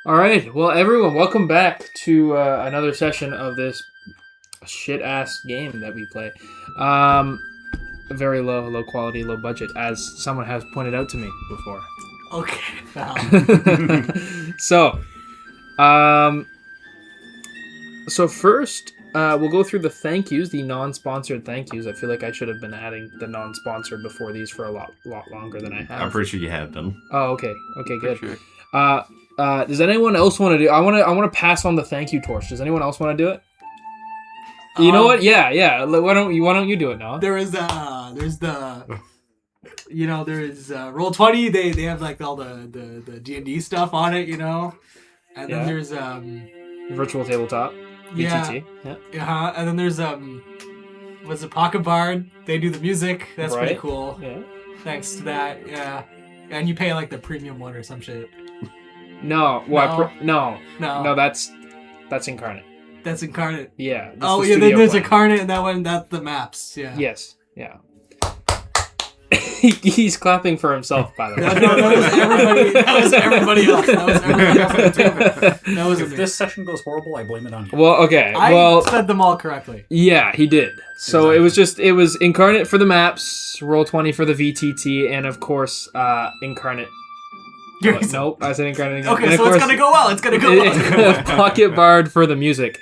All right, well, everyone, welcome back to another session of this shit-ass game that we play. Very low quality, low budget, as someone has pointed out to me before. Okay. So first, we'll go through the thank yous, the non-sponsored thank yous. I feel like I should have been adding the non-sponsored before these for a lot longer than I have. I'm pretty sure you have them. Oh, okay. Okay, good. Sure. Does anyone else want to do? I want to pass on the thank you torch. Does anyone else want to do it? You know what? Yeah. Why don't you do it now? There's Roll20. They have like all the D&D stuff on it, and then there's Virtual tabletop. VTT. Yeah. And then there's what's it, Pocket Bard? They do the music. That's pretty cool. Yeah. Thanks to that, yeah. And you pay like the premium one or some shit. No. No. That's Inkarnate. That's Inkarnate. Yeah. Oh yeah. Then there's Inkarnate, and that one, that's the maps. Yeah. Yes. Yeah. He's clapping for himself, by the way. That was everybody else. That was everybody else on the table. That was If this session goes horrible, I blame it on you. Well, okay. I said them all correctly. Yeah, he did. So Exactly. it was Inkarnate for the maps, Roll20 for the VTT, and of course, Inkarnate. Nope, I said Inkarnate again. Okay, and so it's gonna go well. It's gonna go well. Pocket Bard for the music.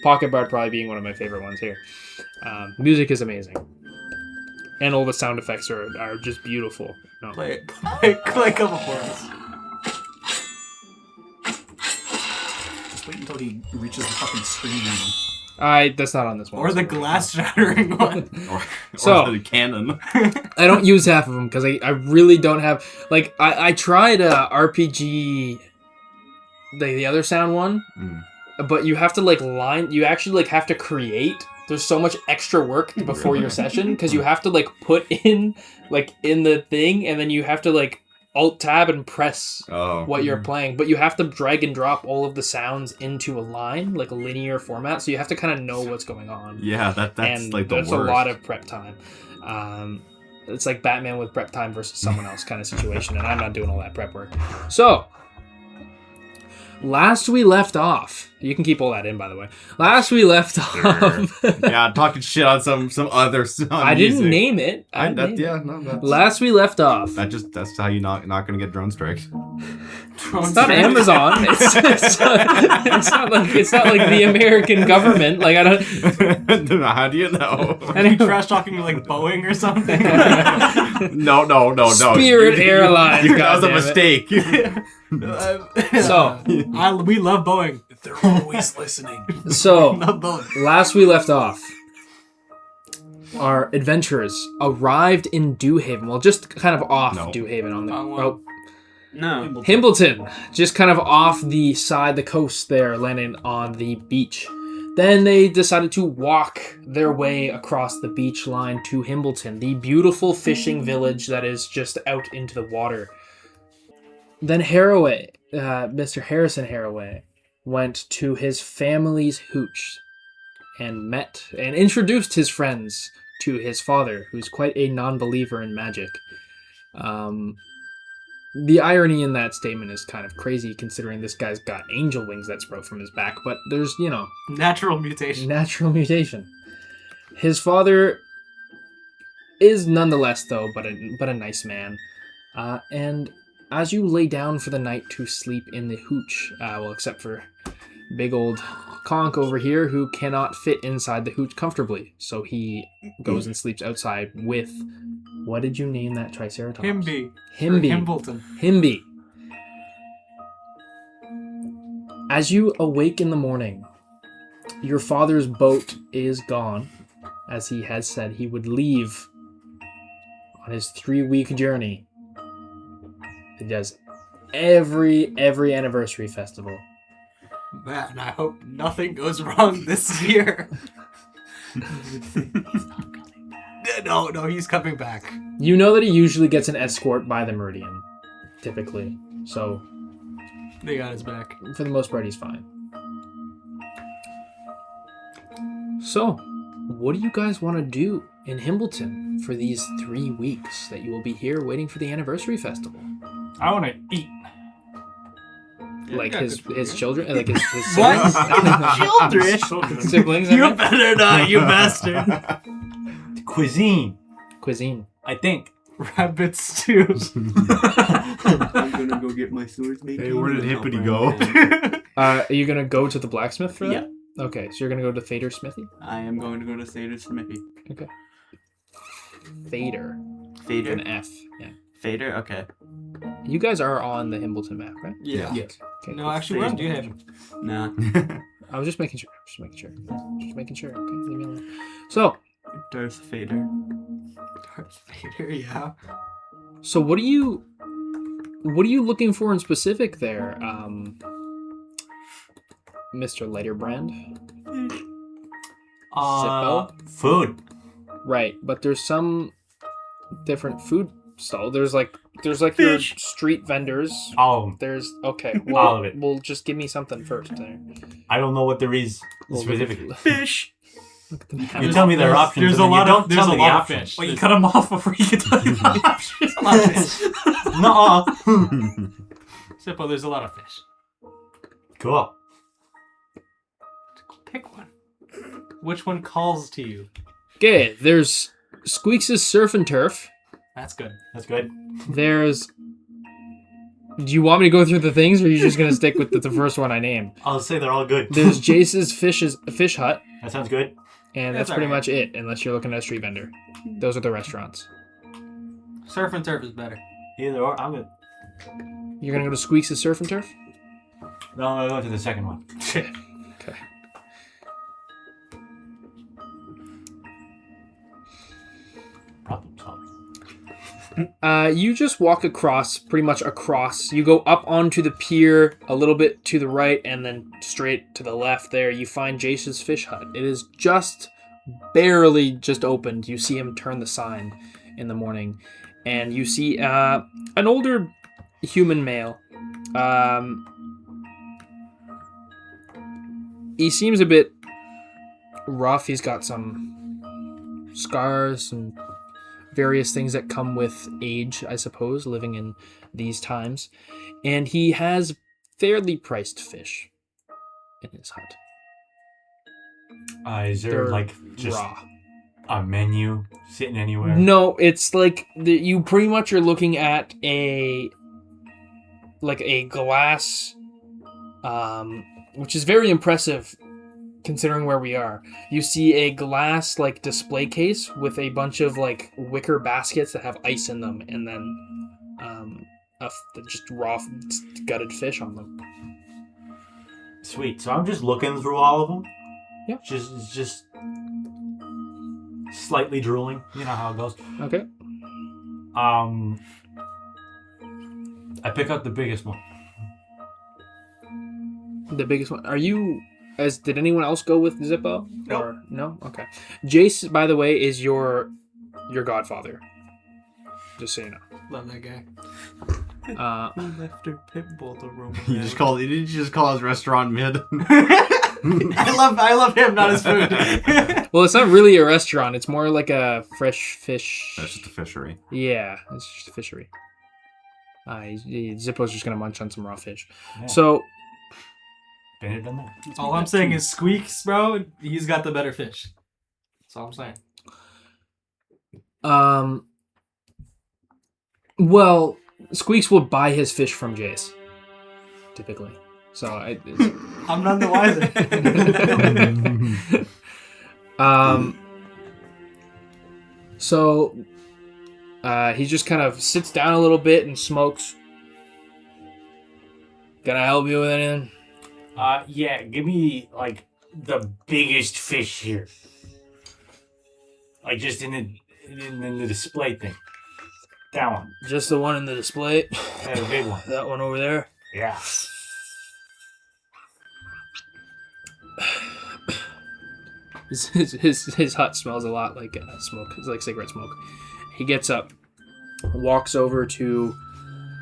Pocket Bard probably being one of my favorite ones here. Music is amazing. And all the sound effects are just beautiful. No. Play a couple for us. Just wait until he reaches the fucking screen. That's not on this one. Or the glass shattering one. So- or the cannon. I don't use half of them because I really don't have... Like, I tried RPG... the other sound one, but you have to, you actually, have to create... There's so much extra work before your session because you have to put in in the thing, and then you have to alt tab and press what you're playing, but you have to drag and drop all of the sounds into a line, like a linear format, so you have to kind of know what's going on. Yeah, that's and the that's worst. a lot of prep time. It's like Batman with prep time versus someone else kind of situation, and I'm not doing all that prep work. So last we left off, you can keep all that in, by the way. Last we left off, Yeah, talking shit on some other song. I didn't name it. Last we left off. That's how you're not gonna get drone striked. It's not Amazon. It's not like the American government. Like I don't. How do you know? And he trash talking like Boeing or something. No. Spirit Airlines. That was a mistake. So we love Boeing. They're always listening. So Love Boeing. last we left off, our adventurers arrived in Dewhaven. Well, just kind of off Dewhaven on the No. Himbleton, just kind of off the coast there, landing on the beach. Then they decided to walk their way across the beach line to Himbleton, the beautiful fishing village that is just out into the water. Then Haraway, Mr. Harrison Haraway, went to his family's hooch and met and introduced his friends to his father, who's quite a non-believer in magic. The irony in that statement is kind of crazy, considering this guy's got angel wings that sprout from his back, but there's, Natural mutation. natural mutation. His father is nonetheless, though, but a nice man. And as you lay down for the night to sleep in the hooch, except for big old Conk over here, who cannot fit inside the hooch comfortably, so he goes and sleeps outside with... What did you name that Triceratops? Himby. Himbleton. Himbleton. Himby. As you awake in the morning, your father's boat is gone, as he has said he would leave on his 3-week journey. He does every anniversary festival. Man, I hope nothing goes wrong this year. No, he's coming back. You know that he usually gets an escort by the Meridian, typically. So, They got his back. for the most part, he's fine. So, what do you guys want to do in Himbleton for these 3 weeks that you will be here waiting for the anniversary festival? I want to eat. like his good children, like his What? siblings. Children? Siblings. I You mean. better not, you bastard. Cuisine, Cuisine. I think. Rabbit stew. I'm gonna go get my swords made. Hey, where did Hippity go? Are you gonna go to the blacksmith for that? Yeah. Okay, so you're gonna go to Thader's smithy. I am going to go to Thader's smithy. Okay. Thader. Fader? An F. Yeah. Fader? Okay. You guys are on the Himbleton map, right? Yeah. Yes. Okay. No, actually, we're on Duhaven. Nah. I was just making sure. Just making sure. Okay, leave me alone. So, Darth Fader. Darth Vader, yeah. so what are you looking for in specific there, Mr. Lighterbrand? Zippo? Food. Right, but there's some different food stall. There's like your Fish. street vendors. Oh, There's okay. All Well, of it. Well, just give me something first. There. I don't know what there is Well, specifically. Fish! Look at the map. You tell me there are options. There's and a then you lot don't of there's tell a me the lot of options. fish. Well, you cut him off before you can tell you the options. A lot of fish. No. Zippo, there's a lot of fish. Cool. Pick one. Which one calls to you? Okay, there's Squeaks' Surf and Turf. That's good. That's good. There's. Do you want me to go through the things, or are you just gonna stick with the first one I named? I'll say they're all good. There's Jace's Fish Hut, That sounds good. and That's that's pretty alright. much it, unless you're looking at a street vendor. Those are the restaurants. Surf and turf is better. Either or. I'm good. You're gonna go to Squeaks' Surf and Turf? No, I'm gonna go to the second one. Okay. Problem solved. You just walk pretty much across. You go up onto the pier, a little bit to the right, and then straight to the left there. You find Jace's Fish Hut. It is just barely just opened. You see him turn the sign in the morning. And you see an older human male. He seems a bit rough. He's got some scars and various things that come with age, I suppose, living in these times. And he has fairly priced fish in his hut. Is there They're like just raw. a menu sitting anywhere? No, it's like you pretty much are looking at a glass, which is very impressive considering where we are. You see a glass like display case with a bunch of like wicker baskets that have ice in them, and then just raw gutted fish on them. Sweet. So I'm just looking through all of them. Yeah. Just slightly drooling. You know how it goes. Okay. I pick up the biggest one. The biggest one. Are you? Did anyone else go with Zippo? Nope. Or no? Okay. Jace, by the way, is your godfather. Just so you know. Love that guy. Who left her pitbull to roam You just call it. Did you just call his restaurant mid? I love him, not his food. Well, it's not really a restaurant. It's more like a fresh fish. That's just a fishery. Yeah, it's just a fishery. Zippo's just gonna munch on some raw fish. Yeah. So, Been here, done that. All I'm saying is Squeaks, bro, he's got the better fish. That's all I'm saying. well, Squeaks will buy his fish from Jace, typically. So I'm none the wiser. So he just kind of sits down a little bit and smokes. Can I help you with anything? Yeah, give me like the biggest fish here. Like just in the display thing. That one. Just the one in the display. Yeah, the big one. That one over there. Yeah. His hut smells a lot like smoke. It's like cigarette smoke. He gets up, walks over to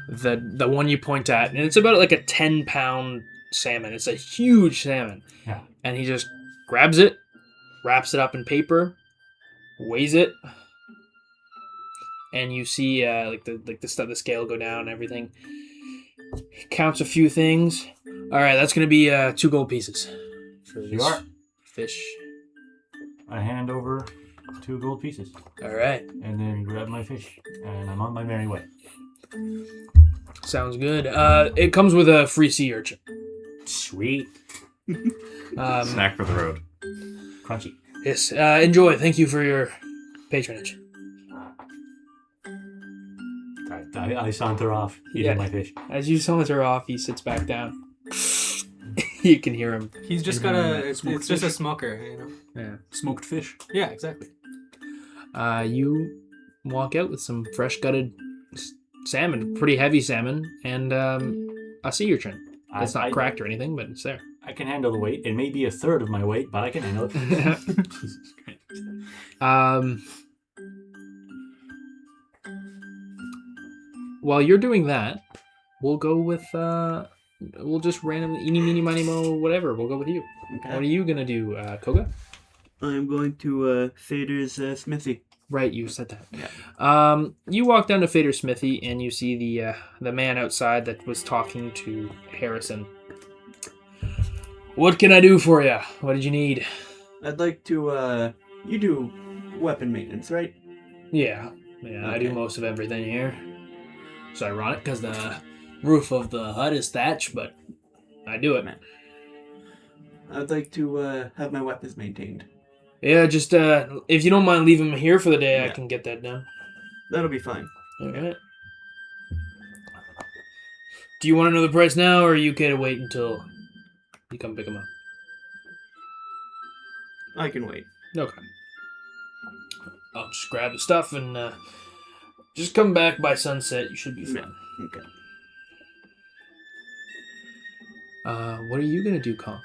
the one you point at, and it's about like a 10-pound salmon. It's a huge salmon. Yeah. And he just grabs it, wraps it up in paper, weighs it, and you see the scale go down and everything. counts a few things. All right, that's gonna be 2 gold pieces. For this Sure. fish. I hand over 2 gold pieces. All right, And then grab my fish. And I'm on my merry way. sounds good. It comes with a free sea urchin. Sweet. Snack for the road. Crunchy. Yes, enjoy. Thank you for your patronage. I saunter off eating Yeah. my fish. As you saunter off, he sits back down. You can hear him. He's just got it's just a smoker, you know. Yeah. Smoked fish. Yeah, exactly. You walk out with some fresh gutted salmon, pretty heavy salmon, and a sea urchin. It's not cracked or anything, but it's there. I can handle the weight. It may be a third of my weight, but I can handle it. Jesus Christ. While you're doing that, we'll go with we'll just randomly eeny meeny miny mo whatever. We'll go with you. Okay. What are you gonna do, Koga? I'm going to Fader's smithy. Right, you said that. Yeah. You walk down to Fader's smithy and you see the man outside that was talking to Harrison. What can I do for you? What did you need? I'd like to, you do weapon maintenance, right? Yeah, I do Okay. most of everything here. It's ironic because the roof of the hut is thatched, but I do it. I'd like to have my weapons maintained. Yeah, just if you don't mind leaving them here for the day, I Yeah. can get that done. That'll be fine. All right. Do you want to know the price now, or are you okay to wait until you come pick them up? I can wait. Okay. I'll just grab the stuff and just come back by sunset. You should be fine. Okay. What are you gonna do, Conk?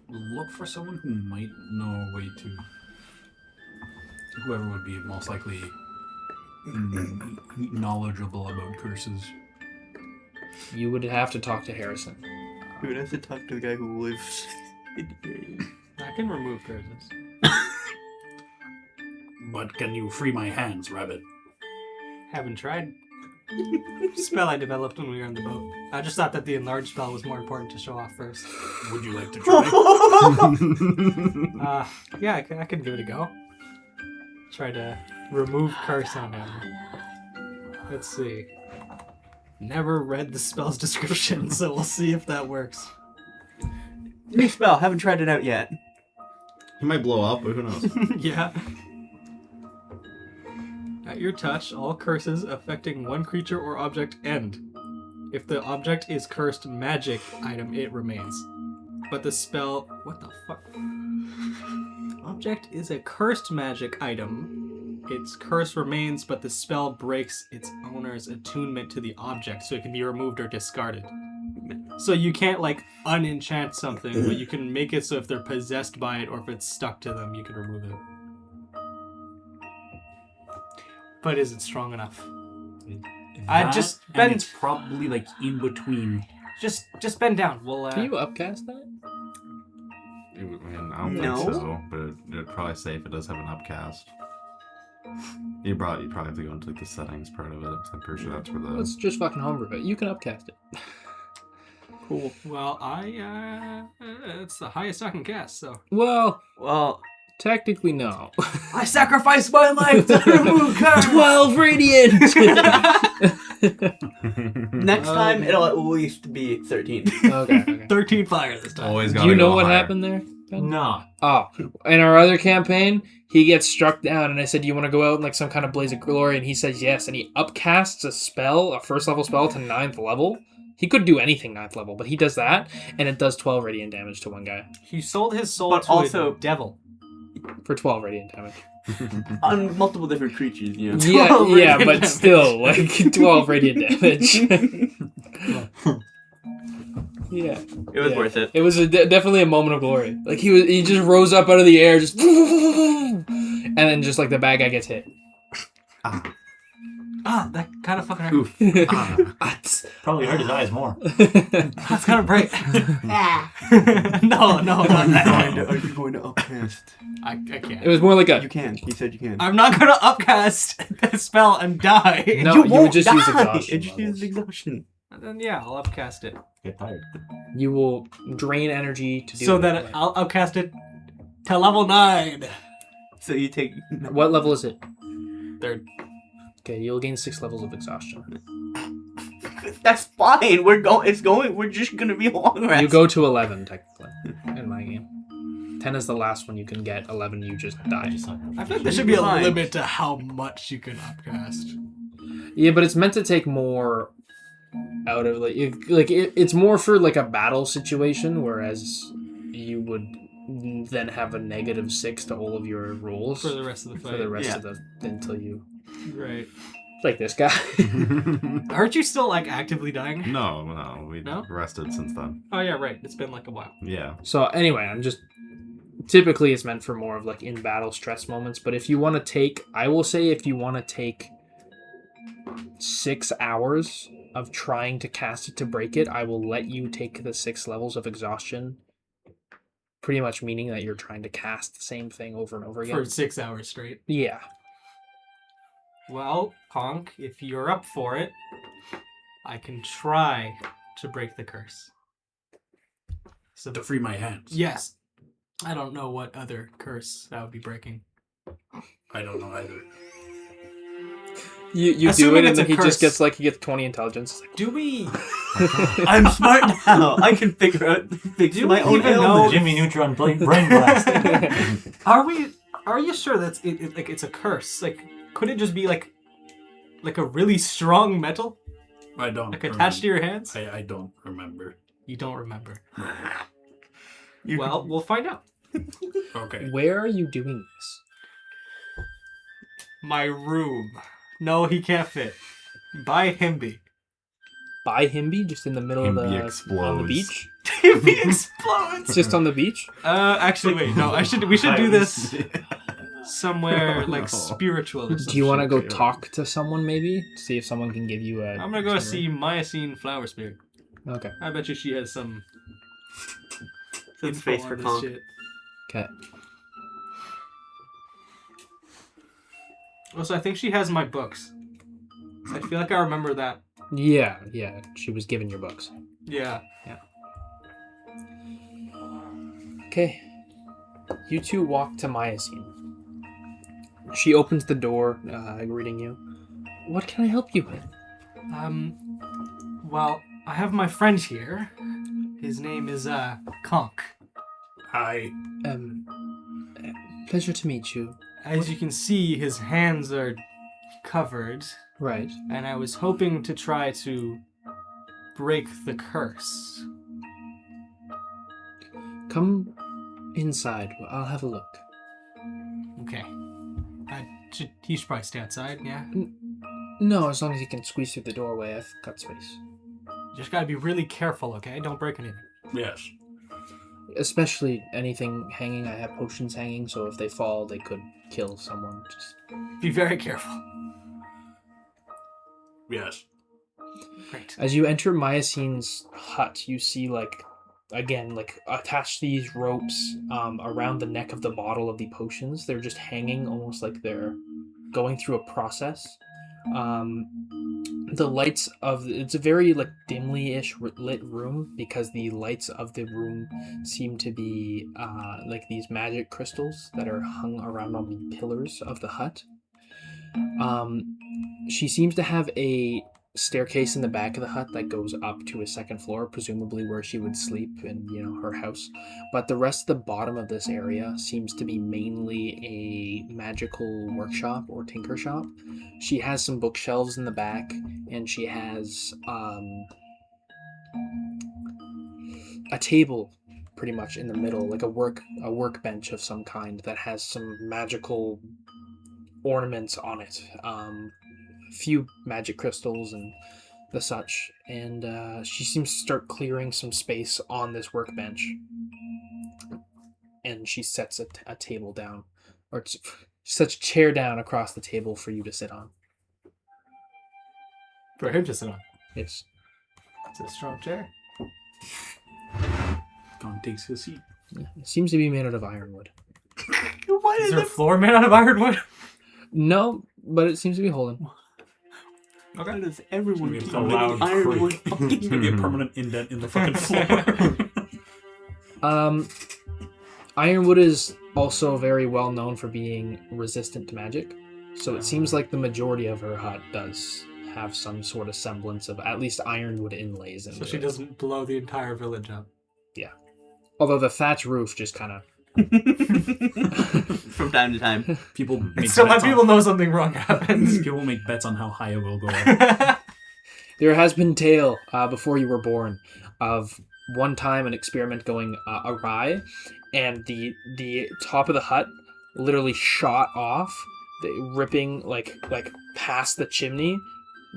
Look for someone who might know a way to. Whoever would be most likely knowledgeable about curses. You would have to talk to Harrison. We would have to talk to the guy who lives in here. I can remove curses. But can you free my hands, Rabbit? Haven't tried. Spell I developed when we were on the boat. I just thought that the enlarged spell was more important to show off first. Would you like to try? Yeah, I can give it a go. Try to remove curse on him. Let's see. Never read the spell's description, so we'll see if that works. New spell. Haven't tried it out yet. He might blow up, but who knows? Yeah. At your touch, all curses affecting one creature or object end. If the object is cursed magic item, it remains. But the spell... What the fuck? Object is a cursed magic item. Its curse remains, but the spell breaks its owner's attunement to the object, so it can be removed or discarded. So you can't, like, unenchant something, but you can make it so if they're possessed by it or if it's stuck to them, you can remove it. But is it strong enough? Just And bend. it's probably like in between. Just bend down. We'll. Can you upcast that? I mean, I don't No. think so, but it'd probably say if it does have an upcast. You probably have to go into like the settings part of it. I'm pretty sure that's where the. Let's just fucking homebrew it. You can upcast it. Cool. Well, it's the highest I can cast. So. Well, Well, technically no. I sacrificed my life to remove curse. 12 radiant. Next time, it'll at least be 13. Okay. 13 fire this time. Always Do gotta you know go what higher. happened there, Ben? No. Oh, in our other campaign, he gets struck down, and I said, "Do you want to go out in like some kind of blaze of glory?" And he says yes, and he upcasts a spell, a first level spell, to 9th level. He could do anything 9th level, but he does that, and it does 12 radiant damage to one guy He sold his soul But to also- a devil. for 12 radiant damage. On multiple different creatures, you know. Yeah, 12 yeah, radiant but damage. still, like 12 radiant damage. Yeah, It was Yeah. worth it. it was definitely a moment of glory. Like he just rose up out of the air, just, and then just like the bad guy gets hit. That kind of fucking hurt. Oof. Probably hurt his eyes more. That's kind of bright. no, not that. Are you going to upcast? I can't. It was more like You a can. He said you can. I'm not gonna upcast the spell and die. no. You You won't would just use die. exhaustion. It just uses exhaustion. And then yeah, I'll upcast it. Get tired. You will drain energy to do So it. that I'll upcast it to level 9. So you take. What level is it? 3rd. Okay, you'll gain 6 levels of exhaustion. That's fine. We're going. It's going. We're just gonna be a long rest. You go to 11 technically in my game. 10 is the last one you can get. 11 you just die. I feel like there should be a Fine. limit to how much you can upcast. Yeah, but it's meant to take more out of it's more for like a battle situation, whereas you would then have a -6 to all of your rolls For the rest of the fight. for the rest of the until you Right. like this guy. Aren't you still like actively dying? No, we No? rested since then. Oh yeah, right. It's been like a while. Yeah. So anyway, I'm just typically it's meant for more of like in battle stress moments. But if you want to take, I will say if you want to take 6 hours of trying to cast it to break it, I will let you take the 6 levels of exhaustion. Pretty much meaning that you're trying to cast the same thing over and over again. For 6 hours straight. Yeah. Well, Honk, if you're up for it, I can try to break the curse. So To free my hands. yes. I don't know what other curse I would be breaking. I don't know either. You do Assuming it and it's then a he just curse. gets 20 intelligence. It's like, Do we I'm smart now. I can fix Do my we own even know- ailment. Jimmy Neutron brain blast. are you sure that's it, like it's a curse? Like could it just be like a really strong metal I don't. like attached to your hands? I don't remember. You don't remember. You- Well, we'll find out. Okay. where are you doing this? My room. No, he can't fit. By Himby. By Himby, just in the middle of Himby on the explodes. beach? Himby explodes. Just on the beach? Actually, wait. No, we should do this somewhere like No. spiritual. Or Do you want to go shit, yeah. talk to someone maybe? See if someone can give you a... I'm gonna go some- see Mycene Flower Spirit. Okay. I bet you she has some Some info space on for this Conk. shit. Okay. Also, I think she has my books. I feel like I remember that. Yeah. She was given your books. Yeah. Okay. You two walk to Mycene. She opens the door, greeting you. What can I help you with? Well, I have my friend here. His name is, Conk. Hi. Pleasure to meet you. As you can see, his hands are covered, Right. and I was hoping to try to break the curse. Come inside. I'll have a look. Okay. He should probably stay outside, yeah? No, as long as you can squeeze through the doorway, I've got space. Just gotta be really careful, okay? Don't break anything. Yes. Especially anything hanging. I have potions hanging, so if they fall, they could kill someone. Just Be very careful. Yes. Great. as you enter Myacene's hut, you see attached to these ropes around the neck of the bottle of the potions. They're just hanging, almost like they're going through a process. The lights of it's a very dimly-ish lit room because the lights of the room seem to be like these magic crystals that are hung around on the pillars of the hut. She seems to have a staircase in the back of the hut that goes up to a second floor, presumably where she would sleep in her house. But the rest of the bottom of this area seems to be mainly a magical workshop or tinker shop. She has some bookshelves in the back, and she has a table pretty much in the middle, like a workbench of some kind that has some magical ornaments on it. Few magic crystals and the such, and she seems to start clearing some space on this workbench, and she sets a table down, or sets a chair down across the table for you to sit on. For him to sit on. It's It's a strong chair. Conk takes his seat. it seems to be made out of ironwood. Is there a floor made out of ironwood? No, but it seems to be holding. Okay. How does everyone It's keep gonna be a making loud ironwood creak. It's gonna be a fucking... permanent indent in the fucking floor. Ironwood is also very well known for being resistant to magic, so it seems like the majority of her hut does have some sort of semblance of at least ironwood inlays in So she it. doesn't blow the entire village up. Although the thatch roof just kind of... From time to time. People make So my bets people know something wrong happens. People make bets on how high it will go up. There has been tale before you were born of one time an experiment going awry, and the top of the hut literally shot off, ripping like past the chimney,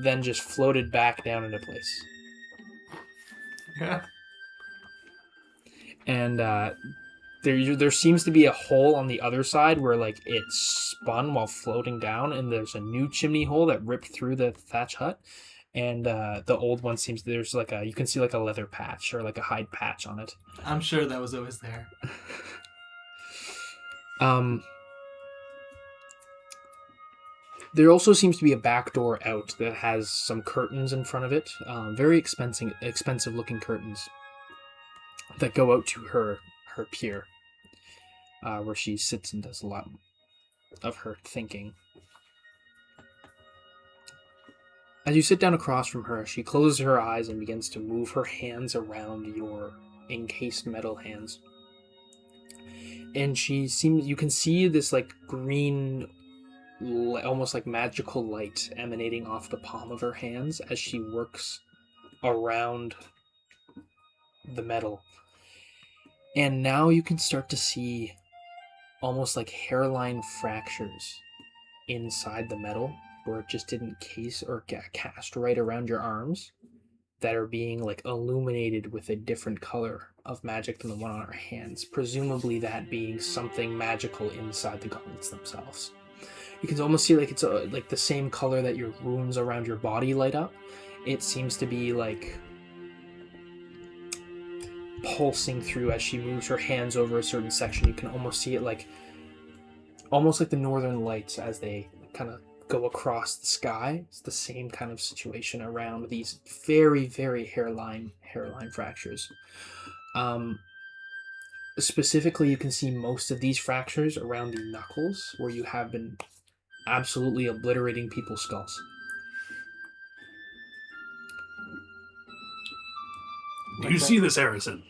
then just floated back down into place. Yeah. And there seems to be a hole on the other side where like it spun while floating down, and there's a new chimney hole that ripped through the thatch hut. And the old one seems there's like you can see like a leather patch or like a hide patch on it. I'm sure that was always there. There also seems to be a back door out that has some curtains in front of it. Very expensive looking curtains that go out to her pier, where she sits and does a lot of her thinking. As you sit down across from her, she closes her eyes and begins to move her hands around your encased metal hands. And you can see this like green, almost like magical light emanating off the palm of her hands as she works around the metal. And now you can start to see almost like hairline fractures inside the metal, where it just didn't case or cast right around your arms, that are being like illuminated with a different color of magic than the one on our hands, presumably that being something magical inside the gauntlets themselves. You can almost see like it's like the same color that your runes around your body light up. It seems to be like pulsing through as she moves her hands over a certain section. You can almost see it almost like the northern lights as they kind of go across the sky. It's the same kind of situation around these very, very hairline fractures. Specifically, you can see most of these fractures around the knuckles, where you have been absolutely obliterating people's skulls. Do you see this, Harrison?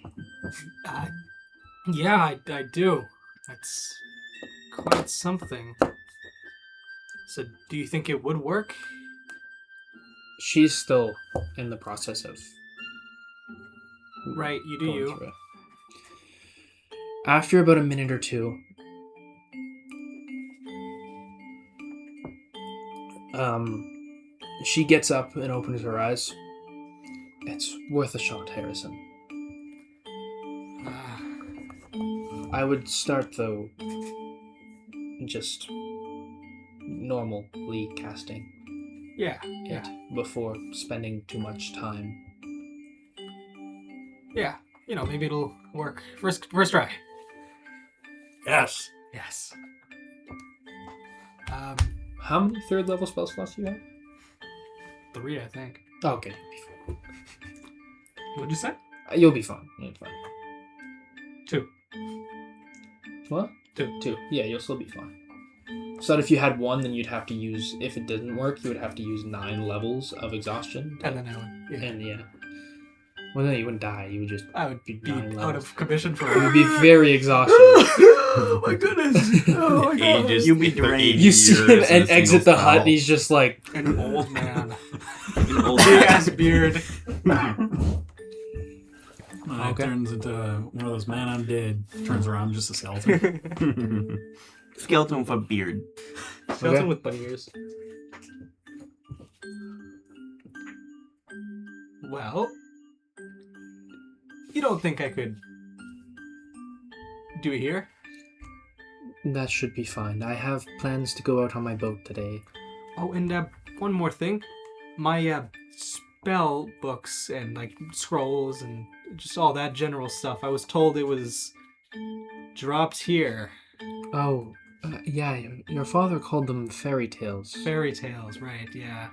Yeah, I do. That's quite something. So, do you think it would work? She's still in the process of... Right, you do going you. through it. After about a minute or two, she gets up and opens her eyes. It's worth a shot, Harrison. I would start, though, just normally casting Yeah. it before spending too much time. Yeah. Maybe it'll work. First try. Yes. Yes. How many third level spell slots do you have? 3, I think. Oh, okay. What'd you say? You'll be fine. You'll be fine. 2. What? 2. Yeah, you'll still be fine. So that if you had 1, then you'd have to use, if it didn't work, you would have to use 9 levels of exhaustion. And then I would. Yeah. And yeah. Well, no, you wouldn't die. You would just I would be be 9 out levels. of commission for a You while. would be very exhausted. Oh my goodness! Oh my god! Ages, You'd be 30 deranged. You see him years in and a exit single the hut, and spell. he's just like, An old man. An old Big ass beard. It turns into one of those man undead. Turns around just a skeleton. skeleton with a beard. Skeleton Okay. with bunny ears. Well, you don't think I could do it here? that should be fine. I have plans to go out on my boat today. Oh, and one more thing. My spell books and like scrolls and just all that general stuff. I was told it was dropped here. Oh, yeah, your father called them fairy tales. Fairy tales, right? Yeah.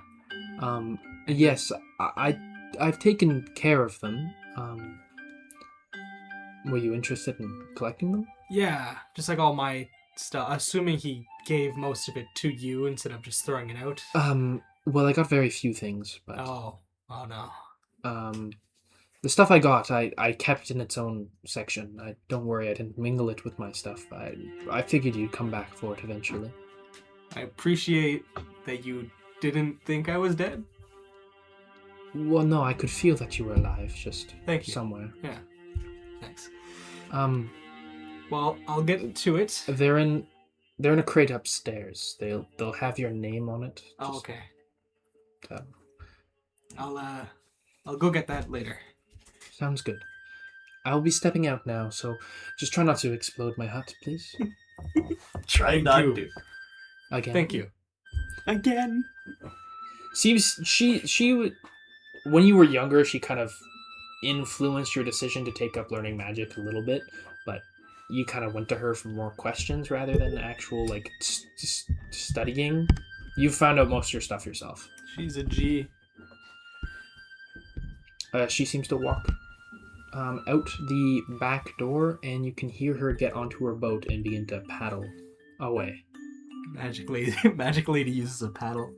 Yes, I've taken care of them. Were you interested in collecting them? Yeah, just like all my stuff. Assuming he gave most of it to you instead of just throwing it out. Well, I got very few things, but Oh no. the stuff I got, I kept in its own section. Don't worry, I didn't mingle it with my stuff. I figured you'd come back for it eventually. I appreciate that you didn't think I was dead. Well, no, I could feel that you were alive, just Thank you. somewhere. Yeah. Thanks. Well, I'll get to it. they're in a crate upstairs. They'll have your name on it. Oh, okay. Um, I'll go get that later. Sounds good. I'll be stepping out now, so just try not to explode my hut, please. Try not to. Again. Thank you. Again. She would, when you were younger, she kind of influenced your decision to take up learning magic a little bit, but you kind of went to her for more questions rather than actual like studying. You found out most of your stuff yourself. She's a G. She seems to walk out the back door, and you can hear her get onto her boat and begin to paddle away. Magic lady uses a paddle.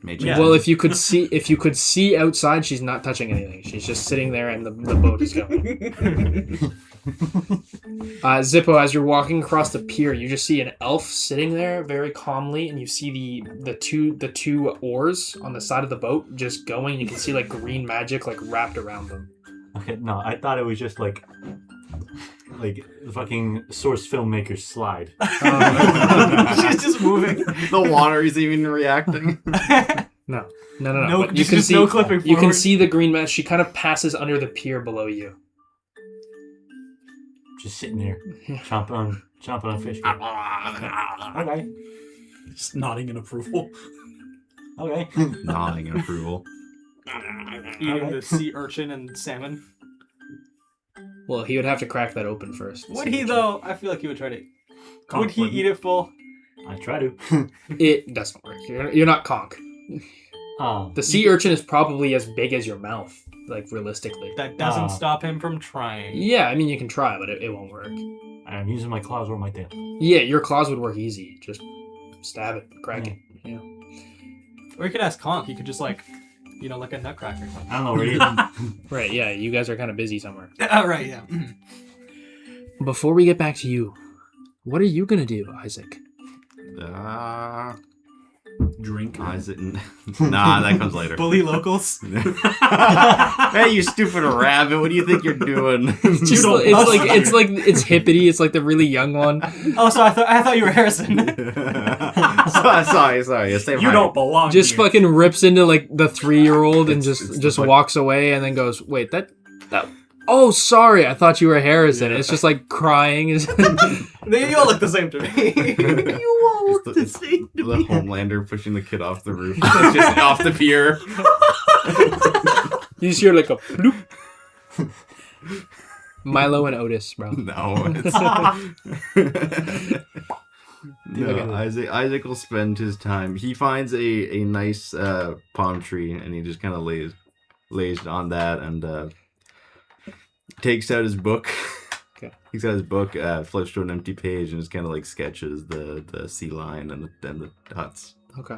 Yeah. Well, if you could see outside, she's not touching anything. She's just sitting there, and the boat is going. Zippo, as you're walking across the pier, you just see an elf sitting there very calmly, and you see the two oars on the side of the boat just going. You can see like green magic like wrapped around them. Okay, no, I thought it was just like the fucking source filmmaker's slide. She's just moving. The water is even reacting. No. No, But you can just see no clipping You can forward. see the green magic. She kind of passes under the pier below you. Just sitting there, chomping on fish. Okay. Just nodding in approval. Okay. Nodding in approval. Eating the sea urchin and salmon. Well, he would have to crack that open first. Would he though? I feel like he would try to. Would he eat it full? I try to. It doesn't work. You're not conch. The sea urchin is probably as big as your mouth, like realistically. That doesn't stop him from trying. Yeah, I mean you can try, but it won't work. I'm using my claws or my tail. Yeah, your claws would work easy. Just stab it, crack it. Yeah. Or you could ask Conk. He could just like a nutcracker. I don't know where you. Right, yeah, you guys are kind of busy somewhere. Oh, right, yeah. Before we get back to you, what are you going to do, Isaac? Drink. Isaac. Nah, that comes later. Bully locals. Hey, you stupid rabbit! What do you think you're doing? It's hippity. It's like the really young one. Oh, so I thought you were Harrison. sorry. You don't belong Just here. fucking rips into like the 3-year-old and It's just the walks away and then goes, wait, that. Oh, sorry, I thought you were Harrison. It's just like crying. They all look the same to me. You all look the same to The me. Homelander pushing the kid off the roof, just off the pier. You just hear like a bloop. Milo and Otis, bro. No. No, Isaac will spend his time. He finds a nice palm tree and he just kind of lays on that and takes out his book. Okay. Takes out his book, flips to an empty page, and just kind of like sketches the sea line and the huts. Okay.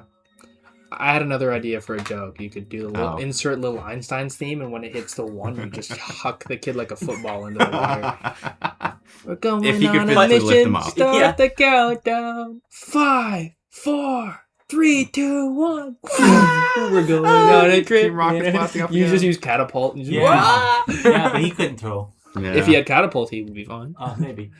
I had another idea for a joke. You could do the little insert little Einstein's theme, and when it hits the 1, you just huck the kid like a football into the water. We're going If he could on a physically lift mission. him up. Start Yeah. the countdown. 5, 4, 3, 2, 1. We're going on a trip. Team Rocket's blasting off You again. just use catapult. And just, Yeah. Yeah, but he couldn't throw. Yeah. If he had catapult, he would be fine. Maybe.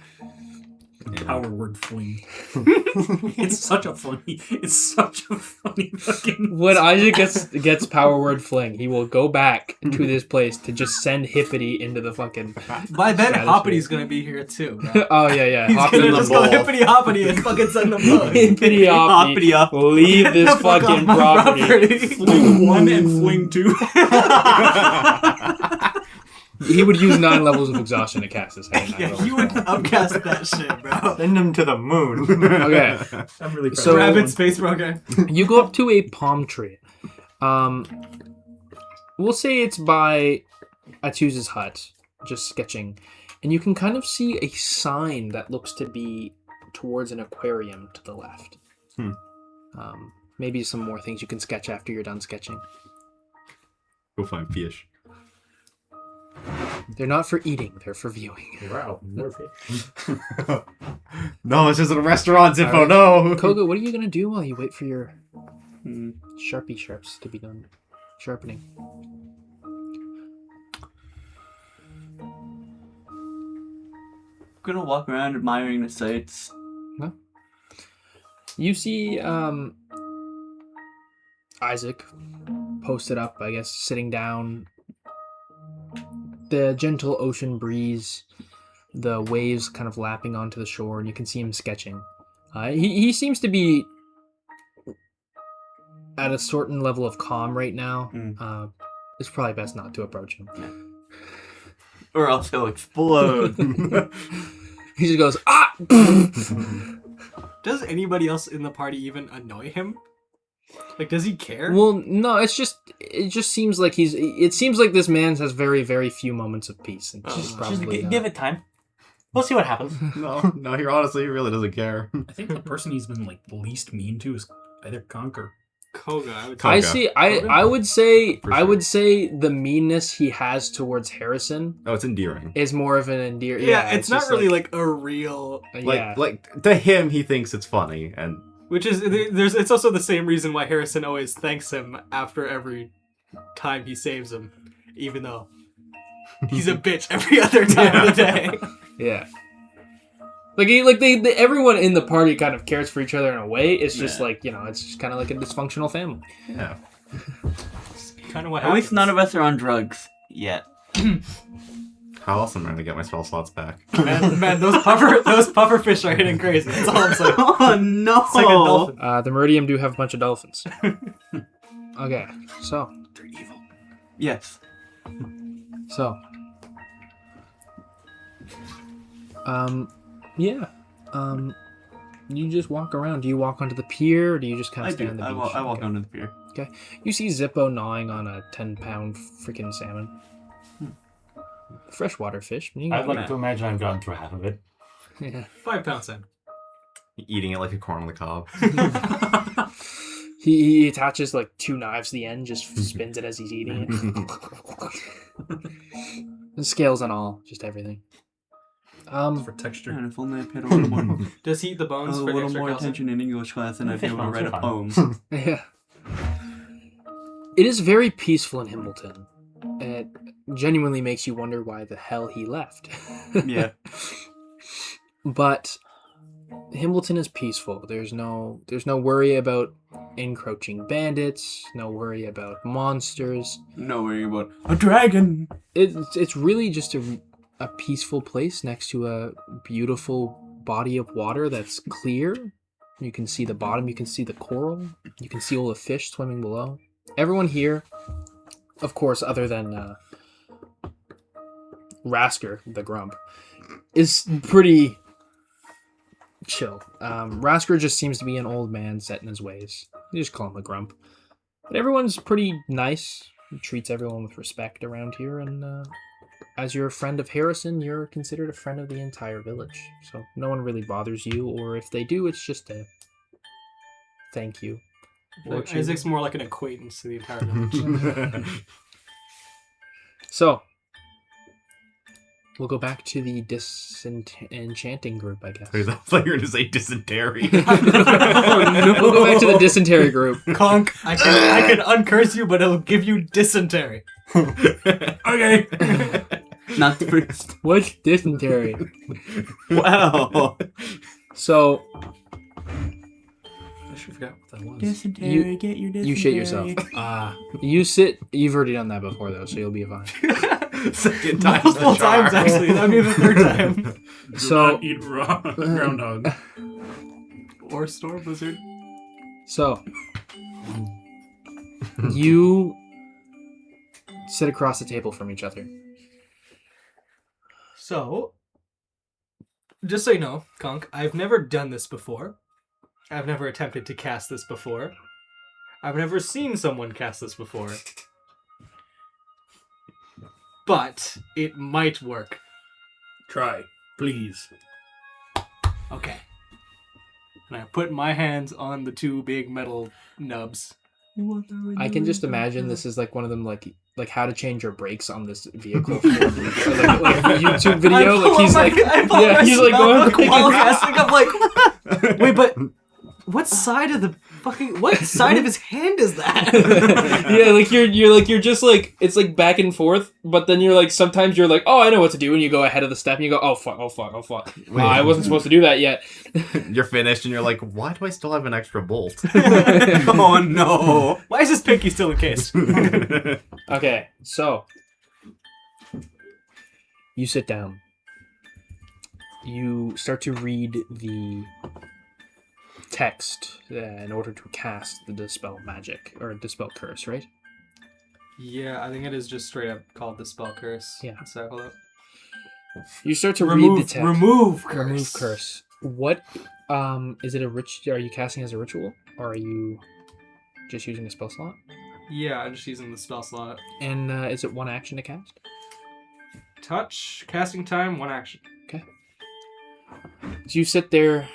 Yeah. Power word fling. It's such a funny fucking. When Isaac gets power word fling, he will go back to this place to just send Hippity into the fucking. By then, stratosphere. Hoppity's gonna be here too. Bro. Oh yeah. He's Hoppity gonna the just go ball. hippity hoppity and fucking send them both. Hippity hoppity. Hoppity up. Leave this Fuck off fucking my property. Fling 1 and fling 2. He would use 9 levels of exhaustion to cast his head. Yeah, you would upcast that shit, bro. Send him to the moon. Okay, I'm really proud. So- Rabbit space program. you go up to a palm tree. We'll say it's by Atuz's hut, just sketching, and you can kind of see a sign that looks to be towards an aquarium to the left. Maybe some more things you can sketch after you're done sketching. Go find fish. They're not for eating; they're for viewing. Wow, more fish. No, this isn't a restaurant, Zippo. Alright. No. Koga, what are you gonna do while you wait for your Sharpie sharps to be done sharpening? I'm gonna walk around admiring the sights. You see Isaac posted up, I guess, sitting down. The gentle ocean breeze, the waves kind of lapping onto the shore, and you can see him sketching. He seems to be at a certain level of calm right now. It's probably best not to approach him. Or else he'll explode. He just goes, ah! Does anybody else in the party even annoy him? Like, does he care? Well, no, it just seems like it seems like this man has very, very few moments of peace. And Just probably give it time. We'll see what happens. No, he honestly really doesn't care. I think the person he's been like least mean to is either Conk or Koga, I would Koga. I see. I would say For I sure. would say the meanness he has towards Harrison Oh, it's endearing. is more of an endear. Yeah, it's not just really like a real. Like to him, he thinks it's funny, and Which is it's also the same reason why Harrison always thanks him after every time he saves him, even though he's a bitch every other time of the day. yeah. Everyone in the party kind of cares for each other in a way. It's just like, it's just kind of like a dysfunctional family. yeah. Kind of what At happens. least none of us are on drugs yet. How else am I gonna get my spell slots back? Man, those puffer fish are hitting crazy. That's all I'm saying. Oh no! It's like a dolphin. The Meridium do have a bunch of dolphins. Okay, so They're evil. Yes. Yeah. You just walk around. Do you walk onto the pier, or do you just kind I of stay do. on the I beach? walk Okay. onto the pier. Okay. You see Zippo gnawing on a 10-pound freaking salmon. Freshwater fish. I'd like to imagine I've gotten through half of it. Yeah. 5 pound salmon. Eating it like a corn on the cob. He attaches like 2 knives to the end, just spins it as he's eating it. The scales and all, just everything. for texture. Man, if only I paid a little more, Does he eat the bones a for the little extra more calcium? attention in English class, and I'd be Fish able to bones write are a fine. poem. Yeah. It is very peaceful in Himbleton. It genuinely makes you wonder why the hell he left. Yeah. But Himbleton is peaceful. There's no worry about encroaching bandits, no worry about monsters. No worry about a dragon. It's really just a peaceful place next to a beautiful body of water that's clear. You can see the bottom, you can see the coral, you can see all the fish swimming below. Everyone here, of course, other than Rasker, the grump, is pretty chill. Rasker just seems to be an old man set in his ways. You just call him a grump. But everyone's pretty nice. He treats everyone with respect around here, and as you're a friend of Harrison, you're considered a friend of the entire village. So no one really bothers you, or if they do, it's just a thank you. Well, Isaac's more like an acquaintance to the entire village. So, we'll go back to the disenchanting group, I guess. I thought you were going to say dysentery. We'll go back to the dysentery group. Conk, I can uncurse you, but it'll give you dysentery. Okay. Not the first. What's dysentery? Wow. So, I should forgot what that was. Dysentery, get your dysentery. you shit yourself. You've already done that before, though, so you'll be fine. Second time's Multiple the charm. times, actually. That'd be the third time. Do So- not eat raw groundhog. Or Storm Blizzard. So, you sit across the table from each other. So, just so you know, Conk, I've never done this before. I've never attempted to cast this before. I've never seen someone cast this before. But it might work. Try, please. Okay. And I put my hands on the two big metal nubs. I can just imagine this is like one of them, like how to change your brakes on this vehicle. For, like a YouTube video. Like he's like, he's like going while casting. I'm like, wait, but what side of the fucking what side of his hand is that? Yeah, like you're just like it's like back and forth, but then you're like sometimes you're like, oh, I know what to do, and you go ahead of the step and you go, oh fuck. Wait. I wasn't supposed to do that yet. You're finished and you're like, why do I still have an extra bolt? Oh no! Why is his pinky still encased? Okay, so you sit down. You start to read the text in order to cast the Dispel Magic, or Dispel Curse, right? Yeah, I think it is just straight up called the spell curse. Yeah. So hold up. You start to read the text. Remove curse. Remove curse. What, is it are you casting as a ritual, or are you just using a spell slot? Yeah, I'm just using the spell slot. And is it one action to cast? Touch, casting time, one action. Okay. So you sit there,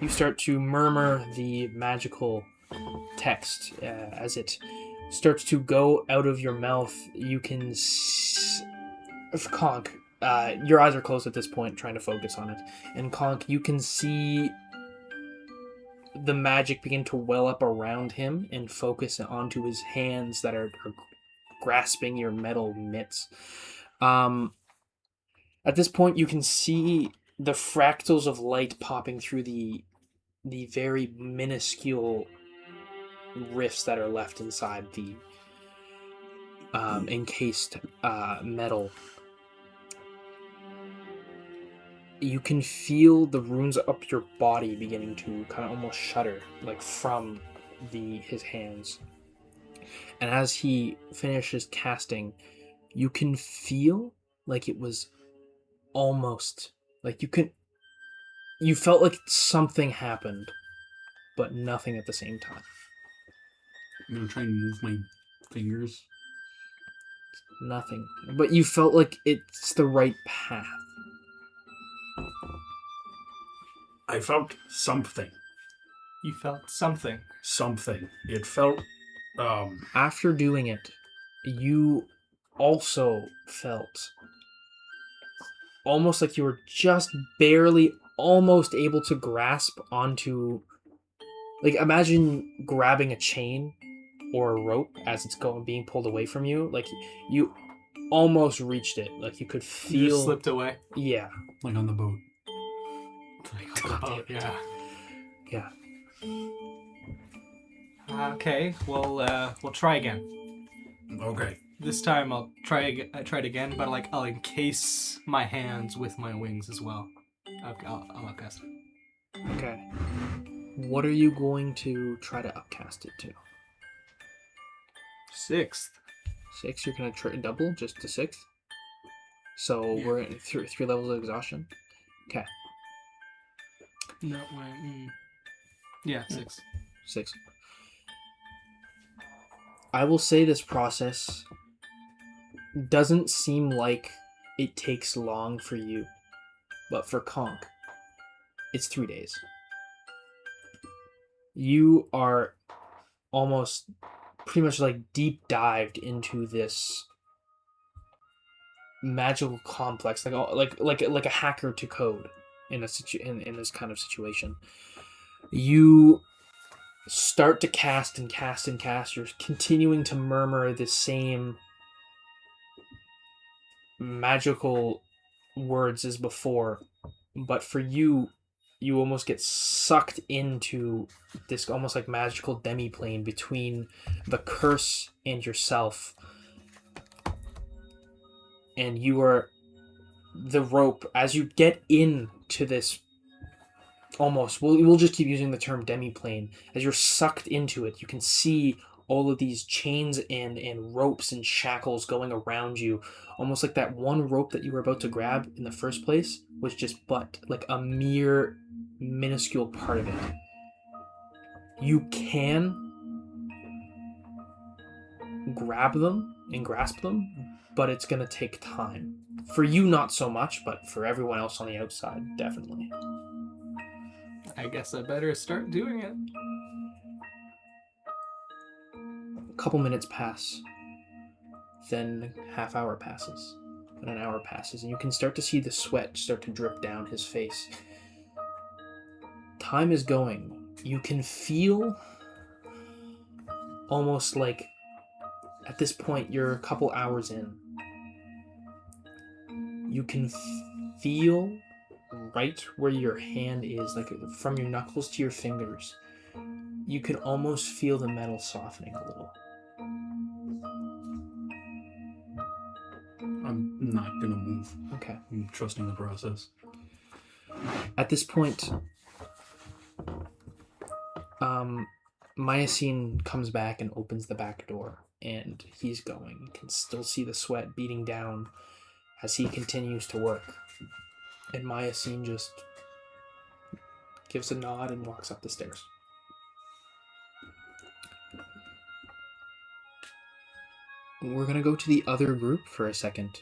you start to murmur the magical text as it starts to go out of your mouth. You can Conk, your eyes are closed at this point, trying to focus on it. And Conk, you can see the magic begin to well up around him and focus onto his hands that are grasping your metal mitts. At this point, you can see the fractals of light popping through the very minuscule rifts that are left inside the encased metal. You can feel the runes up your body beginning to kind of almost shudder, like from his hands. And as he finishes casting, you can feel like it was almost like you felt like something happened, but nothing at the same time. I'm gonna try and move my fingers. Nothing. But you felt like it's the right path. I felt something. You felt something. Something. It felt, After doing it, you also felt almost like you were just barely almost able to grasp onto, like, imagine grabbing a chain or a rope as it's being pulled away from you. Like, you almost reached it. Like, you could feel... You just slipped away. Yeah. like on the boat. Oh, yeah. Yeah. Okay, well, we'll try again. Okay. This time I'll try it again, but I'll encase my hands with my wings as well. I'll upcast it. Okay. What are you going to try to upcast it to? 6th. 6? You're going to try double just to 6? So we're at three levels of exhaustion? Okay. No, wait. Yeah, 6. 6. I will say this process doesn't seem like it takes long for you, but for Conk, it's 3 days. You are almost pretty much like deep dived into this magical complex, like a hacker to code in this kind of situation. You start to cast and cast and cast. You're continuing to murmur the same magical words as before, but for you almost get sucked into this almost like magical demi-plane between the curse and yourself, and you are the rope as you get into this almost, we'll just keep using the term demi-plane. As you're sucked into it, you can see all of these chains and ropes and shackles going around you, almost like that one rope that you were about to grab in the first place was just but like a mere minuscule part of it. You can grab them and grasp them, but it's going to take time. For you, not so much, but for everyone else on the outside, definitely. I guess I better start doing it. A couple minutes pass, then half hour passes, then an hour passes, and you can start to see the sweat start to drip down his face. Time is going. You can feel almost like at this point you're a couple hours in. You can feel right where your hand is, like from your knuckles to your fingers. You can almost feel the metal softening a little. I'm not gonna move. Okay. I'm trusting the process. At this point, Myosine comes back and opens the back door, and he's going. You can still see the sweat beating down as he continues to work. And Myosine just gives a nod and walks up the stairs. We're going to go to the other group for a second.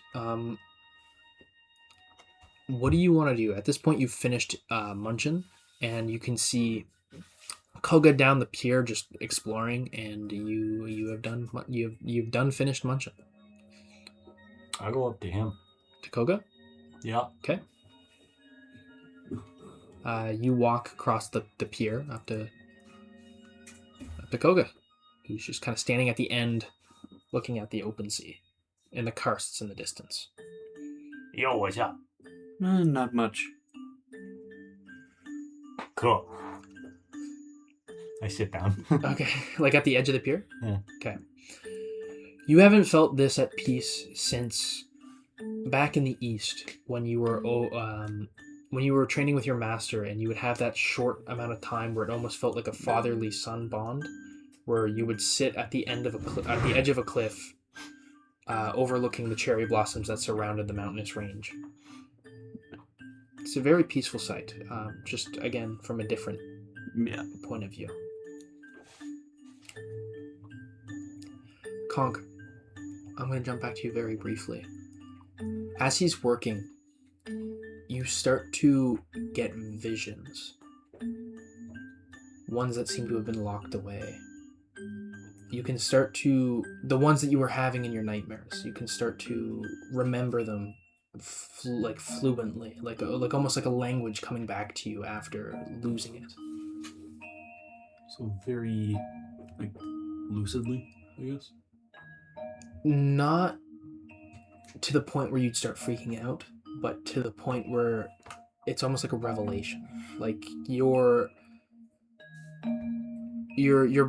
What do you want to do? At this point, you've finished Munchin, and you can see Koga down the pier just exploring, and you've done finished Munchin. I'll go up to him. To Koga? Yeah. Okay. You walk across the pier up to Koga, who's just kind of standing at the end, looking at the open sea and the karsts in the distance. Yo, what's up? Not much. Cool. I sit down. Okay, like at the edge of the pier? Yeah. Okay. You haven't felt this at peace since back in the East when you were training with your master, and you would have that short amount of time where it almost felt like a fatherly son bond, where you would sit at the end of at the edge of a cliff, overlooking the cherry blossoms that surrounded the mountainous range. It's a very peaceful sight, just again from a different point of view. Conk, I'm going to jump back to you very briefly. As he's working, you start to get visions. Ones that seem to have been locked away. You can start to... The ones that you were having in your nightmares, you can start to remember them fluently. Like almost like a language coming back to you after losing it. So very, lucidly, I guess. Not to the point where you'd start freaking out, but to the point where it's almost like a revelation. Like your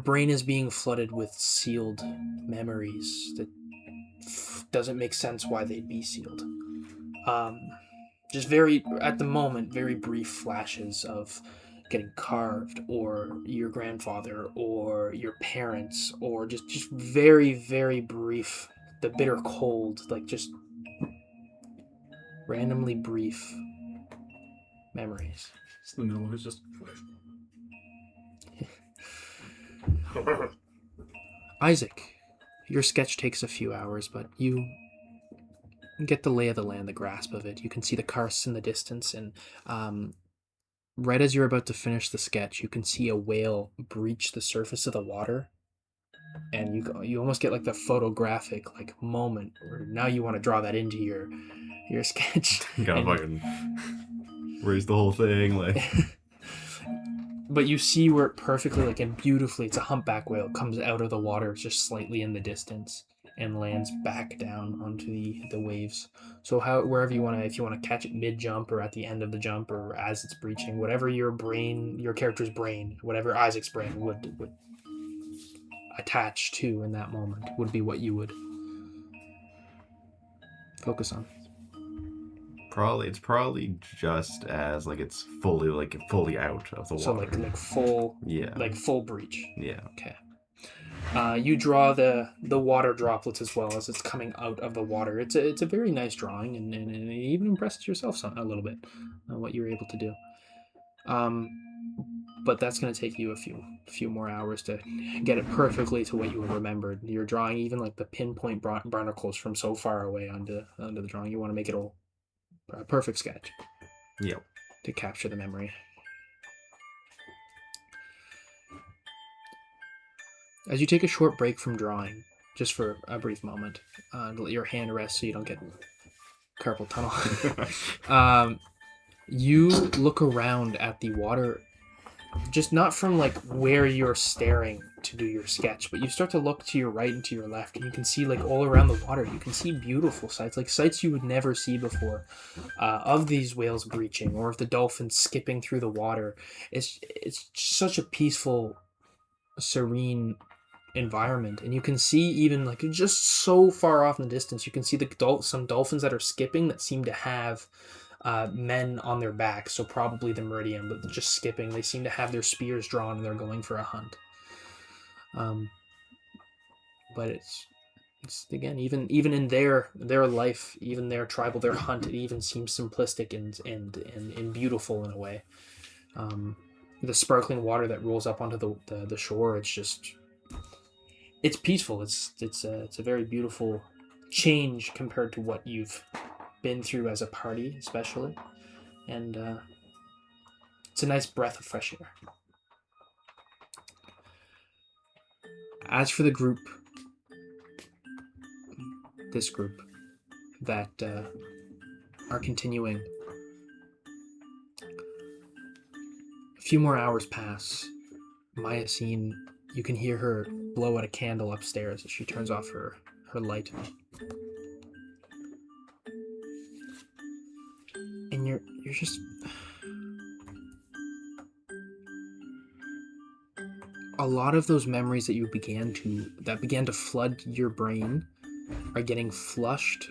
brain is being flooded with sealed memories that doesn't make sense why they'd be sealed. Just at the moment, very brief flashes of getting carved, or your grandfather, or your parents, or just very, very brief, the bitter cold, like just randomly brief memories. It's the middle of it, just... Isaac, your sketch takes a few hours, but you get the lay of the land, the grasp of it. You can see the karsts in the distance, and right as you're about to finish the sketch, you can see a whale breach the surface of the water, and you almost get like the photographic moment where now you want to draw that into your sketch. Gotta fucking raise the whole thing, But you see where it perfectly, and beautifully, it's a humpback whale, comes out of the water just slightly in the distance and lands back down onto the waves. So wherever you want to, if you want to catch it mid-jump or at the end of the jump or as it's breaching, whatever your character's brain, whatever Isaac's brain would attach to in that moment would be what you would focus on. It's probably just as it's fully out of the water. So full breach. Yeah. Okay. You draw the water droplets as well as it's coming out of the water. It's a very nice drawing, and it even impresses yourself a little bit what you were able to do. but that's going to take you a few more hours to get it perfectly to what you remembered. You're drawing even like the pinpoint barnacles from so far away onto the drawing. You want to make it a perfect sketch. Yep. To capture the memory. As you take a short break from drawing, just for a brief moment, let your hand rest so you don't get carpal tunnel. You look around at the water, just not from like where you're staring to do your sketch, but you start to look to your right and to your left, and you can see like all around the water, you can see beautiful sights, like sights you would never see before, of these whales breaching or of the dolphins skipping through the water. It's such a peaceful, serene environment, and you can see even like just so far off in the distance, you can see some dolphins that are skipping that seem to have men on their backs, so probably the meridian, but just skipping. They seem to have their spears drawn and they're going for a hunt. But it's again, even in their life, even their tribal, their hunt, it even seems simplistic and beautiful in a way. The sparkling water that rolls up onto the shore, it's peaceful. It's a very beautiful change compared to what you've been through as a party, especially, and it's a nice breath of fresh air. As for the group, this group that are continuing, a few more hours pass. Myacine, you can hear her blow out a candle upstairs as she turns off her light. And you're just... A lot of those memories that began to flood your brain are getting flushed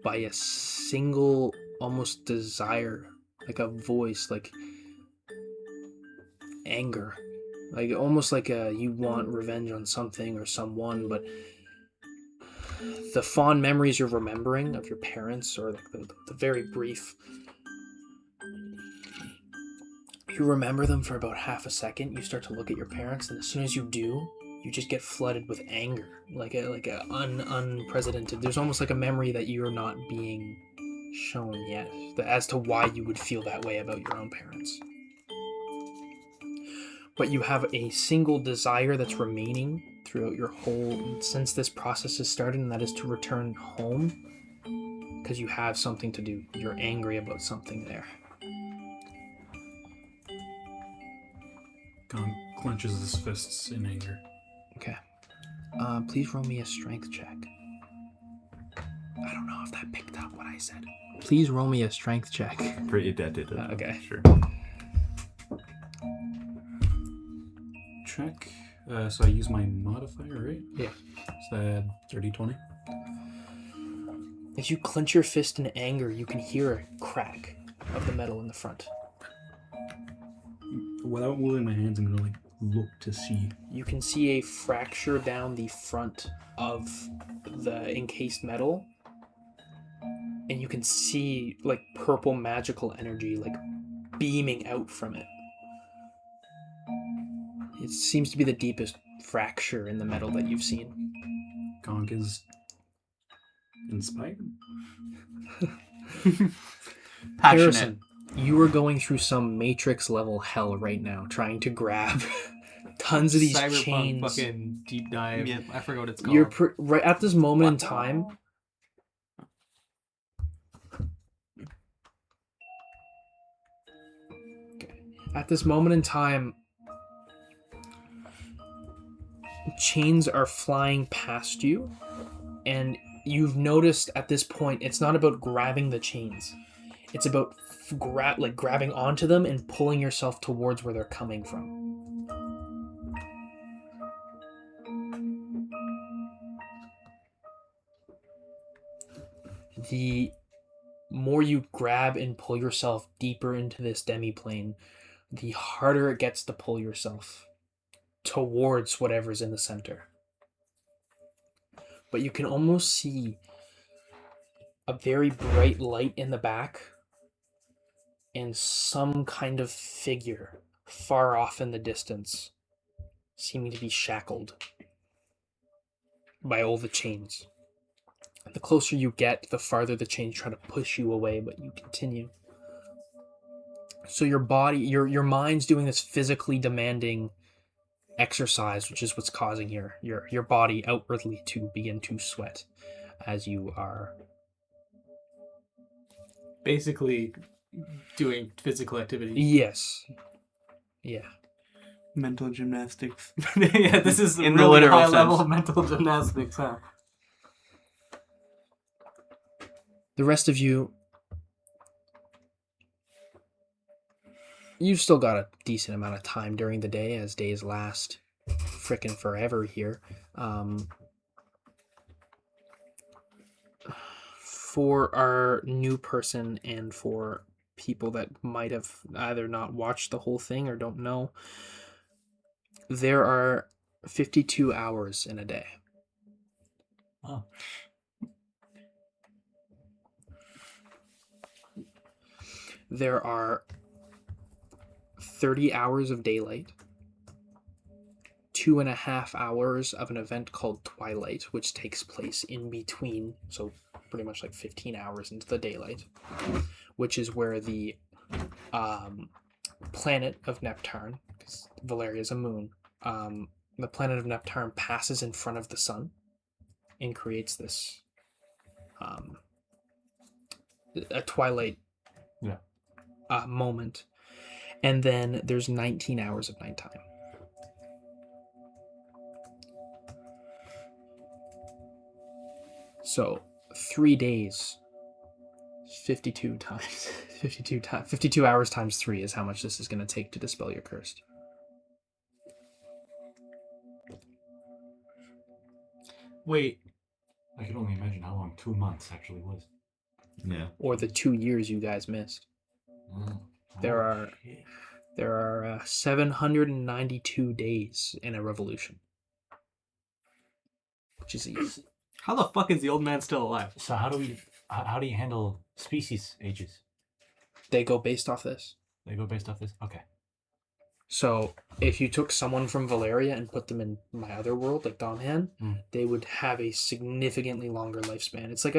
by a single almost desire, like a voice, like anger, like almost like you want revenge on something or someone, but the fond memories you're remembering of your parents, or like the very brief, you remember them for about half a second. You start to look at your parents, and as soon as you do, you just get flooded with anger, like a unprecedented. There's almost like a memory that you're not being shown yet, as to why you would feel that way about your own parents. But you have a single desire that's remaining throughout your whole, since this process has started, and that is to return home, because you have something to do. You're angry about something there. Gon clenches his fists in anger. Okay. Please roll me a strength check. I don't know if that picked up what I said. Please roll me a strength check. Pretty dead did it. Okay. Sure. Check. So I use my modifier, right? Yeah. So that 30-20. As you clench your fist in anger, you can hear a crack of the metal in the front. Without moving my hands, I'm gonna like look to see. You can see a fracture down the front of the encased metal, and you can see like purple magical energy like beaming out from it. It seems to be the deepest fracture in the metal that you've seen. Gonk is inspired. Passionate. Harrison, you are going through some Matrix level hell right now, trying to grab tons of these Cyberpunk chains. fucking deep dive. Yep. I forgot what it's called. You're right at this moment in time. At this moment in time, chains are flying past you, and you've noticed at this point it's not about grabbing the chains. It's about grabbing onto them and pulling yourself towards where they're coming from. The more you grab and pull yourself deeper into this demiplane, the harder it gets to pull yourself towards whatever's in the center. But you can almost see a very bright light in the back and some kind of figure far off in the distance, seeming to be shackled by all the chains. The closer you get, the farther the chains try to push you away, but you continue. So your body, your mind's doing this physically demanding exercise, which is what's causing your body outwardly to begin to sweat as you are Basically doing physical activity. Yes. Yeah. Mental gymnastics. Yeah, this is In the really literal high sense. level of mental gymnastics, huh? The rest of you, you've still got a decent amount of time during the day, as days last frickin' forever here. For our new person and for people that might have either not watched the whole thing or don't know, there are 52 hours in a day. Oh. There are 30 hours of daylight, 2.5 hours of an event called Twilight, which takes place in between, so pretty much like 15 hours into the daylight, which is where the planet of Neptune, because Volaria is a moon, the planet of Neptune passes in front of the sun and creates this a twilight moment. And then there's 19 hours of nighttime. So 3 days, 52 hours times 3 is how much this is going to take to dispel your curse. Wait, I could only imagine how long 2 months actually was. Yeah. Or the 2 years you guys missed. There are 792 days in a revolution, which is easy. how the fuck is the old man still alive? So how do you handle species ages? They go based off this. They go based off this? Okay. So if you took someone from Volaria and put them in my other world, like Domhan, they would have a significantly longer lifespan. It's about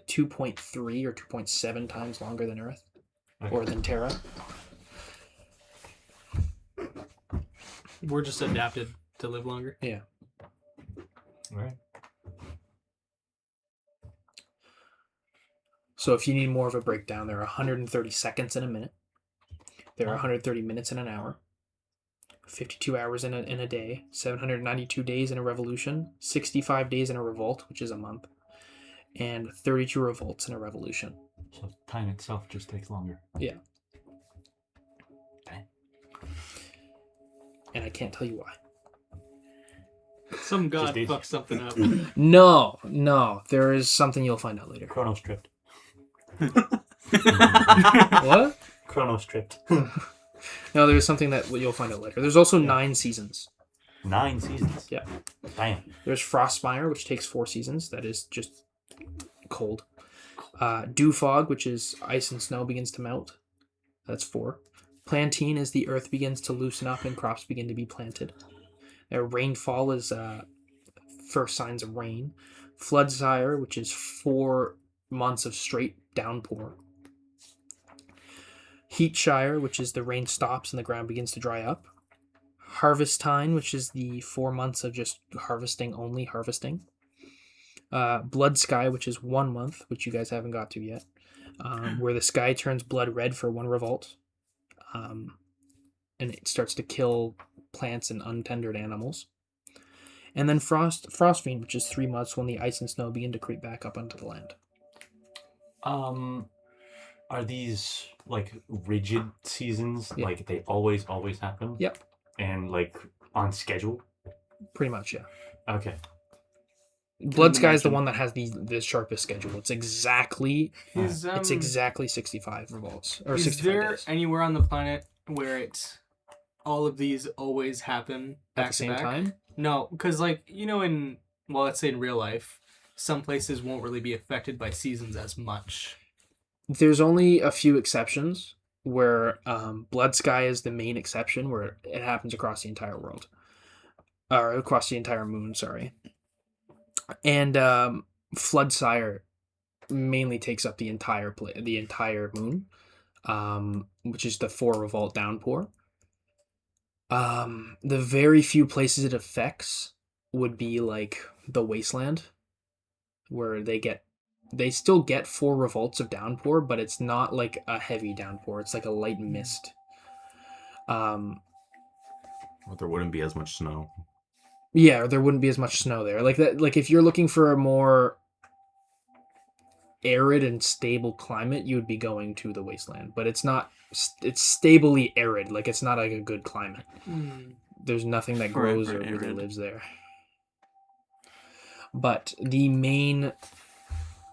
2.3 or 2.7 times longer than Earth, or than Terra. We're just adapted to live longer. Yeah. All right. So if you need more of a breakdown, there are 130 seconds in a minute. There are 130 minutes in an hour. 52 hours in a day, 792 days in a revolution, 65 days in a revolt, which is a month, and 32 revolts in a revolution. So time itself just takes longer. Yeah. Okay. And I can't tell you why. Some god days. fucked something up. No. There is something you'll find out later. Chronos tripped. What? Chronos tripped. No, there's something that you'll find out later. There's also 9 seasons. 9 seasons. Yeah. Damn. There's Frostspire, which takes 4 seasons. That is just cold. Dew Fog, which is ice and snow begins to melt. That's 4. Plantine is the earth begins to loosen up and crops begin to be planted. Rainfall is first signs of rain. Floodsire, which is 4 months of straight downpour. Heatshire, which is the rain stops and the ground begins to dry up. Harvestine, which is the 4 months of just harvesting. Blood Sky, which is 1 month, which you guys haven't got to yet, where the sky turns blood red for 1 revolt, and it starts to kill plants and untendered animals. And then Frostfiend, which is 3 months when the ice and snow begin to creep back up onto the land. Are these like rigid seasons? Yeah. Like they always happen? Yep. And like on schedule? Pretty much, yeah. Okay. Blood Sky is the one that has the sharpest schedule. It's exactly Is 65 revolts or is 65 there days anywhere on the planet where all of these always happen back at the same to back? time. No, because let's say in real life, some places won't really be affected by seasons as much. There's only a few exceptions. where Blood Sky is the main exception, where it happens across the entire world. Or across the entire moon, sorry. And Flood Sire mainly takes up the entire moon, which is the 4 Revolt Downpour. The very few places it affects would be like the Wasteland, where they still get 4 Revolts of Downpour, but it's not like a heavy downpour. It's like a light mist. Well, there wouldn't be as much snow. Yeah, or there wouldn't be as much snow there. Like that. Like if you're looking for a more arid and stable climate, you would be going to the Wasteland. But it's not. It's stably arid. Like it's not like a good climate. There's nothing that grows or Forever really arid. lives there. But the main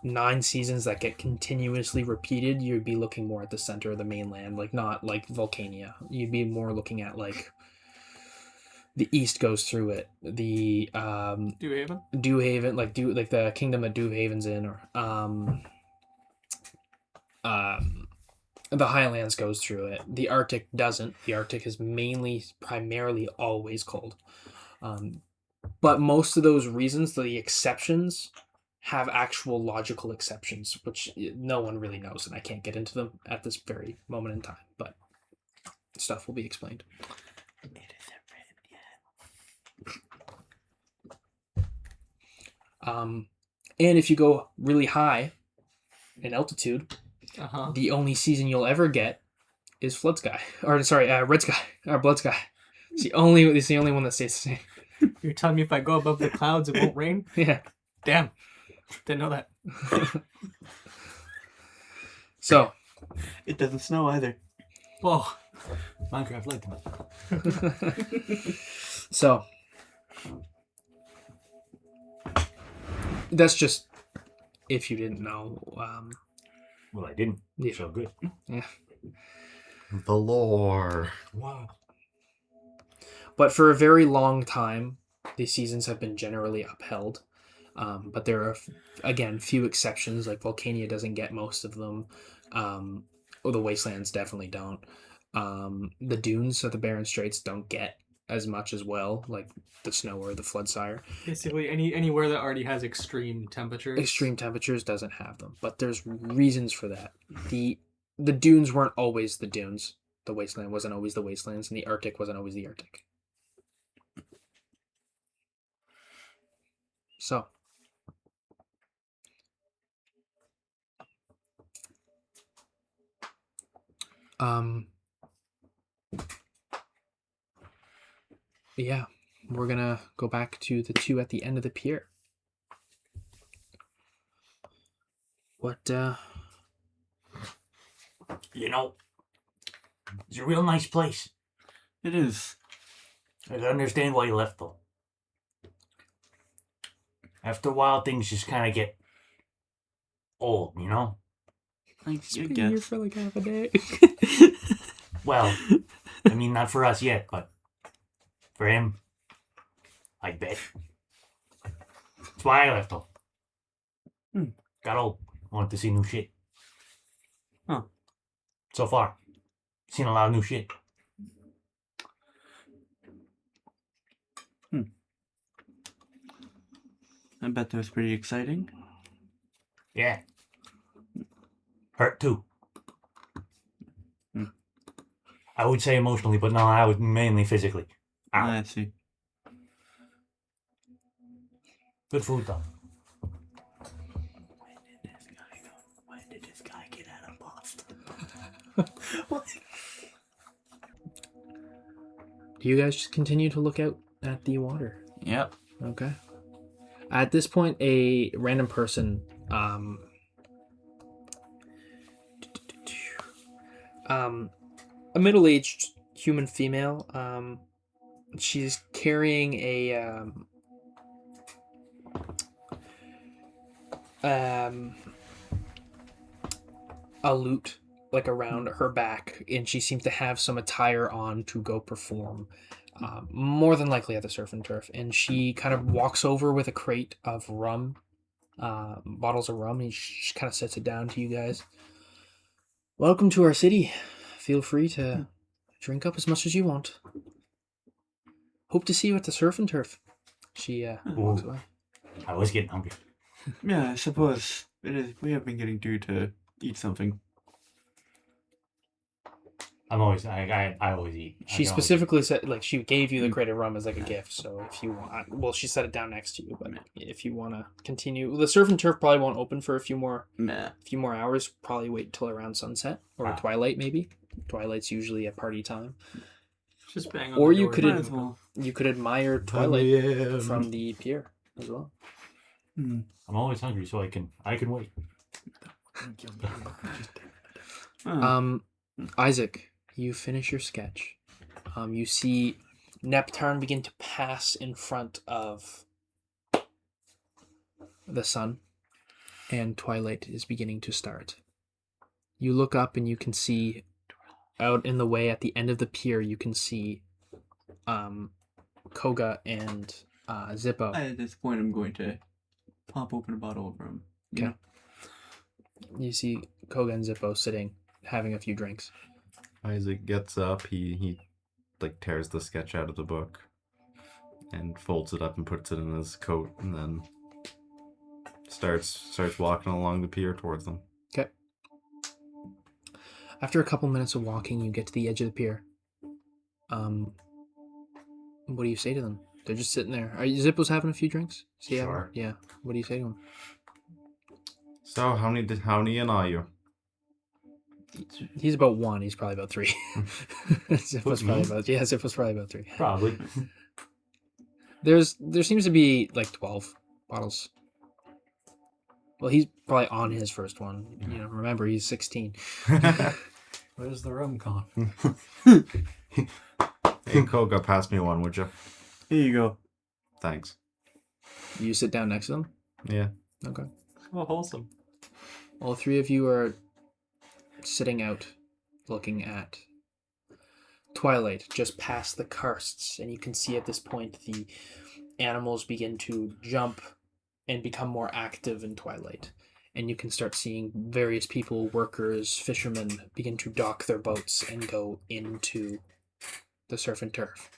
9 seasons that get continuously repeated, you'd be looking more at the center of the mainland, like not like Volcania. You'd be more looking at like the east goes through it, the Dewhaven, like the kingdom that Dewhaven's in, or the Highlands goes through it. The Arctic doesn't. The Arctic is primarily always cold. But most of those reasons, the exceptions, have actual logical exceptions, which no one really knows, and I can't get into them at this very moment in time, but stuff will be explained. And if you go really high in altitude, the only season you'll ever get is Flood Sky, or sorry, Red Sky, or Blood Sky. It's the only one that stays the same. You're telling me if I go above the clouds, it won't rain? Yeah. Damn. Didn't know that. So. It doesn't snow either. Whoa. Minecraft like that. So. That's just if you didn't know. Well, I didn't. Yeah. So good. Yeah. The lore. Wow. But for a very long time, the seasons have been generally upheld. But there are, again, few exceptions. Like Volcania doesn't get most of them. Or the Wastelands definitely don't. The dunes of the Barren Straits don't get as much as well, like the snow or the Flood Sire. Basically, anywhere that already has extreme temperatures. Extreme temperatures doesn't have them, but there's reasons for that. The dunes weren't always the dunes. The Wasteland wasn't always the Wastelands, and the Arctic wasn't always the Arctic. So. Yeah, we're gonna go back to the 2 at the end of the pier. What, You know, it's a real nice place. It is. I can understand why you left, though. After a while, things just kind of get old, you know? I been guess. here for like half a day. Well, I mean, not for us yet, but for him, I bet. That's why I left, though. Got old. Wanted to see new shit. Huh. So far, seen a lot of new shit. I bet that was pretty exciting. Yeah. Hurt too. I would say emotionally, but no, I was mainly physically. I see. Good food though. When did this guy get out of Boston? Do you guys just continue to look out at the water? Yep. Okay. At this point, a random person, a middle-aged human female, she's carrying a lute like around her back, and she seems to have some attire on to go perform, more than likely at the surf and turf. And she kind of walks over with a crate of rum, bottles of rum, and she kind of sets it down to you guys. Welcome to our city, Feel free to drink up as much as you want. Hope to see you at the surf and turf. She walks away. I was getting hungry. Yeah, I suppose it is. We have been getting due to eat something. I'm always I always eat. She specifically said, like, she gave you the crate of rum as like a gift. So if you want, well, she set it down next to you. But if you want to continue, the surf and turf probably won't open for a few more hours. Probably wait till around sunset or twilight, maybe. Twilight's usually a party time. Just bang on Or the you door. you could admire twilight from the pier as well. I'm always hungry, so I can wait. Isaac, you finish your sketch. You see Neptune begin to pass in front of the sun, and twilight is beginning to start. You look up and you can see out in the way at the end of the pier, you can see Koga and Zippo. At this point, I'm going to pop open a bottle of rum. Okay. You see Koga and Zippo sitting, having a few drinks. Isaac gets up. He like tears the sketch out of the book and folds it up and puts it in his coat, and then starts walking along the pier towards them. Okay. After a couple minutes of walking, you get to the edge of the pier. What do you say to them? They're just sitting there. Zippo's having a few drinks? Sure. Yeah. What do you say to him? So how many in are you? He's about 1. He's probably about 3. Zippo's probably about 3. Probably. There seems to be like 12 bottles. Well, he's probably on his first one. You know, remember he's 16. Where's the rum con? Hey, Koga, pass me one, would you? Here you go. Thanks. You sit down next to them? Yeah. Okay. Oh, wholesome. All 3 of you are sitting out looking at twilight just past the karsts, and you can see at this point the animals begin to jump and become more active in twilight, and you can start seeing various people, workers, fishermen, begin to dock their boats and go into the surf and turf.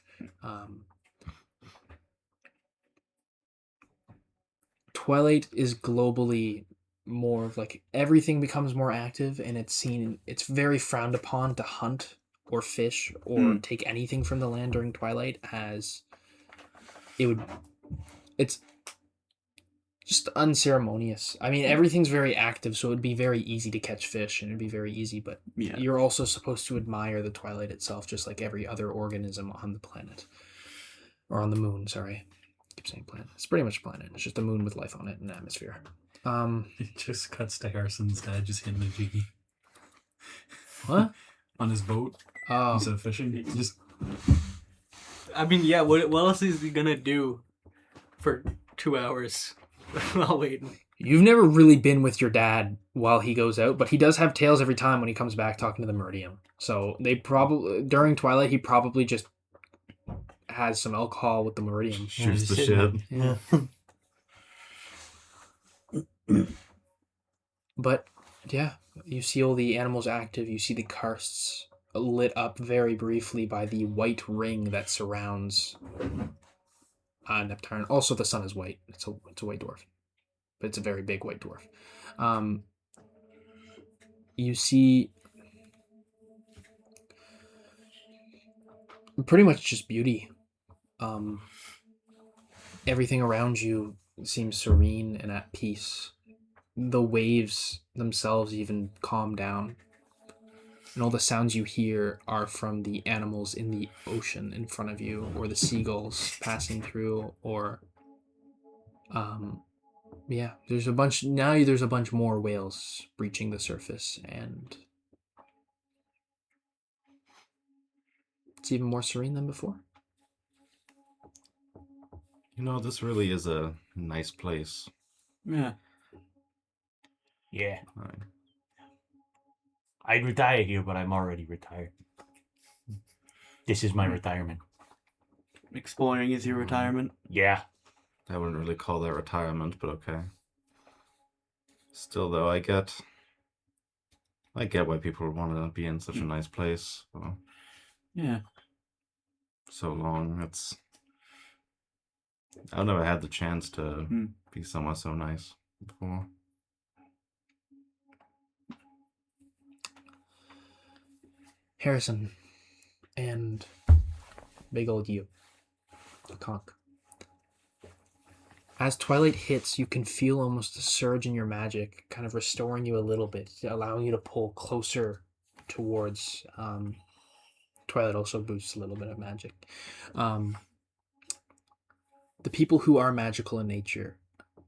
Twilight is globally more of like everything becomes more active, and it's very frowned upon to hunt or fish or take anything from the land during twilight, as it's just unceremonious. I mean, everything's very active, so it'd be very easy to catch fish, and it'd be very easy, but you're also supposed to admire the twilight itself, just like every other organism on the planet. Or on the moon, sorry. I keep saying planet. It's pretty much a planet. It's just a moon with life on it and atmosphere. It just cuts to Harrison's dad just hitting a jiggy. What? On his boat. Oh. Instead of fishing. Just... I mean, yeah, what else is he gonna do for 2 hours while waiting? You've never really been with your dad while he goes out, but he does have tales every time when he comes back talking to the Meridian. So they probably, during twilight, he probably just has some alcohol with the Meridian. Shoots the shit. Yeah. But yeah, you see all the animals active. You see the karsts lit up very briefly by the white ring that surrounds Neptune. Also, the sun is white. It's a white dwarf, but it's a very big white dwarf. You see pretty much just beauty. Everything around you seems serene and at peace. The waves themselves even calm down. And all the sounds you hear are from the animals in the ocean in front of you, or the seagulls passing through, or there's a bunch more whales breaching the surface, and it's even more serene than before. You know, this really is a nice place. Yeah. Yeah. Right. I'd retire here, but I'm already retired. This is my retirement. Exploring is your retirement. Yeah. I wouldn't really call that retirement, but okay. Still, though, I get I get why people would want to be in such a nice place for Yeah. so long. I've never had the chance to be somewhere so nice before. Harrison and big old you, Conk. As twilight hits, you can feel almost a surge in your magic, kind of restoring you a little bit, allowing you to pull closer towards. Twilight also boosts a little bit of magic. The people who are magical in nature,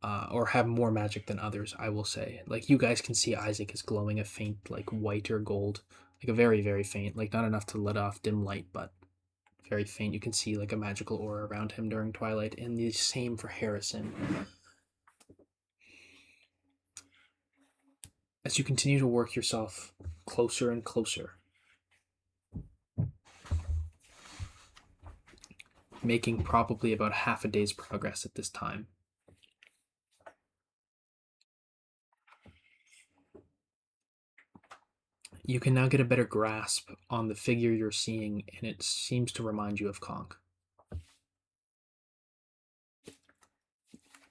or have more magic than others, I will say. Like, you guys can see Isaac is glowing a faint, like, white or gold. Like, a very, very faint. Like, not enough to let off dim light, but very faint. You can see, like, a magical aura around him during twilight. And the same for Harrison. As you continue to work yourself closer and closer, making probably about half a day's progress at this time. You can now get a better grasp on the figure you're seeing, and it seems to remind you of Conk.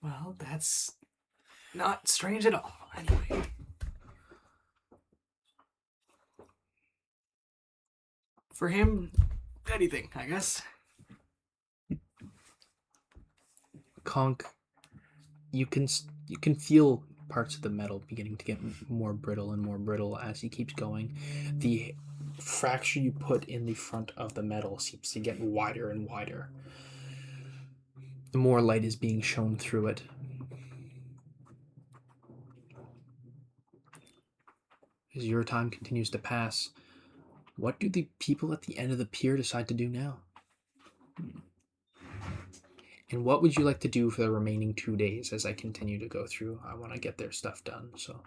Well, that's not strange at all. Anyway. For him, anything, I guess. Conk, you can feel parts of the metal beginning to get more brittle as he keeps going. The fracture you put in the front of the metal seems to get wider and wider. The more light is being shown through it. As your time continues to pass, what do the people at the end of the pier decide to do now? And what would you like to do for the remaining 2 days as I continue to go through? I want to get their stuff done, so.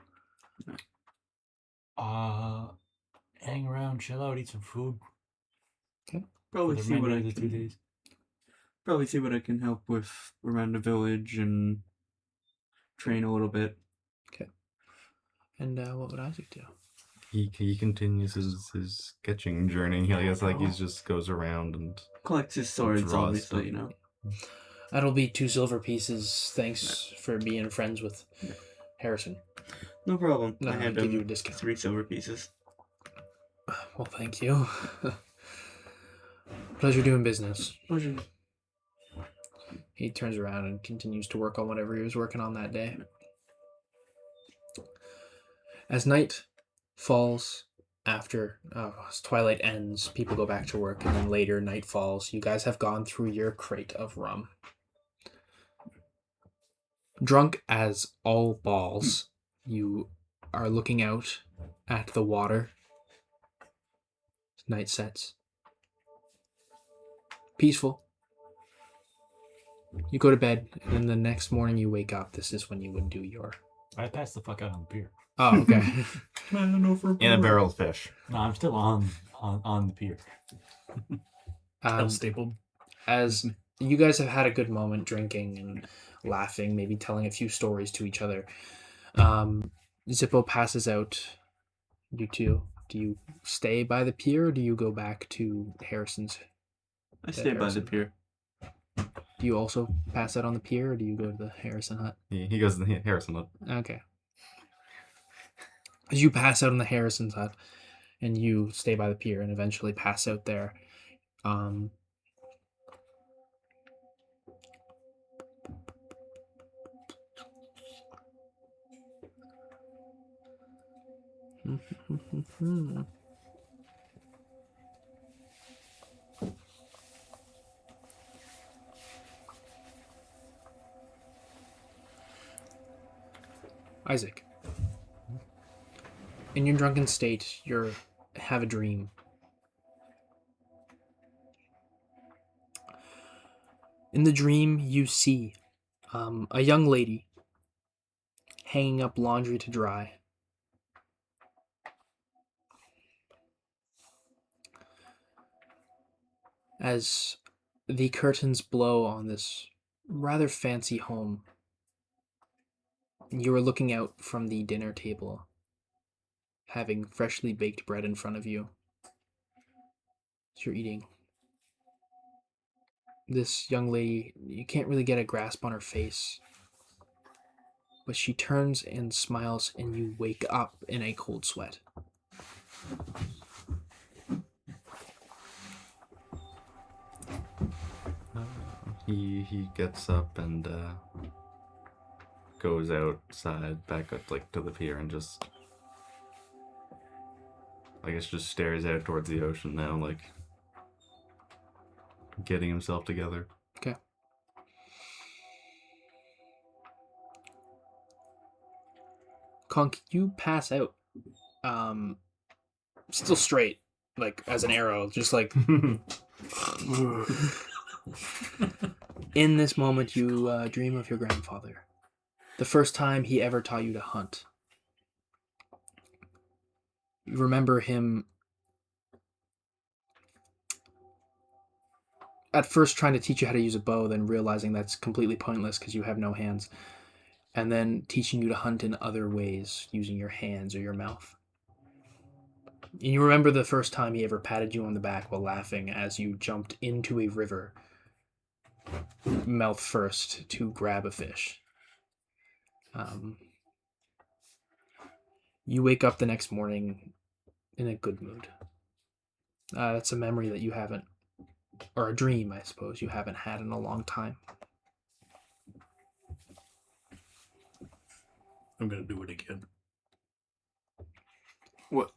Hang around, chill out, eat some food. Okay. Probably For the see what remainder I of the 2 can. days. Probably see what I can help with around the village and train a little bit. Okay. And what would Isaac do? He continues his sketching journey. I guess like he just goes around and Collects his swords, draws obviously, stuff. you know. That'll be 2 silver pieces. Thanks for being friends with Harrison. No problem. No, I had I'll give you a discount. 3 silver pieces. Well, thank you. Pleasure doing business. Pleasure. He turns around and continues to work on whatever he was working on that day. As night falls, as twilight ends, people go back to work, and then later night falls. You guys have gone through your crate of rum. Drunk as all balls, you are looking out at the water. Night sets. Peaceful. You go to bed, and then the next morning you wake up. This is when you would do your... I passed the fuck out on the pier. Oh, okay. in a barrel of fish. No, I'm still on the pier. Stapled. As you guys have had a good moment drinking and laughing, maybe telling a few stories to each other, Zippo passes out. You two, do you stay by the pier, or do you go back to Harrison's? I stay by the pier. Do you also pass out on the pier, or do you go to the Harrison hut? He goes to the Harrison hut. Okay. As you pass out in the Harrison's hut, and you stay by the pier, and eventually pass out there, Isaac, in your drunken state, you have a dream. In the dream, you see a young lady hanging up laundry to dry. As the curtains blow on this rather fancy home, you are looking out from the dinner table, having freshly baked bread in front of you. As you're eating. This young lady, you can't really get a grasp on her face. But she turns and smiles, and you wake up in a cold sweat. He gets up and goes outside, back up to the pier, and just, I guess, just stares out towards the ocean now, getting himself together. Okay. Conk, you pass out. Still straight, as an arrow, just In this moment, you dream of your grandfather. The first time he ever taught you to hunt. You remember him at first trying to teach you how to use a bow, then realizing that's completely pointless because you have no hands. And then teaching you to hunt in other ways, using your hands or your mouth. And you remember the first time he ever patted you on the back while laughing as you jumped into a river, mouth first, to grab a fish. You wake up the next morning in a good mood. That's a memory that you haven't, or a dream, I suppose, you haven't had in a long time. I'm gonna do it again. What?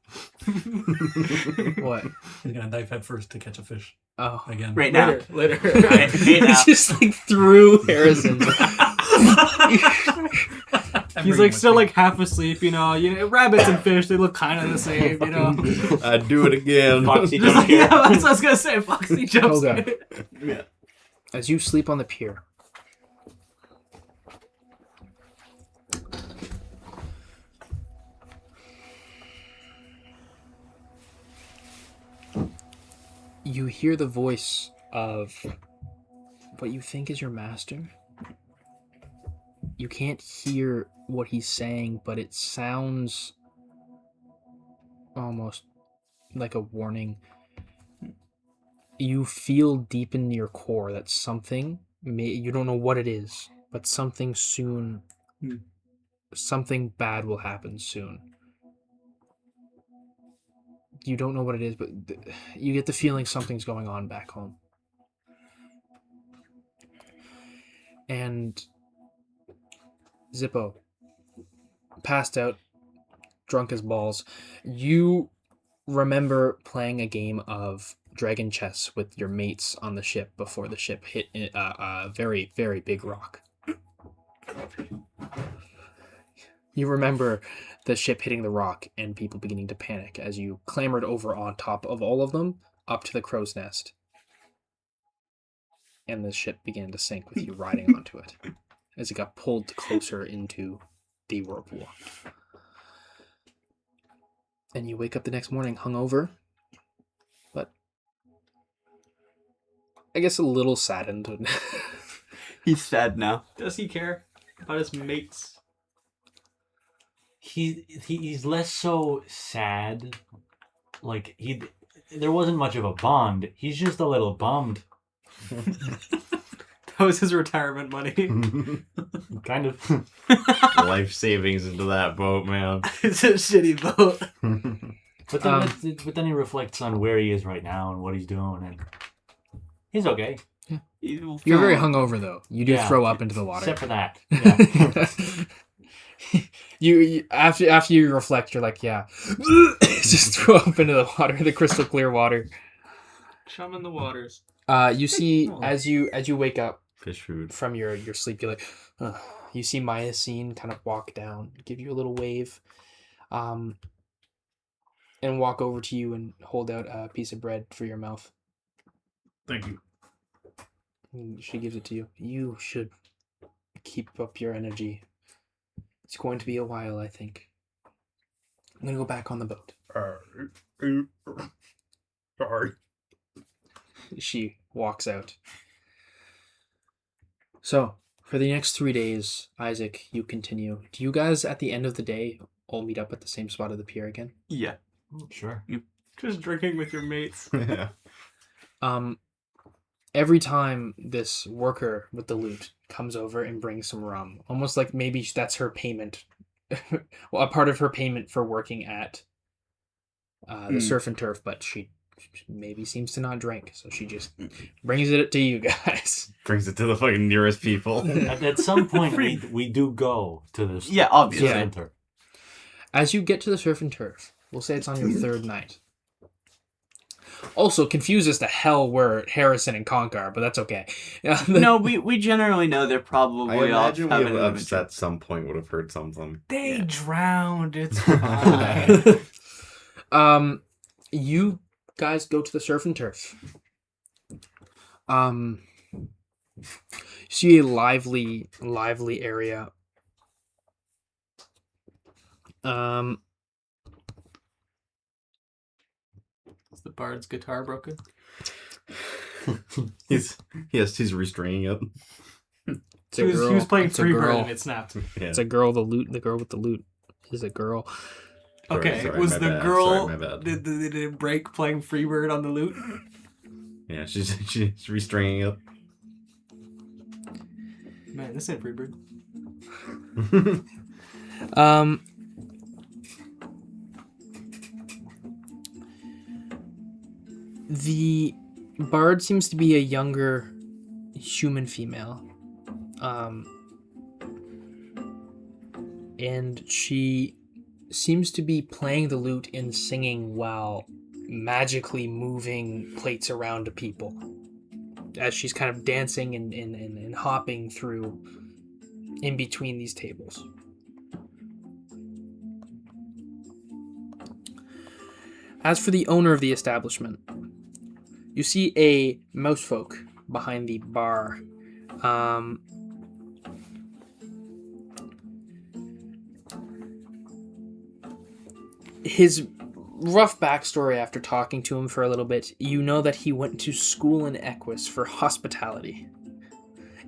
What? He's gonna dive head first to catch a fish Oh. again. Right now. Later. Hey, now. Just through Harrison. He's still half asleep, rabbits and fish, they look kind of the same, I'd do it again. Foxy jump Yeah, here. that's what I was gonna say. Foxy jumps Okay. in. Yeah. As you sleep on the pier, you hear the voice of what you think is your master. You can't hear what he's saying, but it sounds almost like a warning. You feel deep in your core that something, you don't know what it is, but something soon, something bad will happen soon. You don't know what it is, but you get the feeling something's going on back home. And Zippo, passed out, drunk as balls, you remember playing a game of dragon chess with your mates on the ship before the ship hit a very, very big rock. You remember the ship hitting the rock and people beginning to panic as you clambered over on top of all of them up to the crow's nest. And the ship began to sink with you riding onto it as it got pulled closer into the whirlpool. And you wake up the next morning hungover, but I guess a little saddened. He's sad now. Does he care about his mates? He's less so sad. There wasn't much of a bond. He's just a little bummed. That was his retirement money. Kind of. Life savings into that boat, man. It's a shitty boat. But then he reflects on where he is right now and what he's doing, and he's okay. You're very hungover, though. You do throw up into the water. Except for that. Yeah. you after you reflect, you're like, yeah, just throw up into the water, the crystal clear water. Chum in the waters. You see as you wake up Fish food. from your sleep, you're like, you see Myocene kind of walk down, give you a little wave, and walk over to you and hold out a piece of bread for your mouth. Thank you. And she gives it to you. You should keep up your energy. It's going to be a while, I think. I'm going to go back on the boat. Sorry. She walks out. So, for the next 3 days, Isaac, you continue. Do you guys, at the end of the day, all meet up at the same spot of the pier again. Yeah. Sure. Just drinking with your mates. Yeah. Every time this worker with the loot comes over and brings some rum, almost like maybe that's her payment, well, a part of her payment for working at the surf and turf, but she maybe seems to not drink, so she just brings it to you guys. Brings it to the fucking nearest people. At some point, we do go to this. Yeah, obviously. Center. As you get to the surf and turf, we'll say it's on your third night. Also, confused as to hell where Harrison and Conk are, but that's okay. No, we generally know they're probably I all imagine we having have an upset at some point would have heard something. They drowned. It's fine. You guys go to the surf and turf. You see a lively area. Is the bard's guitar broken? He's restraining it. It's a He girl. was playing It's a Freebird girl. and it snapped. Yeah. It's a girl. The girl with the loot is a girl. Okay, Sorry, was my the bad. girl Sorry, my bad. did it break playing Freebird on the lute? Yeah, she's restraining it. Man, this ain't Freebird. The bard seems to be a younger human female. And she seems to be playing the lute and singing while magically moving plates around to people. As she's kind of dancing and hopping through in between these tables. As for the owner of the establishment, you see a mousefolk behind the bar. His rough backstory after talking to him for a little bit, you know that he went to school in Equus for hospitality.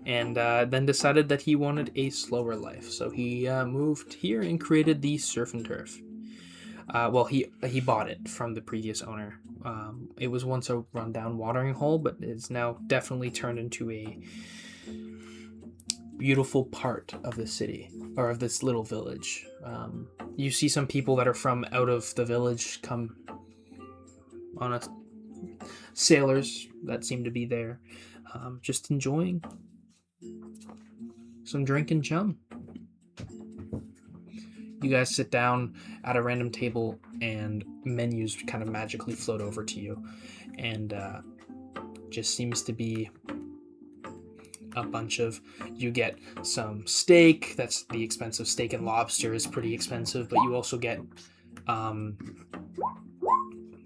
And then decided that he wanted a slower life. So he moved here and created the Surf and Turf. He bought it from the previous owner. It was once a rundown watering hole, but it's now definitely turned into a beautiful part of the city, or of this little village. You see some people that are from out of the village come on sailors that seem to be there, just enjoying some drink and chum. You guys sit down at a random table and menus kind of magically float over to you. And just seems to be a bunch of... You get some steak. That's the expensive steak, and lobster is pretty expensive. But you also get... Didn't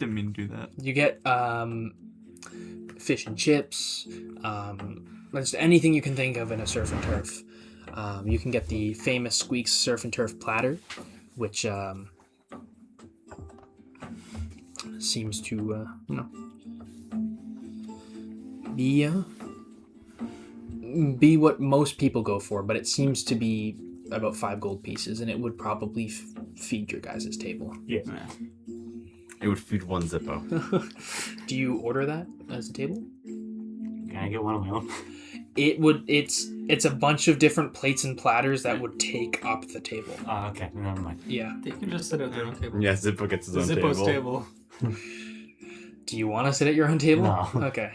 mean to do that. You get fish and chips. Just anything you can think of in a surf and turf. You can get the famous Squeak's Surf and Turf platter, which seems to, be what most people go for, but it seems to be about 5 gold pieces, and it would probably feed your guys' table. Yeah. It would feed one Zippo. Do you order that as a table? Can I get one of my own? It's a bunch of different plates and platters that would take up the table. Oh, okay. Never mind. Yeah. They can just sit at their own table. Yeah, Zippo gets his own Zippo's table. Do you want to sit at your own table? No. Okay.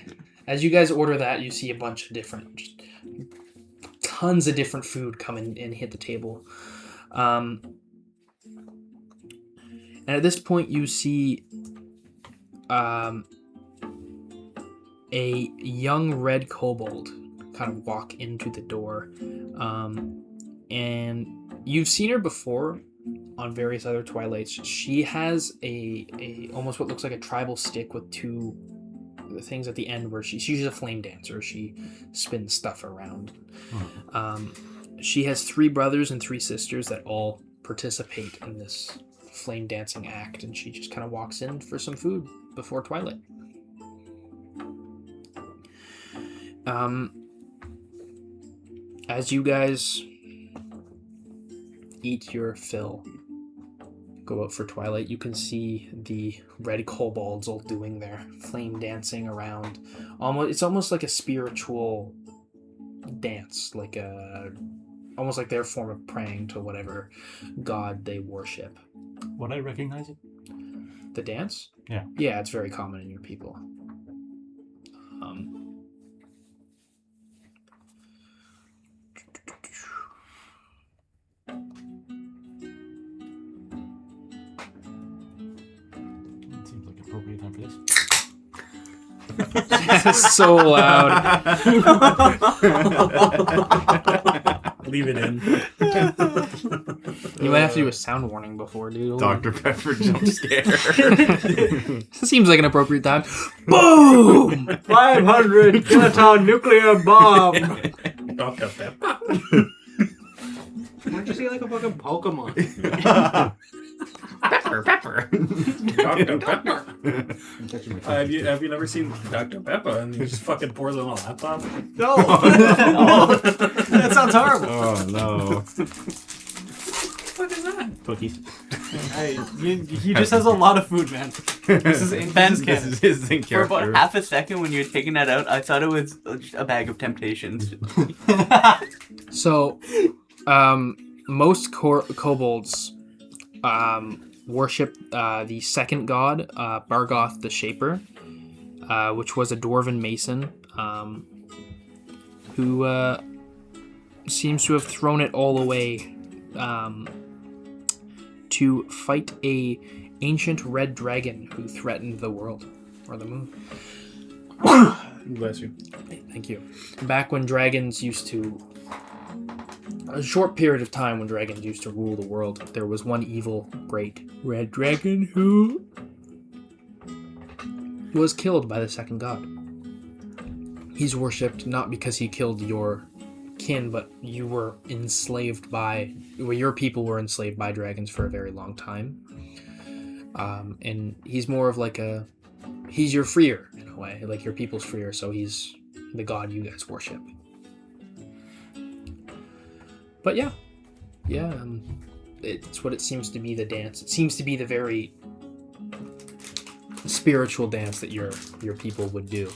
As you guys order that, you see a bunch of different, just tons of different food come in and hit the table. And at this point, you see a young red kobold kind of walk into the door. And you've seen her before on various other Twilights. She has a almost what looks like a tribal stick with 2 things at the end where she's a flame dancer. She spins stuff around. She has 3 brothers and 3 sisters that all participate in this flame dancing act, and she just kind of walks in for some food before Twilight. As you guys eat your fill, go out for twilight, you can see the red kobolds all doing their flame dancing around. It's almost like a spiritual dance, almost like their form of praying to whatever god they worship. Would I recognize it? The dance? Yeah. Yeah, it's very common in your people. It seems like appropriate time for this. It's so loud. Leave it in. You might have to do a sound warning before, dude. Dr. Pepper jump scare. This seems like an appropriate time. Boom! 500 kiloton nuclear bomb. Dr. Pepper. Why'd you say like a fucking Pokemon? Pepper, Pepper. Dr. Pepper. Have you never seen Dr. Pepper and he just fucking pours it on a laptop? No. That sounds horrible. Oh, no. What is that? Cookies. Hey, he just has a lot of food, man. This is Ben's This canon. is his thing For about character. half a second when you were taking that out, I thought it was just a bag of temptations. So, most kobolds worship the second god, Bargoth the Shaper, which was a dwarven mason who seems to have thrown it all away to fight a ancient red dragon who threatened the world, or the moon. Bless you. Thank you. Back when dragons used to... A short period of time when dragons used to rule the world, there was one evil, great red dragon who was killed by the second god. He's worshipped not because he killed your kin, but you were enslaved by... Well, your people were enslaved by dragons for a very long time. And he's more of like a... He's your freer, in a way. Like, your people's freer, so he's the god you guys worship. But yeah, it's what it seems to be, the dance. It seems to be the very spiritual dance that your people would do.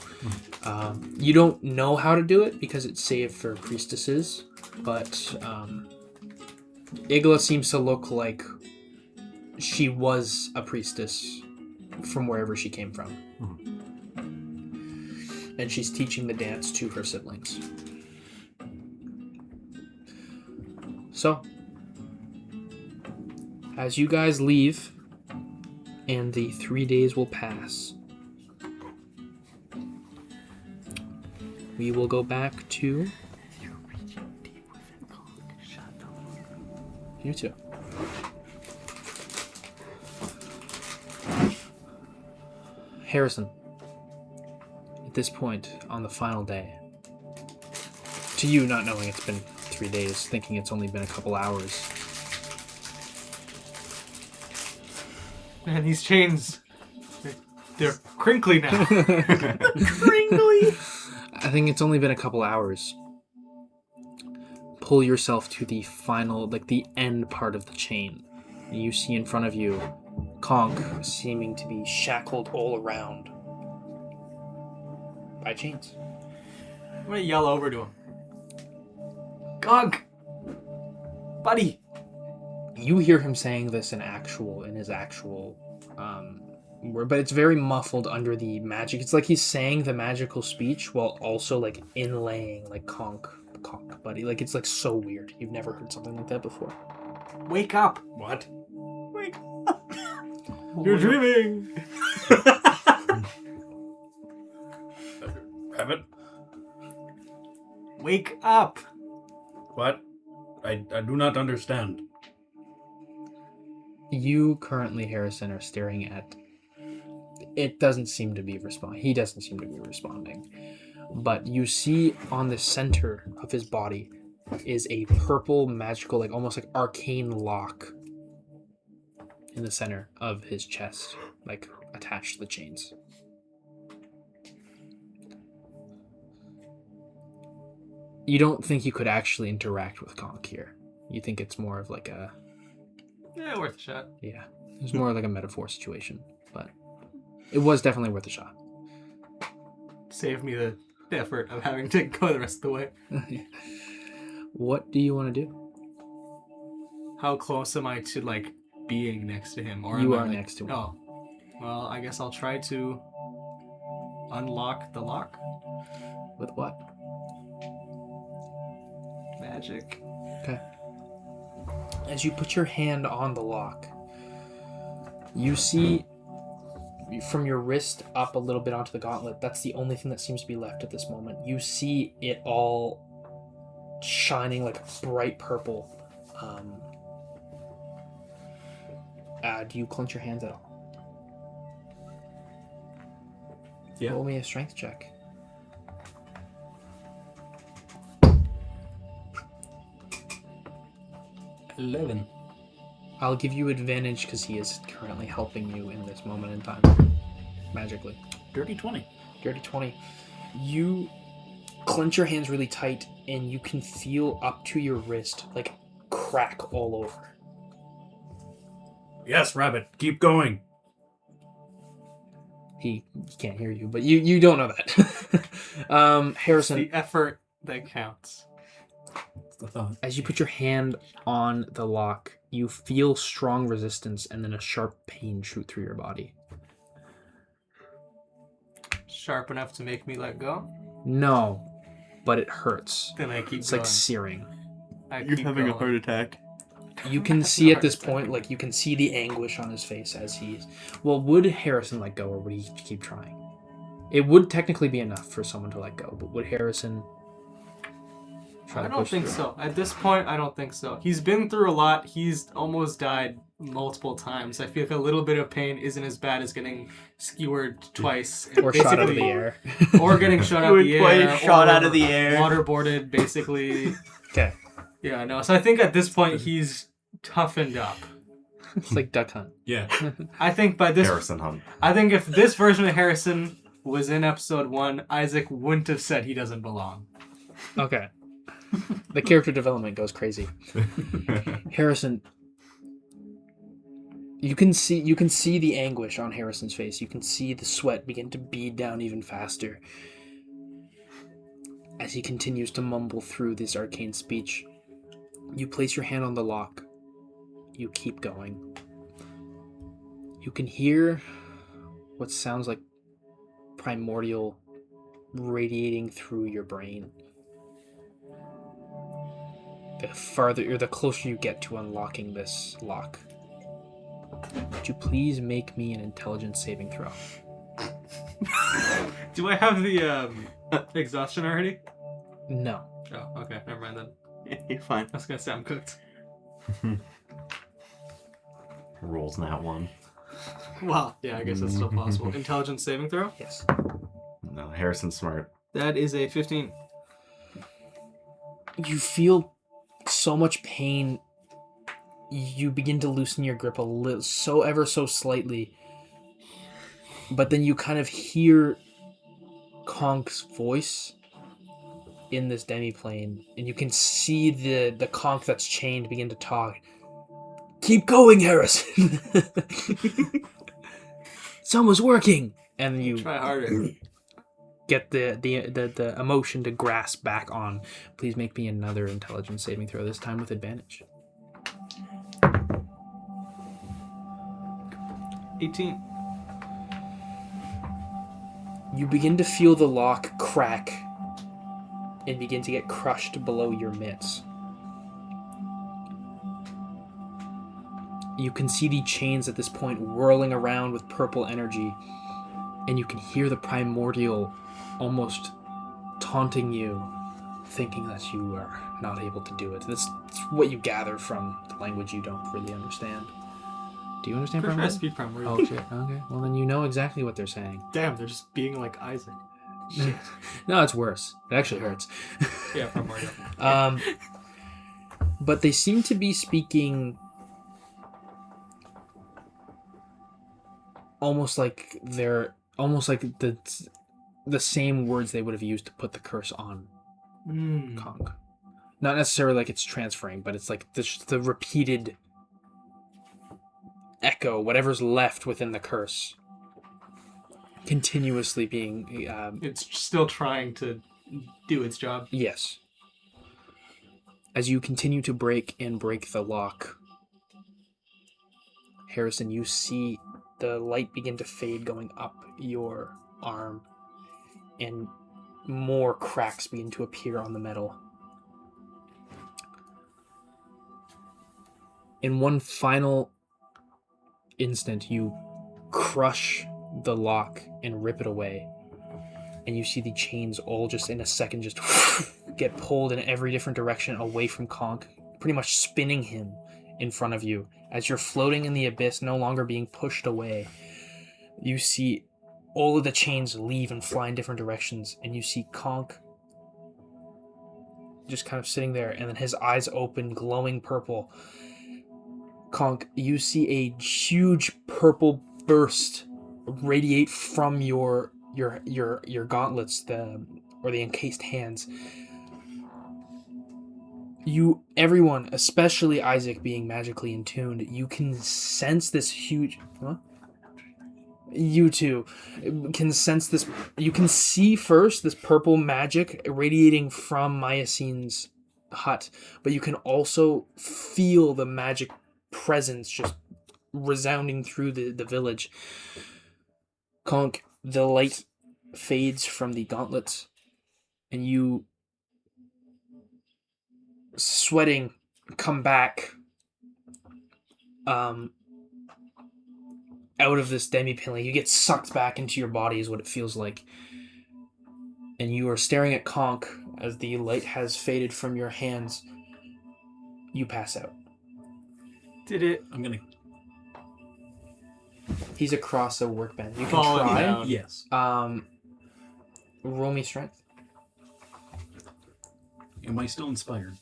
You don't know how to do it because it's saved for priestesses, but Igla seems to look like she was a priestess from wherever she came from. And she's teaching the dance to her siblings. So, as you guys leave, and the 3 days will pass, we will go back to you two. Harrison, at this point on the final day, to you not knowing it's been 3 days, thinking it's only been a couple hours. Man, these chains, they're crinkly now. Crinkly! I think it's only been a couple hours. Pull yourself to the final, like the end part of the chain. You see in front of you Conk seeming to be shackled all around by chains. I'm gonna yell over to him. Gunk! Buddy! You hear him saying this in his actual word, but it's very muffled under the magic. It's like he's saying the magical speech while also like inlaying like conk, buddy. Like it's like so weird. You've never heard something like that before. Wake up! What? Wake up! You're dreaming! Rabbit? Wake up! What? I do not understand. You currently, Harrison, are staring at... It doesn't seem to be responding. He doesn't seem to be responding. But you see on the center of his body is a purple, magical, like almost like arcane lock in the center of his chest, like attached to the chains. You don't think you could actually interact with Conk here. You think it's more of like a Yeah, worth a shot. Yeah, it was more like a metaphor situation, but it was definitely worth a shot. Save me the effort of having to go the rest of the way. What do you want to do? How close am I to like being next to him? Or You am I, are like... next to him. Oh, well, I guess I'll try to unlock the lock. With what? Magic. Okay. As you put your hand on the lock, you see from your wrist up a little bit onto the gauntlet, that's the only thing that seems to be left at this moment. You see it all shining like a bright purple. Do you clench your hands at all? Yeah. Roll me a strength check. $11. I'll give you advantage because he is currently helping you in this moment in time. Magically. Dirty 20. Dirty 20. You clench your hands really tight and you can feel up to your wrist like crack all over. Yes, Rabbit. Keep going. He can't hear you, but you don't know that. Harrison, The effort that counts. That's the thought. as you put your hand on the lock, you feel strong resistance and then a sharp pain shoot through your body. Sharp enough to make me let go? No, but it hurts. Then I keep It's going. like searing. You're having a heart attack. You can see at this point, like, you can see the anguish on his face as he's... Well, would Harrison let go, or would he keep trying? It would technically be enough for someone to let go, but would Harrison try I to don't push think through? so. At this point, I don't think so. He's been through a lot. He's almost died multiple times. I feel like a little bit of pain isn't as bad as getting skewered twice. and Or shot out of the basically- air. Or getting shot out of the air. Shot or out of the air. Waterboarded, basically. Okay. Yeah, no. So I think at this point, he's toughened up. It's like Duck Hunt. Yeah. I think by this... Harrison Hunt. I think if this version of Harrison was in episode 1, Isaac wouldn't have said he doesn't belong. Okay. The character development goes crazy. Harrison, you can see the anguish on Harrison's face. You can see the sweat begin to bead down even faster as he continues to mumble through this arcane speech. You place your hand on the lock. You keep going. You can hear what sounds like primordial radiating through your brain. The closer you get to unlocking this lock. Would you please make me an intelligence saving throw? Do I have the exhaustion already? No. Oh, okay. Never mind then. You're fine. I was gonna say I'm cooked. Rolls that one. Well, yeah, I guess that's still possible. Intelligence saving throw? Yes. No, Harrison's smart. That is a 15. You feel so much pain. You begin to loosen your grip a little, ever so slightly. But then you kind of hear Konk's voice in this demiplane, and you can see the conch that's chained begin to talk. Keep going, Harrison. It's almost working. And you Try harder. get the emotion to grasp back on. Please make me another intelligence saving throw, this time with advantage. 18. You begin to feel the lock crack and begin to get crushed below your mitts. You can see the chains at this point whirling around with purple energy, and you can hear the primordial almost taunting you, thinking that you are not able to do it. That's what you gather from the language you don't really understand. Do you understand Prefer primordial? speed primordial. Oh shit, okay. Well then you know exactly what they're saying. Damn, they're just being like Isaac. No, it's worse. It actually hurts. Yeah, primordial. But they seem to be speaking almost like the same words they would have used to put the curse on Kong. Not necessarily like it's transferring, but it's like the repeated echo whatever's left within the curse, continuously being It's still trying to do its job. yes. As you continue to break the lock, Harrison, you see the light begin to fade going up your arm, and more cracks begin to appear on the metal. In one final instant, you crush the lock and rip it away, and you see the chains all just in a second just get pulled in every different direction away from Conk, pretty much spinning him in front of you. As you're floating in the abyss, no longer being pushed away, you see all of the chains leave and fly in different directions, and you see Conk just kind of sitting there, and then his eyes open, glowing purple. Conk, you see a huge purple burst radiate from your gauntlets, the encased hands. Everyone, especially Isaac being magically intuned, you can sense this huge... Huh? You too can sense this. You can see first this purple magic radiating from Myocene's hut, but you can also feel the magic presence just resounding through the village. Conk, the light fades from the gauntlets, and you, sweating, come back out of this demi-pin. Like, you get sucked back into your body is what it feels like. And you are staring at Conk as the light has faded from your hands. You pass out. Did it? I'm gonna. He's across a workbench. You can Falling try. down. Yes. Roll me strength. Am I still inspired?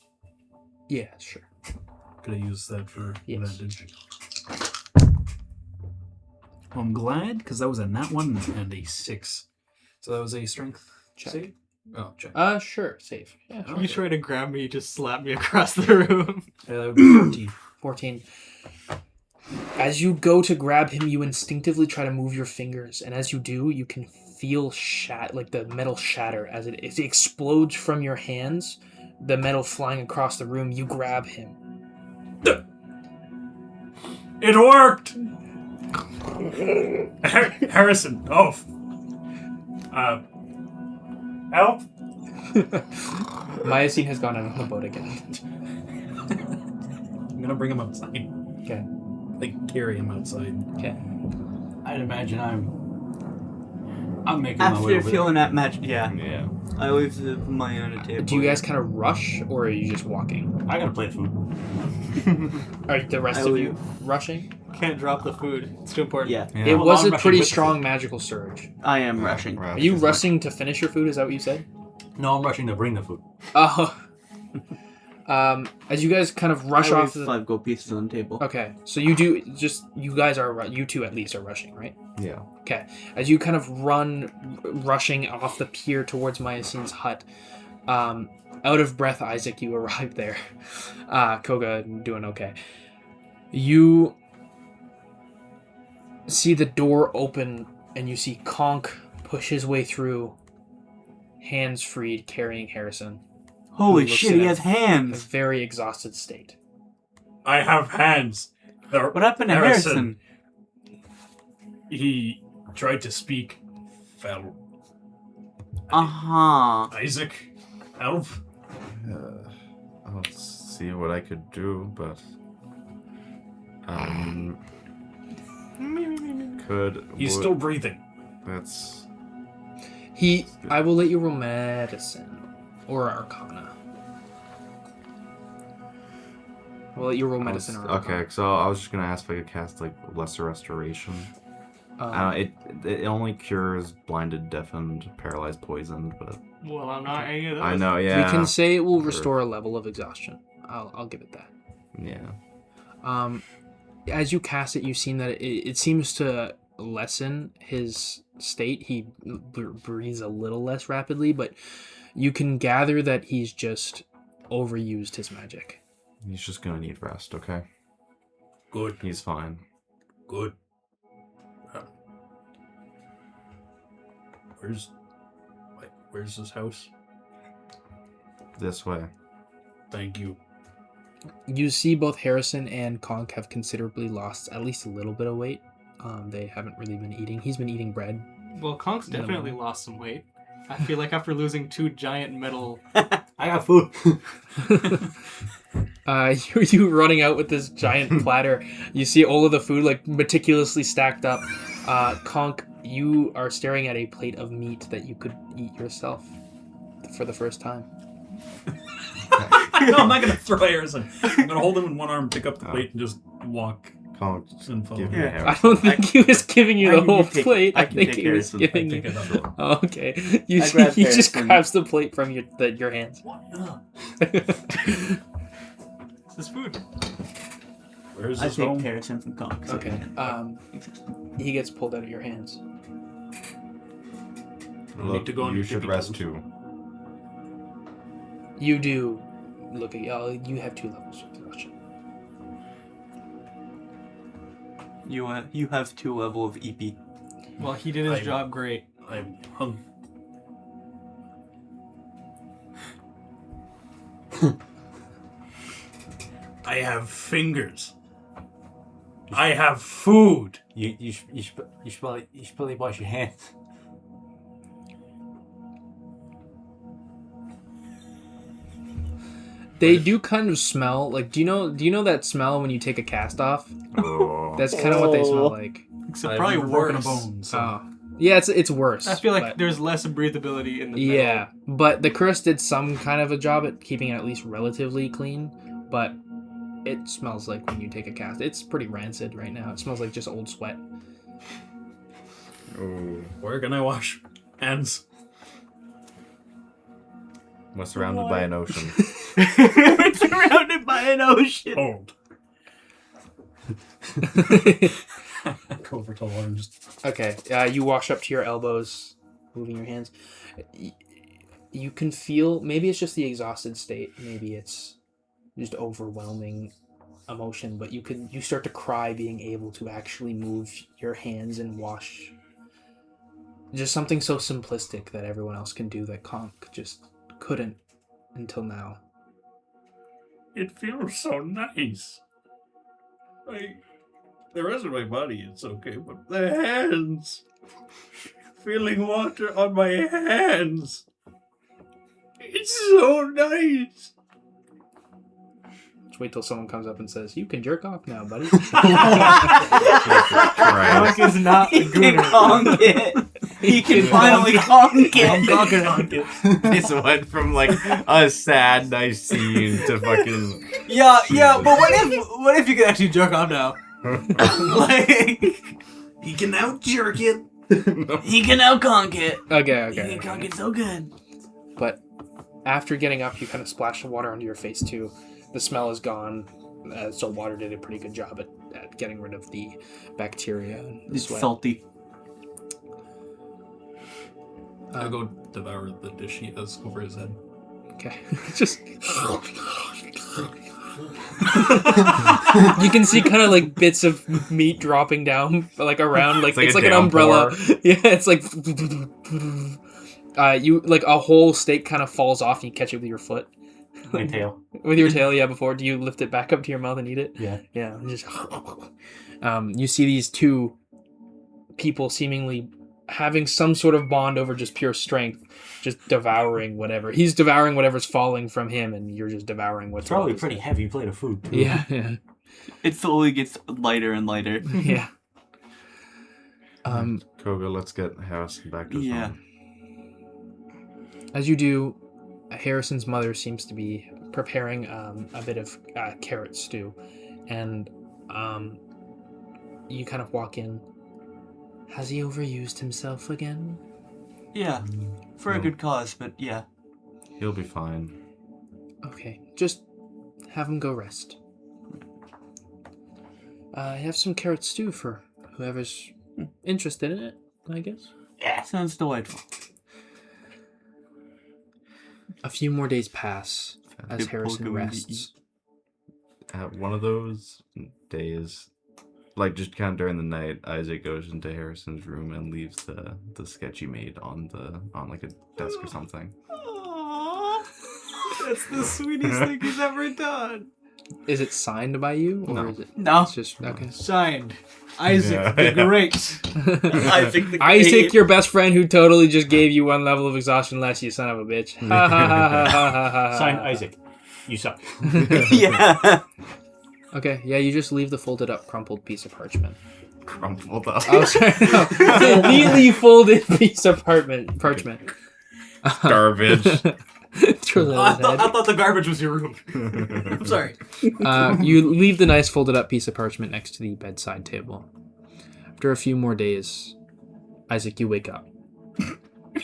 Yeah, sure. Could I use that for Yes. advantage? Well, I'm glad, because that was a nat 1 and a 6. So that was a strength Check. save? Oh, check. Sure. Save. Yeah, sure. You try to grab me, just slap me across the room. That would be 14. 14. As you go to grab him, you instinctively try to move your fingers, and as you do, you can feel like the metal shatter as it explodes from your hands. The metal flying across the room. You grab him. It worked! Harrison, oh. Help? Myocene has gone out on the boat again. I'm gonna bring him outside. Okay. Like, carry him outside. Okay. I'd imagine I'm making my way After over feeling that magic, yeah. Yeah. I leave mine on the table. Do you guys kind of rush, or are you just walking? there. I gotta plate food. Are the rest of you rushing? Can't drop the food. It's too important. Yeah, It Well, was I'm a rushing pretty with the strong food. magical surge. I am rushing. Are you rushing to finish your food? Is that what you said? No, I'm rushing to bring the food. Oh. As you guys kind of rush I off leave the... 5 gold pieces on the table. Okay, so you guys are, you two at least are rushing, right? Yeah. Okay, as you kind of rushing off the pier towards Myocene's hut, out of breath, Isaac, you arrive there. Koga doing okay. You see the door open, and you see Conk push his way through, hands freed, carrying Harrison. Holy Who looks shit, in he a has hands! very exhausted state. I have hands. What happened to Harrison? He tried to speak. Fell. Uh-huh. Isaac, help. I'll see what I could do, but He's still breathing. That's I will let you roll medicine or arcana. I'll let you roll medicine or arcana. okay. So I was just gonna ask if I could cast like lesser restoration. It only cures blinded, deafened, paralyzed, poisoned, but Well, I'm not any of those. I know, yeah. We can say it will restore a level of exhaustion. I'll give it that. Yeah. As you cast it, you've seen that it seems to lessen his state. He breathes a little less rapidly, but you can gather that he's just overused his magic. He's just gonna need rest, okay? Good. He's fine. Good. Where's this house? This way. Thank you. You see both Harrison and Conk have considerably lost at least a little bit of weight. They haven't really been eating. He's been eating bread. Well, Conk's definitely lost some weight. I feel like after losing 2 giant metal... I got food. You running out with this giant platter. You see all of the food like meticulously stacked up. Conk, you are staring at a plate of meat that you could eat yourself for the first time. No, I'm not gonna throw Harrison. I'm gonna hold him in one arm, pick up the plate, and just walk. Conk, And follow give him. me Yeah. I don't think he was giving you the whole plate. I I can think take he was Harrison. giving Pick you. it up. Oh, okay. You I grab he just Harrison. grabs the plate from your hands. This is food. Where's I his take home? Harrison from Conk. so Okay. yeah. He gets pulled out of your hands. Look, to go on you your should tippy rest toes. too. You do look at y'all. You have 2 levels of exhaustion. You have 2 level of E EP. Well, he did his I- job great. I'm hungry. I have fingers. I have food. You should probably wash your hands. They do kind of smell like. Do you know that smell when you take a cast off? Oh. That's kind of what they smell like. Except I've probably never broken a worse. bone. So. Oh, yeah, it's worse. I feel like but- there's less breathability in the metal. yeah, but the curse did some kind of a job at keeping it at least relatively clean. But it smells like when you take a cast. It's pretty rancid right now. It smells like just old sweat. Oh. Where can I wash hands? We're surrounded by an ocean. We're surrounded by an ocean. Cold. Go over to the water and just. Okay, you wash up to your elbows, moving your hands. You can feel, maybe it's just the exhausted state, maybe it's just overwhelming emotion, but you start to cry being able to actually move your hands and wash. Just something so simplistic that everyone else can do that Conk just couldn't until now. It feels so nice. The rest of my body is okay, but the hands. Feeling water on my hands. It's so nice. Just wait till someone comes up and says, "You can jerk off now, buddy." Christ. Conk is not a He can gooner. conk it. He can finally conk it. This went from like a sad, nice scene to fucking. Yeah, but what if you could actually jerk off now? Like, He can out jerk it. he can now conk it. Okay. He can conk it so good. But after getting up, you kind of splash the water onto your face too. The smell is gone. So water did a pretty good job at getting rid of the bacteria and the It's sweat. salty. I'll go devour the dish he has over his head. Okay. Just you can see kind of like bits of meat dropping down like around like It's like it's a like an umbrella. downpour. Yeah, it's like you like a whole steak kind of falls off and you catch it with your foot. My tail. With your tail, yeah, before do you lift it back up to your mouth and eat it? Yeah. Yeah, and just you see these 2 people seemingly having some sort of bond over just pure strength, just devouring whatever. He's devouring whatever's falling from him, and you're just devouring what's It's probably a left. pretty heavy plate of food. Too. Yeah. It slowly gets lighter and lighter. Yeah. Koga, let's get Harrison back to his Yeah. home. As you do, Harrison's mother seems to be preparing a bit of carrot stew, and you kind of walk in. Has he overused himself again? Yeah. For a No. good cause, but yeah. He'll be fine. Okay, just have him go rest. I have some carrot stew for whoever's interested in it, I guess. Yeah. Sounds delightful. A few more days pass as Good Harrison Pokemon to rests. At one of those days, like just kind of during the night, Isaac goes into Harrison's room and leaves the sketch he made on like a desk or something. Aww, that's the sweetest thing he's ever done. Is it signed by you? Or No. is it No. it's just okay. Signed, Isaac the Great. Isaac the Isaac, your best friend who totally just gave you 1 level of exhaustion less, you son of a bitch. Ha ha ha ha ha ha. Signed Isaac. You suck. Yeah. Okay, yeah, you just leave the folded up, crumpled piece of parchment. Crumpled up. Oh, sorry, no. The neatly folded piece of parchment. Garbage. Throws it I at his head. thought the garbage was your room. I'm sorry. You leave the nice folded up piece of parchment next to the bedside table. After a few more days, Isaac, you wake up.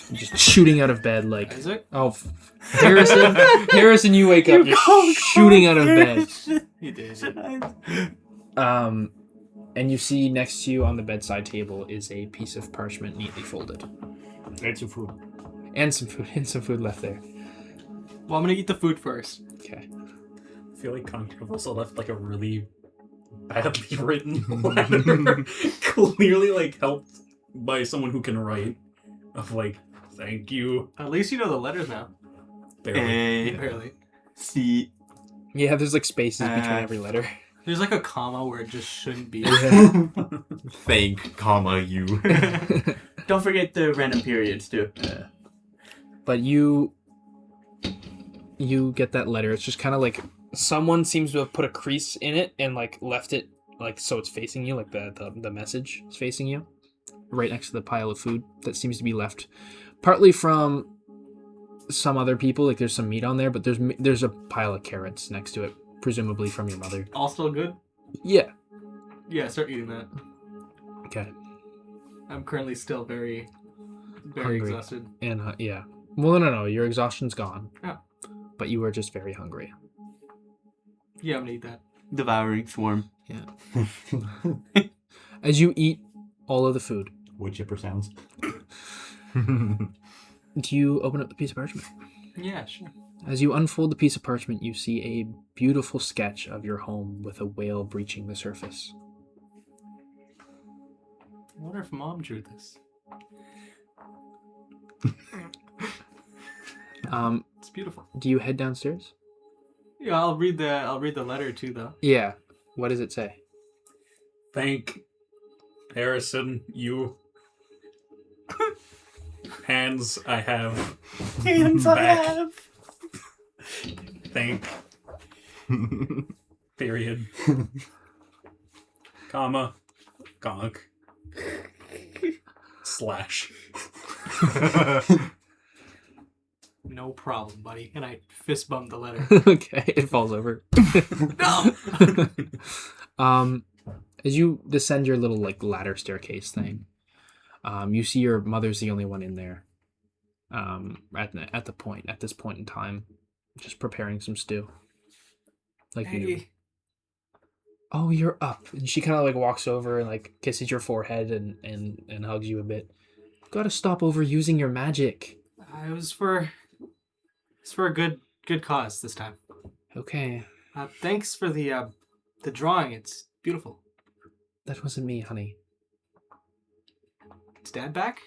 You're just shooting out of bed like... Isaac? Oh, Harrison, you wake up. You're shooting out of bed. He did. And you see next to you on the bedside table is a piece of parchment neatly folded. Get some food. And some food left there. Well, I'm gonna eat the food first. Okay. I feel like Conk also left like a really badly written letter. Clearly like helped by someone who can write. Of like, thank you. At least you know the letters now. Barely. A, Barely. C. Yeah, there's like spaces between every letter. There's like a comma where it just shouldn't be. Thank, comma, you. Don't forget the random periods too. But you get that letter. It's just kind of like someone seems to have put a crease in it and like left it like so it's facing you, like the message is facing you, right next to the pile of food that seems to be left, partly from some other people. Like there's some meat on there, but there's a pile of carrots next to it, presumably from your mother. All still good? Yeah. Yeah, start eating that. Okay. I'm currently still very Hungry. exhausted. And yeah. Well, no. Your exhaustion's gone. Oh. But you were just very hungry. Yeah, I'm gonna eat that. Devouring swarm. Yeah. As you eat all of the food, Wood chipper sounds. do you open up the piece of parchment? Yeah, sure. As you unfold the piece of parchment, you see a beautiful sketch of your home with a whale breaching the surface. I wonder if Mom drew this. It's beautiful. Do you head downstairs? Yeah, I'll read the letter too, though. Yeah. What does it say? Thank Harrison, you. Hands I have. Hands back. Thank. Period. Comma. Gonk. Slash. No problem, buddy. And I fist bump the letter. Okay, it falls over. No! As you descend your little like ladder staircase thing, you see your mother's the only one in there. At this point in time, just preparing some stew. Like you. Hey. Oh, you're up. And she kind of like walks over and like kisses your forehead and hugs you a bit. Gotta stop overusing your magic. It's for a good cause this time. Okay. Thanks for the drawing. It's beautiful. That wasn't me, honey. Is Dad back?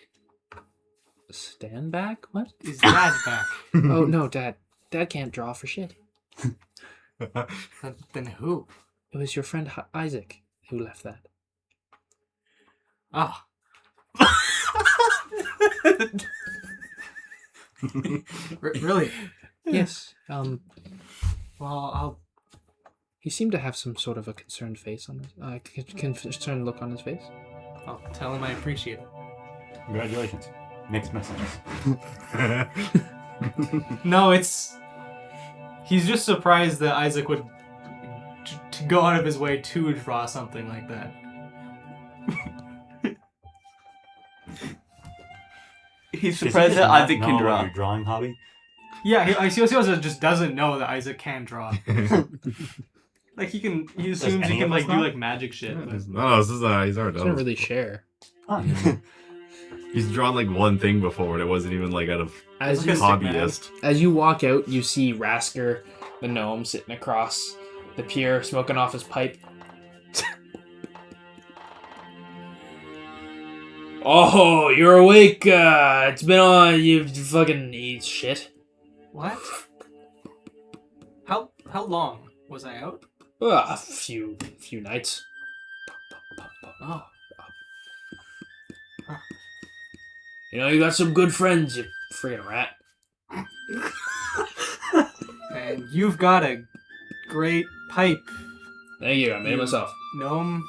Stand back? What? Is Dad back? Oh, no, Dad. Dad can't draw for shit. Then who? It was your friend Isaac who left that. Ah. Really? Yes. Well, I'll. He seemed to have some sort of a concerned face on his, concerned look on his face. I'll tell him I appreciate it. Congratulations. Mixed messages. No, he's just surprised that Isaac would to go out of his way to draw something like that. He's Does he surprised just that not Isaac know can about draw. Your drawing hobby. Yeah, he also just doesn't know that Isaac can draw. Like he assumes any he can of us like do know? like magic shit. But... No, this is he's already Doesn't done. really share. He's drawn like one thing before, and it wasn't even like out of As Like you, a sick man. hobbyist. as you walk out, you see Rasker, the gnome, sitting across the pier, smoking off his pipe. Oh, you're awake. It's been on. You fucking eat shit. What? How long was I out? A few nights. Oh. You know, you got some good friends, you friggin' rat. And you've got a great pipe, Thank you, I made it myself. gnome.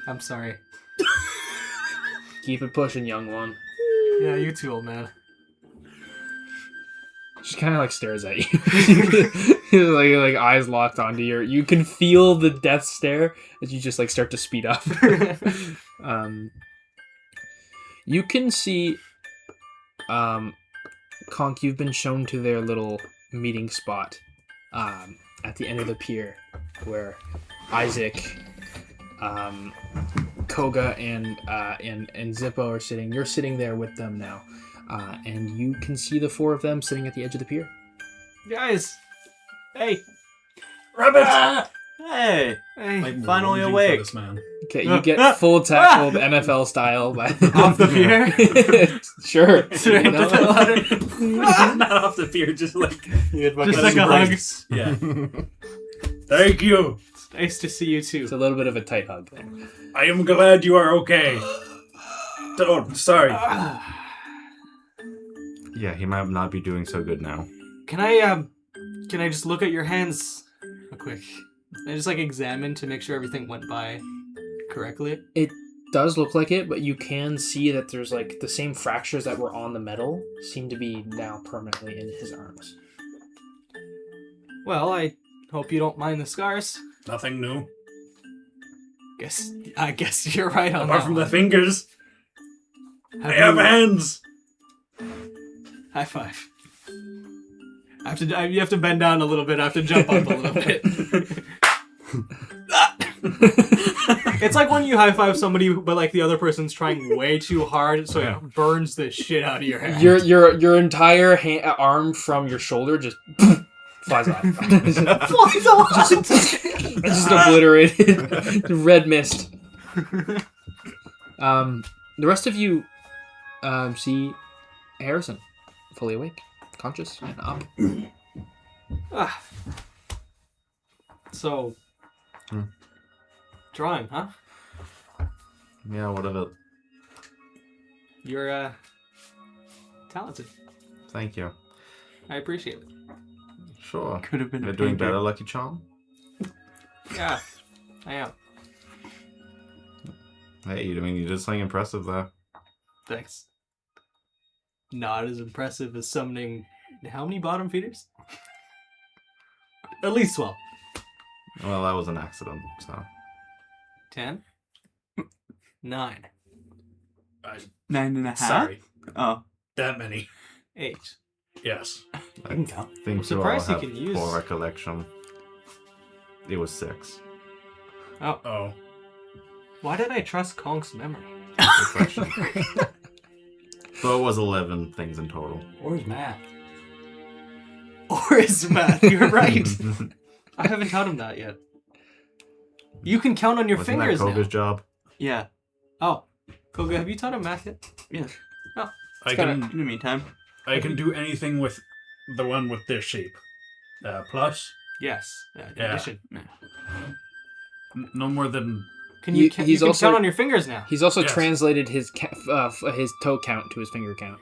I'm sorry. Keep it pushing, young one. Yeah, you too, old man. She kind of like stares at you. like eyes locked onto your. You can feel the death stare as you just like start to speed up. You can see, Conk, you've been shown to their little meeting spot, at the end of the pier, where Isaac, Koga, and Zippo are sitting. You're sitting there with them now, and you can see the four of them sitting at the edge of the pier. Guys! Hey! Rabbit! Hey, Hey! I'm finally lunging awake. for this man. Okay, you get full tackle NFL style. Off the pier? Sure. Straight You know? to the water. Not off the pier, just like Just like a hug. yeah. Thank you. It's nice to see you It's too. a little bit of a tight hug there. I am glad you are okay. Oh, sorry. Yeah, he might not be doing so good now. Can I just look at your hands real quick? Can I just like examine to make sure everything went by correctly? It does look like it, but you can see that there's like the same fractures that were on the metal seem to be now permanently in his arms. Well, I hope you don't mind the scars. Nothing new. I guess you're right on Apart that from one. the fingers, Have I have you- hands. High five. You have to bend down a little bit. I have to jump up a little bit. It's like when you high five somebody, but like the other person's trying way too hard, so it burns the shit out of your hand. Your entire arm from your shoulder just flies off. Flies off. Just obliterated. Red mist. The rest of you see Harrison fully awake, conscious, and up. Ah. So, drawing, huh? Yeah, what of it? You're talented. Thank you. I appreciate it. Sure. Could have been You're a doing painter. better, Lucky Charm? Yeah, I am. Hey, I mean, you did something impressive there. Thanks. Not as impressive as summoning how many bottom feeders? At least 12. Well, that was an accident, so. 10? 9. 9.5. Sorry, Oh, that many. 8. Yes. I can count. think I'm you all surprised you have can use- poor recollection. It was 6. Oh. Why did I trust Konk's memory? Good question. So it was 11 things in total. Or his math. Or is math? You're right. I haven't taught him that yet. You can count on your Wasn't fingers that Koga's now. job? yeah. Oh. Koga, have you taught him math yet? Yeah. I In can the meantime, do anything with the one with this shape. Plus, Yes. Yeah. Addition. no more than Can you, He's you can also- count on your fingers now. He's also Yes. translated his his toe count to his finger count.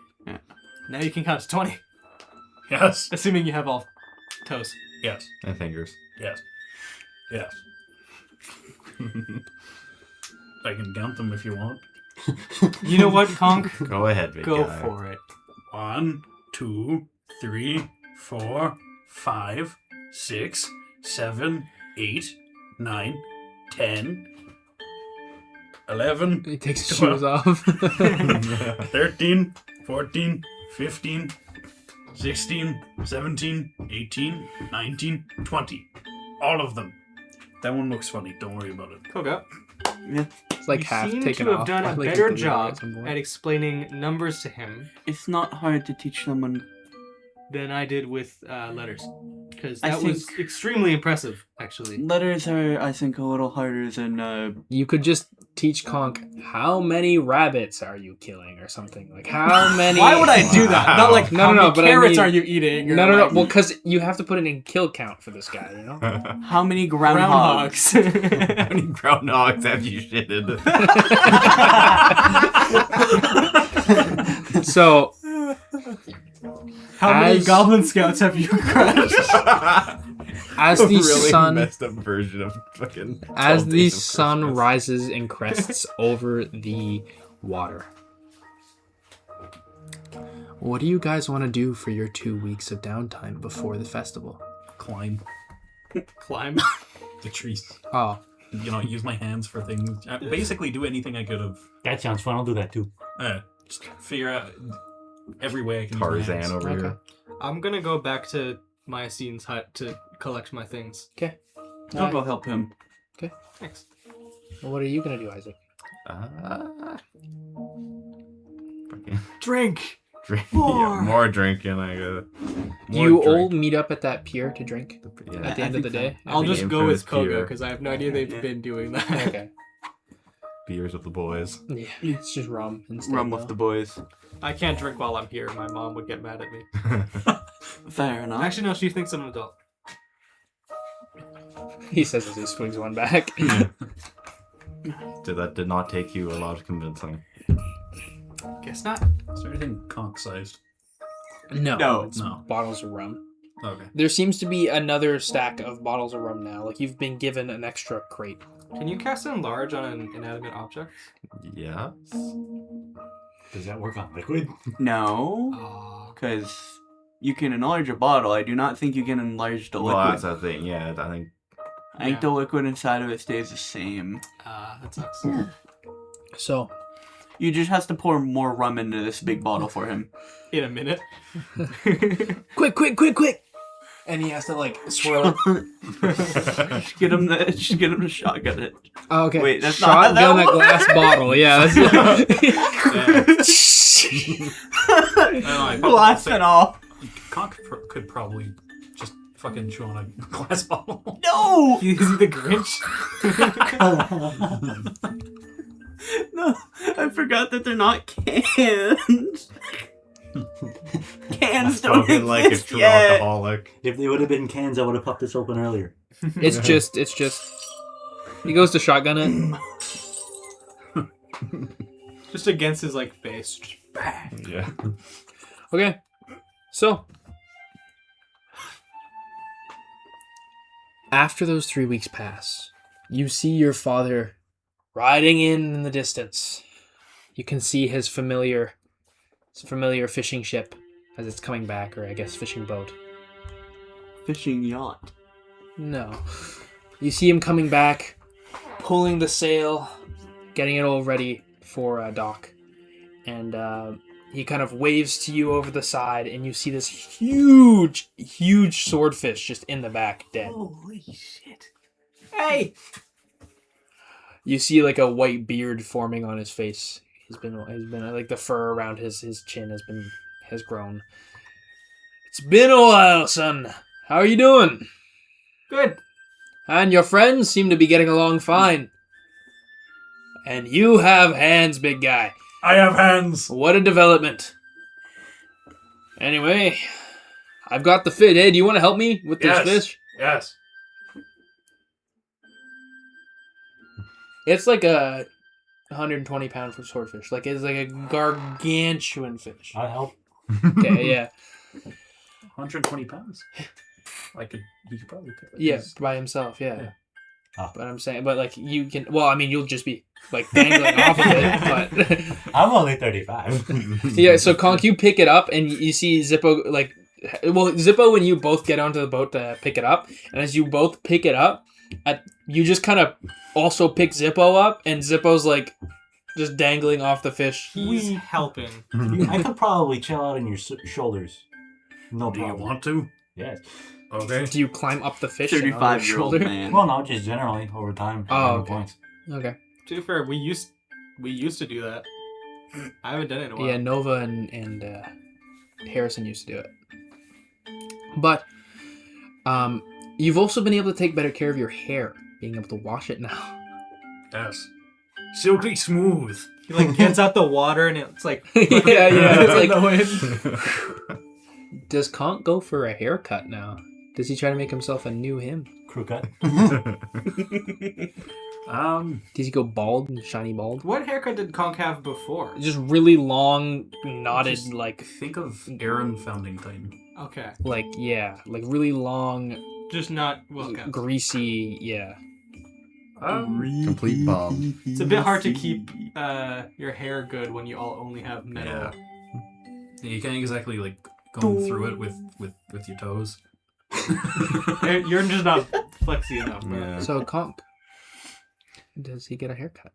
Now you can count to 20. yes, Assuming you have all toes. yes, And fingers. yes, yes. I can count them if you want. You know what, Konk? Go ahead, big Go guy. for it. 1, 2, 3, 4, 5, 6, 7, 8, 9, 10, 11, He takes his shoes off. 13, 14, 15, 16, 17, 18, 19, 20. All of them. That one looks funny. Don't worry about it. Koga, It's like you half seem taken to have off. done by, a like, better the leader job some point. at explaining numbers to him it's not hard to teach someone. than I did with letters. Because I that was think- extremely impressive, actually. Letters are, I think, a little harder than. You could just teach Conk, how many rabbits are you killing or something? Like, how many... Why would I do that? Not like, No, how no, many but I carrots mean- are you eating? Or No, no, no. like, Well, because you have to put it in kill count for this guy, you know? How many groundhogs? groundhogs. How many groundhogs have you shitted? So, How many As- goblin scouts have you crushed? as A the really sun... messed up version of fucking. As 12 the Days of sun Christmas. rises and crests over the water. What do you guys want to do for your 2 weeks of downtime before the festival? Climb Climb. the trees. Oh, Use my hands for things. Basically, do anything I could have. That sounds fun. I'll do that too. Just figure out every way I can use my Tarzan hands. over Okay. here. I'm gonna go back to Myocene's hut to collect my things. okay. I'll go help him. Thanks. Well, what are you going to do, Isaac? Fucking Drink! drink. More. Yeah, more drinking. I guess. Do you all meet up at that pier to drink Yeah. at the end of the day? I'll the just go with infamous Koga beer. because I have no idea they've been doing that. Okay. Beers with the boys. Yeah, it's just rum instead. Rum with the boys. I can't drink while I'm here. My mom would get mad at me. Fair enough. Actually, no, she thinks I'm an adult. He says as he swings one back. So that did not take you a lot of convincing. Guess not. Is there anything conch-sized? No, it's No. bottles of rum. Okay. There seems to be another stack of bottles of rum now. Like, you've been given an extra crate. Can you cast enlarge on an inanimate object? Yeah. Does that work on liquid? No, because you can enlarge a bottle. I do not think you can enlarge the Well, liquid. that's the thing. Yeah, I think. I think the liquid inside of it stays the same. That sucks. So, You just have to pour more rum into this big bottle for him. In a minute. quick, quick, quick, quick! And he has to, like, swirl it. Just get him to shotgun it. Oh, okay. Wait, that's not how Shotgun that a glass bottle. Yeah, that's Glass and all. Conch could probably just fucking chew on a glass bottle. No! Is he the Grinch? No, I forgot that they're not cans. Cans don't Spoken like a exist true yet. alcoholic. If they would have been cans, I would have popped this open earlier. It's just. He goes to shotgun it. Just against his, like, face. Yeah. Okay. So. After those 3 weeks pass, you see your father riding in the distance. You can see his familiar fishing ship as it's coming back, or I guess fishing boat. Fishing yacht. No. You see him coming back, pulling the sail, getting it all ready for dock. And he kind of waves to you over the side, and you see this huge, huge swordfish just in the back, dead. Holy shit. Hey! You see like a white beard forming on his face. He's been like the fur around his chin has grown. It's been a while, son. How are you doing? Good. And your friends seem to be getting along fine. And you have hands, big guy. I have hands. What a development. Anyway, I've got the fit. Hey, do you want to help me with this Yes. fish? Yes. It's like a 120-pound swordfish. Like, it's like a gargantuan fish. I'll help. Okay, yeah. 120 pounds. He could probably pick it. Yeah, by himself, yeah. Yeah. Ah. But I'm saying, but like, you can, well, I mean, you'll just be like dangling off of it, but I'm only 35. yeah, so Conk, you pick it up and you see Zippo, like, well, Zippo and you both get onto the boat to pick it up, and as you both pick it up, you just kind of also pick Zippo up, and Zippo's like just dangling off the fish. He's helping. I could probably chill out on your shoulders. No Do you problem. want to? Yes. Okay. Do you climb up the fish? and on your 35-year-old shoulder? man. Well, no, just generally over time. Oh, at okay. points. Okay. To be fair, we used to do that. I haven't done it in a while. Yeah, Nova and Harrison used to do it. But You've also been able to take better care of your hair, being able to wash it now. Yes. Silky smooth. He like gets out the water and it's like yeah, it's in like. the wind. Does Conk go for a haircut now? Does he try to make himself a new him? Crew cut. Does he go bald and shiny bald? What haircut did Conk have before? Just really long, knotted, Just like think of Aaron Founding Titan. Okay. like really long, Just not well kept. greasy, yeah. Complete bomb. It's a bit hard to keep your hair good when you all only have metal. Yeah. You can't exactly like going through it with your toes. You're just not flexy enough. Bro. Yeah. So Conk, does he get a haircut?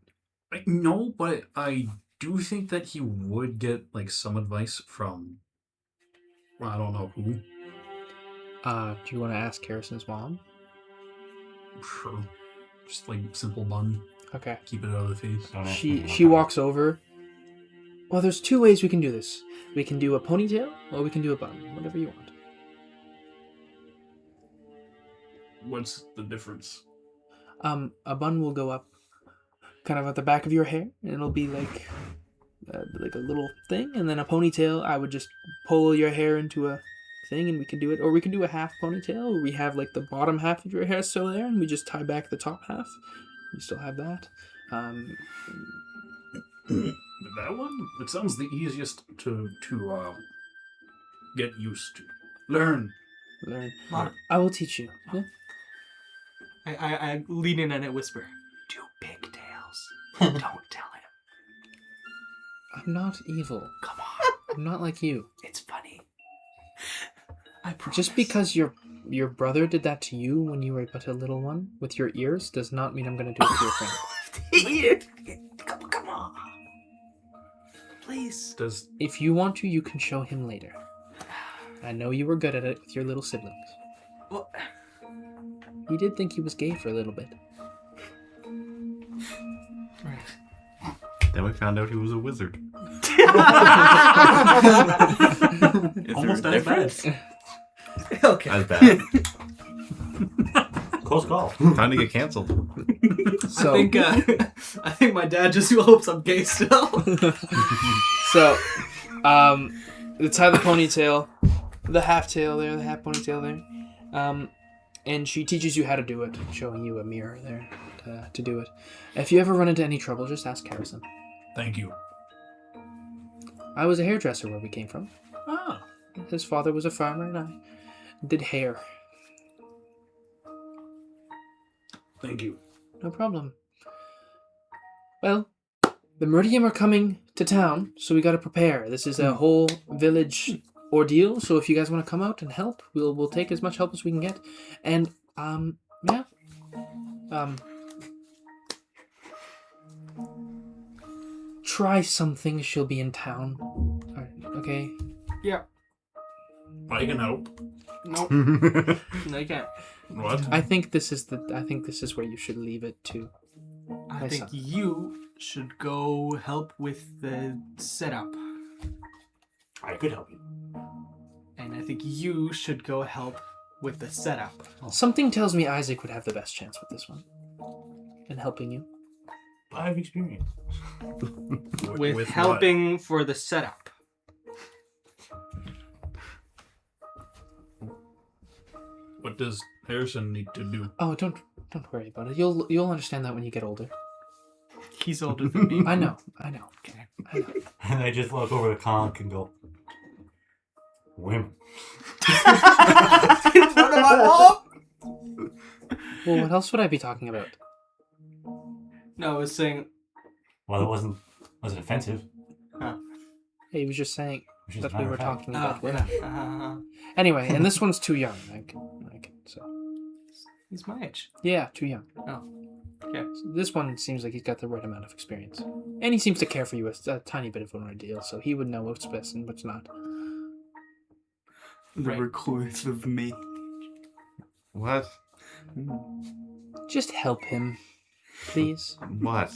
No, but I do think that he would get like some advice from, well, I don't know who. Do you want to ask Harrison's mom? Sure. Just like simple bun. Okay. Keep it out of the face. Don't ask She me she about walks over. Well, there's two ways we can do this. We can do a ponytail, or we can do a bun. Whatever you want. What's the difference? A bun will go up, kind of at the back of your hair, and it'll be like a little thing. And then a ponytail, I would just pull your hair into a thing, and we can do it. Or we can do a half ponytail, where we have like the bottom half of your hair still there, and we just tie back the top half. You still have that. That one? It sounds the easiest to get used to. Learn. Mom, I will teach you. Yeah? I lean in and I whisper. Do pigtails. Don't tell him. I'm not evil. Come on. I'm not like you. It's funny. I promise. Just because your brother did that to you when you were but a little one with your ears does not mean I'm going to do it to your friend. Come on. Please. Does If you want to, you can show him later. I know you were good at it with your little siblings. Well, He did think he was gay for a little bit. right. Then we found out he was a wizard. almost as bad. Okay. As bad. Close call. Time to get canceled. So, I think my dad just hopes I'm gay still. so, the tie the ponytail, the half tail there, the half ponytail there, and she teaches you how to do it, showing you a mirror there to do it. If you ever run into any trouble, just ask Harrison. Thank you. I was a hairdresser where we came from. Ah. His father was a farmer, and I did hair. Thank you. No problem. Well, the Meridium are coming to town, so we gotta prepare. This is a whole village ordeal, so if you guys want to come out and help, we'll take as much help as we can get. And, yeah. Try something, she'll be in town. Alright, okay? Yeah. I can help. Nope. No, you can't. What? I think this is where you should leave it to. I My think son. you should go help with the setup. I could help you. And I think you should go help with the setup. Something tells me Isaac would have the best chance with this one. In helping you. I have experience. With what? helping for the setup. What does Harrison need to do? Oh, don't worry about it. You'll understand that when you get older. He's older than me. I know. Okay. And I just look over the conch and go, women. In front of my mom? Well, what else would I be talking about? No, I was saying. Well, it wasn't offensive. Hey, he was just saying It was just that a we matter were of fact. talking about women. Yeah. Anyway, and this one's too young. So He's my age. yeah, too young. Oh. Okay. So this one seems like he's got the right amount of experience, and he seems to care for you a tiny bit of an ordeal, so he would know what's best and what's not. The Right. recluse of me. What? Just help him, please. What?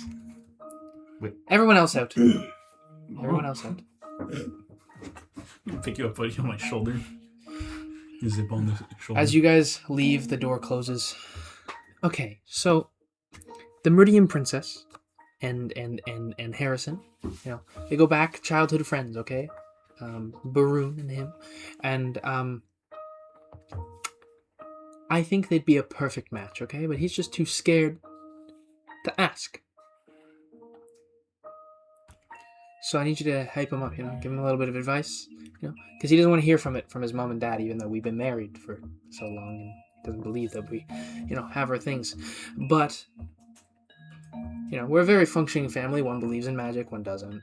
Everyone else out. Everyone else out. Pick you up, put you on my shoulder. Zip on the shoulder. As you guys leave, the door closes. Okay, so the Meridian Princess and Harrison, they go back childhood friends, okay? Baroon and him. And I think they'd be a perfect match, okay? But he's just too scared to ask. So I need you to hype him up, give him a little bit of advice, because he doesn't want to hear from his mom and dad, even though we've been married for so long, and he doesn't believe that we, have our things. But, we're a very functioning family. One believes in magic, one doesn't,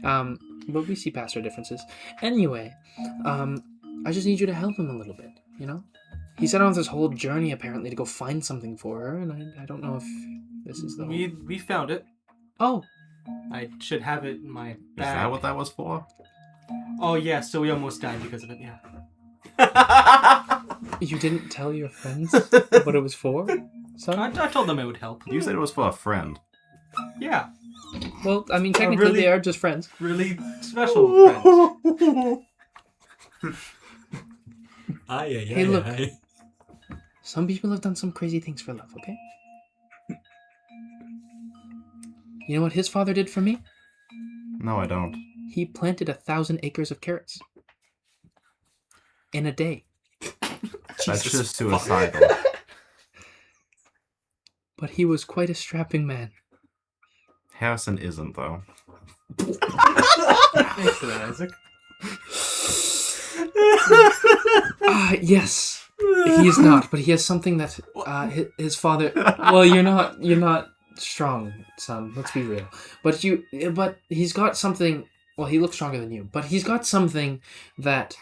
but we see past our differences. Anyway, I just need you to help him a little bit, He set on this whole journey, apparently, to go find something for her, and I don't know if this is the We found it. Oh. I should have it in my bag. Is that what that was for? Oh, yeah, so we almost died because of it, yeah. You didn't tell your friends what it was for? Son? I told them it would help. You said it was for a friend. Yeah. Well, I mean, technically really- they are just friends. Really special friends. Hey, look. Some people have done some crazy things for love, okay? You know what his father did for me? No, I don't. He planted 1,000 acres of carrots. In a day. That's just suicidal. But he was quite a strapping man. Harrison isn't, though. Thanks for that, Isaac. Yes. He is not, but he has something that his father... Well, you're not strong, son. Let's be real. But he's got something... Well, he looks stronger than you, but he's got something that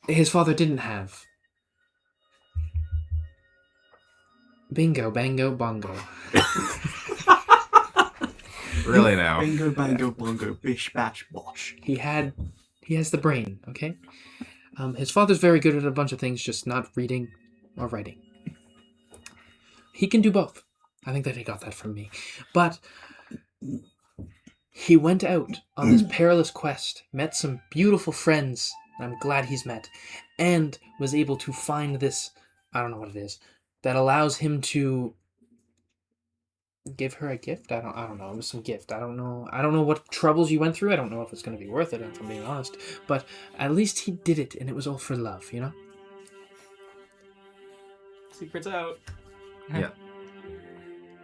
his father didn't have. Bingo, bango, bongo. Really now? Bingo, bango, bongo, bish, bash, bosh. He has the brain, okay? His father's very good at a bunch of things, just not reading or writing. He can do both. I think that he got that from me. But he went out on this perilous quest, met some beautiful friends, I'm glad he's met, and was able to find this, I don't know what it is, that allows him to give her a gift. I don't know. It was some gift. I don't know what troubles you went through. I don't know if it's going to be worth it, if I'm being honest. But at least he did it, and it was all for love, Secret's out. Yeah.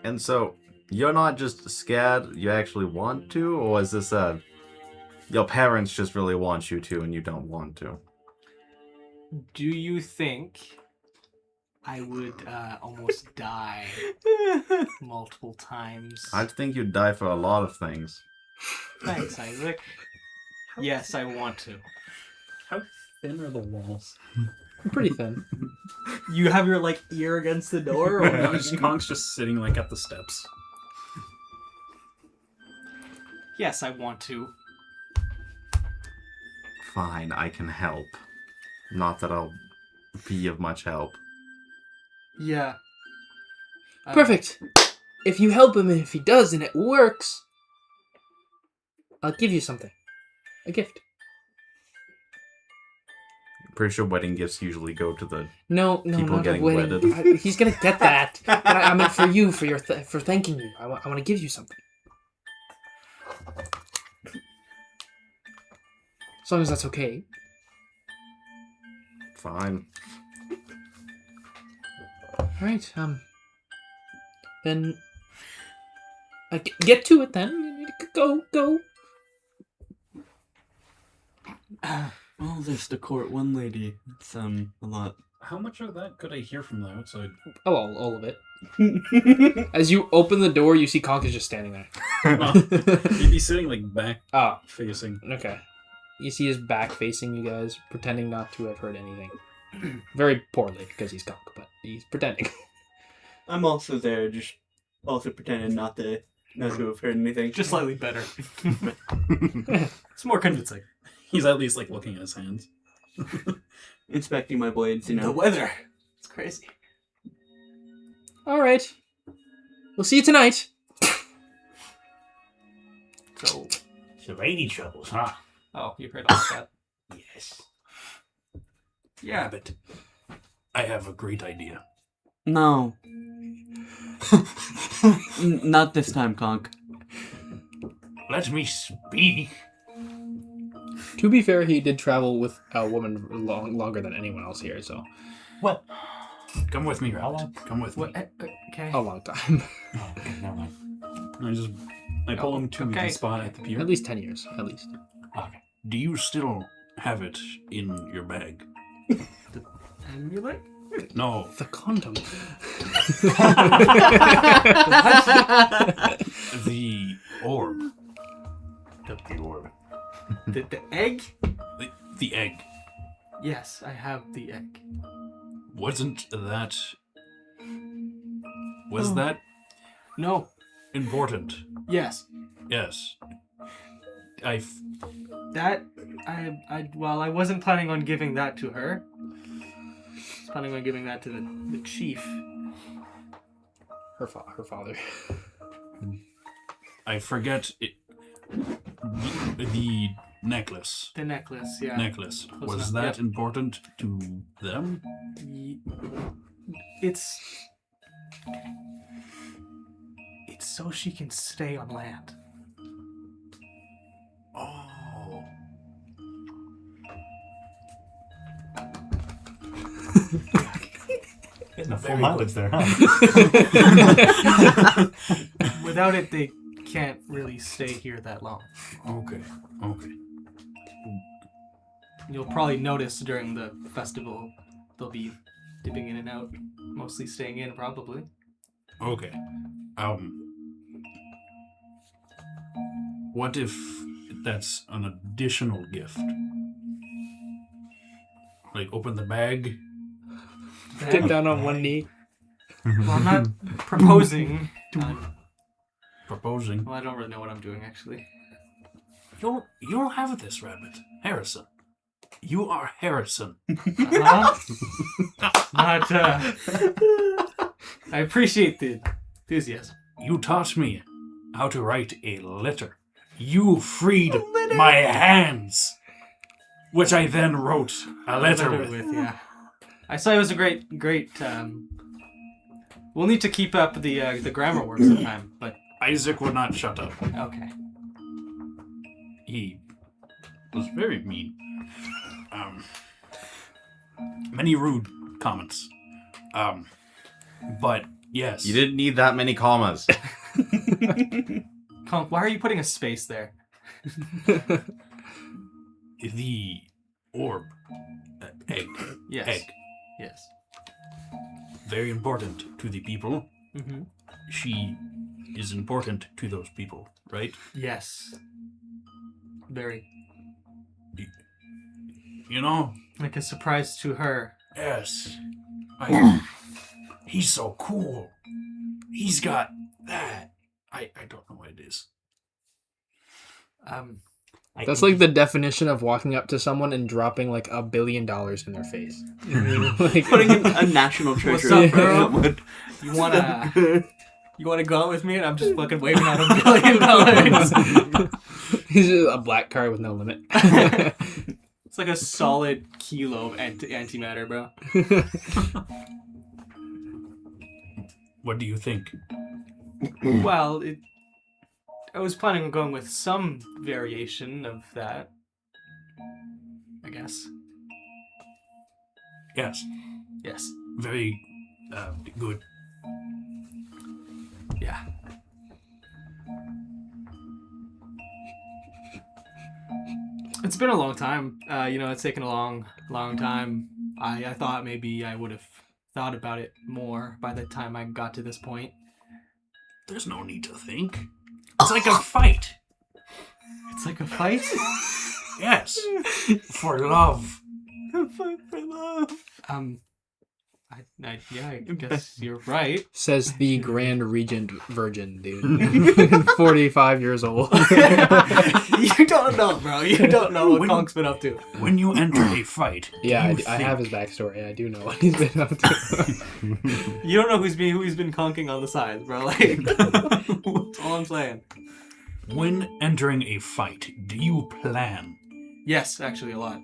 And so, you're not just scared, you actually want to? Or is this your parents just really want you to and you don't want to? Do you think I would almost die multiple times? I think you'd die for a lot of things. Thanks, Isaac. Yes, I want to. How thin are the walls? Pretty thin. You have your ear against the door, or Conk's just sitting at the steps. Yes, I want to. Fine, I can help. Not that I'll be of much help. Yeah. Perfect. If you help him and if he does and it works, I'll give you something. A gift. Pretty sure wedding gifts usually go to the No, people not a getting wedding. wedded. He's gonna get that. But I meant for you, for thanking you. I want to give you something. As long as that's okay. Fine. All right. Then get to it. Then go. Well, there's the court one lady. It's a lot. How much of that could I hear from the outside? Oh, all of it. As you open the door, you see Conk is just standing there. He'd be sitting back facing. Okay. You see his back facing you guys, pretending not to have heard anything. Very poorly, because he's Conk, but he's pretending. I'm also there, just also pretending not to have heard anything. Just slightly better. It's more convincing. He's at least looking at his hands. Inspecting my blades, The weather. It's crazy. All right. We'll see you tonight. So, So lady troubles, huh? oh, you heard all that. Yes. Yeah. Rabbit, I have a great idea. No. Not this time, Conk. Let me speak. To be fair, he did travel with a woman longer than anyone else here, so What? Come with me, Rabbit. Come with me. What? Okay. a long time. Oh, okay, never mind. I pull him to the spot at the pier. At least 10 years, at least. Okay. Do you still have it in your bag? Amulet? No. The condom. The orb. The orb. The egg? The egg. Yes, I have the egg. Wasn't that... Was that No. important? Yes. Yes. That I wasn't planning on giving that to her. I was planning on giving that to the chief. Her father. I forget it. The necklace. The necklace, yeah. Necklace. Close Was enough, that yep. important to them? It's so she can stay on land. Oh. Getting a full mileage there, huh? Without it, they can't really stay here that long. Okay. You'll probably notice during the festival they'll be dipping in and out, mostly staying in, probably. Okay. What if that's an additional gift? Like, open the bag. Get down on one knee. Well, I'm not proposing. Proposing. Well, I don't really know what I'm doing, actually. You'll have this, Rabbit. Harrison. You are Harrison. But, I appreciate the enthusiasm. You taught me how to write a letter. You freed my hands, which I then wrote a letter with. Yeah. I saw it was a great. We'll need to keep up the grammar work sometime, but Isaac would not shut up. okay. He was very mean. Many rude comments. But yes. You didn't need that many commas. Conk, why are you putting a space there? The orb. Egg. Yes. Egg. Yes. Very important to the people. Mm-hmm. She is important to those people, right? Yes. Very. You know? Like a surprise to her. Yes. He's so cool. He's got that. I don't know what it is. That's like the definition of walking up to someone and dropping like $1 billion in their face. Like, Putting a national treasure. What's up, bro? You wanna go out with me? And I'm just fucking waving at $1 billion. He's just a black car with no limit. It's like a solid kilo of antimatter, bro. What do you think? Well, I was planning on going with some variation of that. I guess. Yes. Yes. Very good. Yeah. It's been a long time. It's taken a long time. I thought maybe I would have thought about it more by the time I got to this point. There's no need to think. It's like a fight. It's like a fight? Yes. For love. A fight for love. I guess you're right. Says the Grand Regent Virgin, dude. 45 years old. You don't know, bro. You don't know what Conk's been up to. When you enter a fight, Yeah, I have his backstory. I do know what he's been up to. You don't know who he's been conking on the sides, bro. Like, that's all I'm saying. when entering a fight, do you plan? Yes, actually, a lot.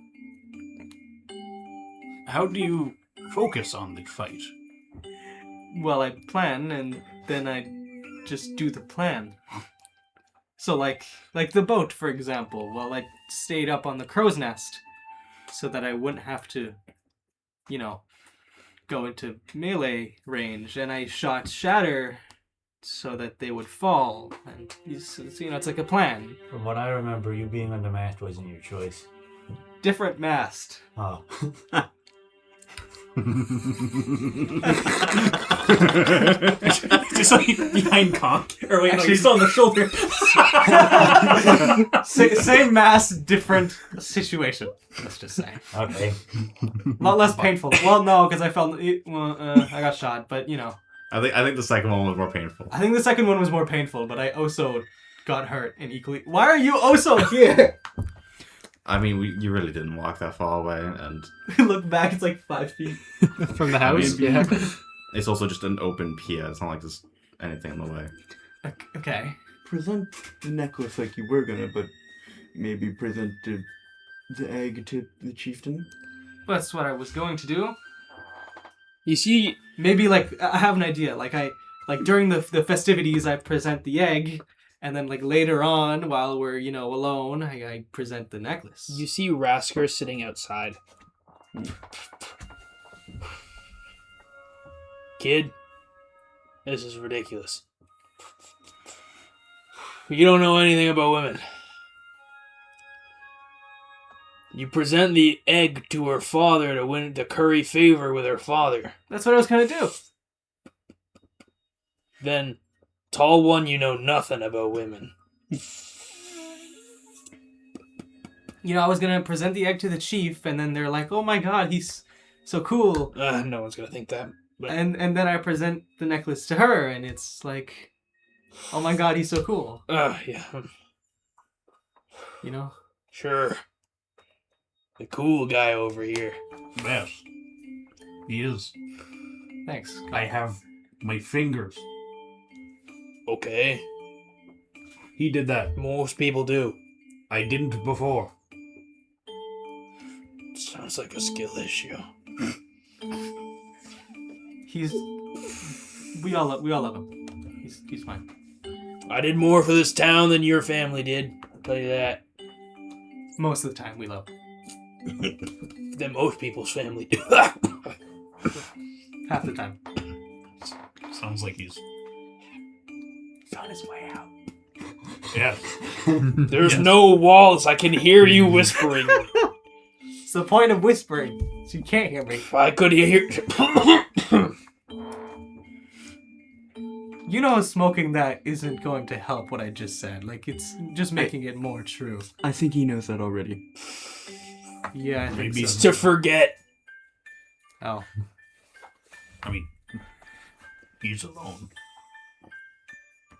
how do you focus on the fight? Well, I plan, and then I just do the plan. So, like the boat, for example. Well, I stayed up on the crow's nest so that I wouldn't have to, go into melee range, and I shot Shatter so that they would fall. And, it's like a plan. From what I remember, you being on the mast wasn't your choice. Different mast. Oh. Just like behind Conk. Or wait, no, you're still on the shoulder. Same mast, different situation. Let's just say. Okay. A lot less painful. Well, no, because I felt. I got shot, but I think the second one was more painful. I think the second one was more painful, but I also got hurt and equally. Why are you also here? I mean, you really didn't walk that far away, and Look back, it's like 5 feet. From the house? Maybe. Yeah. it's also just an open pier. It's not like there's anything in the way. Okay. Present the necklace like you were gonna, but maybe present the egg to the chieftain. That's what I was going to do. You see, Maybe I have an idea. Like during the festivities, I present the egg, and then later on, while we're alone, I present the necklace. you see Rasker sitting outside. Kid, this is ridiculous. You don't know anything about women. You present the egg to her father to curry favor with her father. That's what I was gonna do. Then, tall one, you know nothing about women. I was gonna present the egg to the chief, and then they're like, "Oh my god, he's so cool." No one's gonna think that. But And then I present the necklace to her, and it's like, "Oh my god, he's so cool." yeah, sure. The cool guy over here. Yes. He is. Thanks. I have my fingers. Okay, He did that. most people do. I didn't before. Sounds like a skill issue. We all love him. He's fine. I did more for this town than your family did. I'll tell you that. Most of the time, we love him. Than most people's family do. Half the time. Sounds like he's On his way out. yes. There's Yes. no walls. I can hear you whispering. It's the point of whispering, so you can't hear me. If I could hear. Smoking that isn't going to help what I just said. It's just making it more true. I think he knows that already. Yeah, I think Maybe so. to forget. Oh. I mean, he's alone.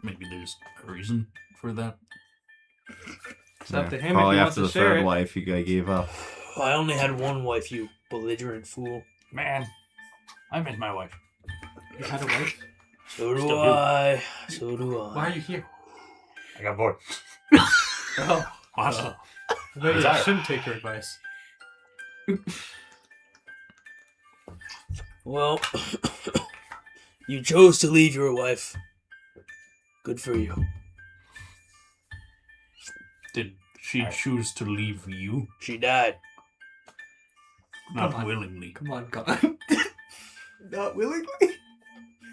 Maybe there's a reason for that. It's up to him if Probably he wants after to the share third it. wife, you guy gave up. I only had one wife, you belligerent fool. Man, I miss my wife. You had a wife? So do Still do. I. So do I. Why are you here? I got bored. Oh. Awesome. Maybe I shouldn't take your advice. Well, you chose to leave your wife. Good for you. Did she choose to leave you? She died. Not Come on. willingly. Come on, God. Not willingly?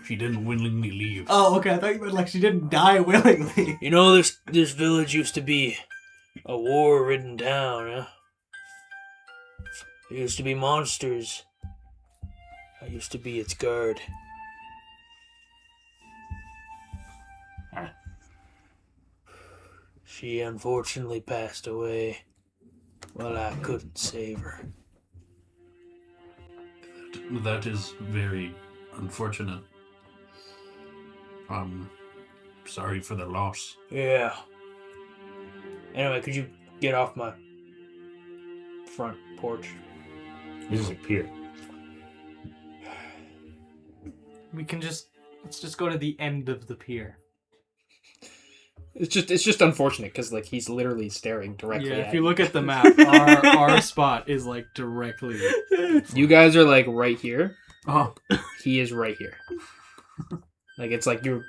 She didn't willingly leave. Oh, okay. I thought you meant she didn't die willingly. You know, this village used to be a war-ridden town, huh? There used to be monsters. I used to be its guard. She unfortunately passed away while I couldn't save her. That is very unfortunate. Sorry for the loss. Yeah. Anyway, could you get off my front porch? This is a pier. Let's just go to the end of the pier. It's just unfortunate because like he's literally staring directly Yeah, at if you look at the map, our spot is like directly. You guys are like right here. Oh, He is right here. Like it's like you're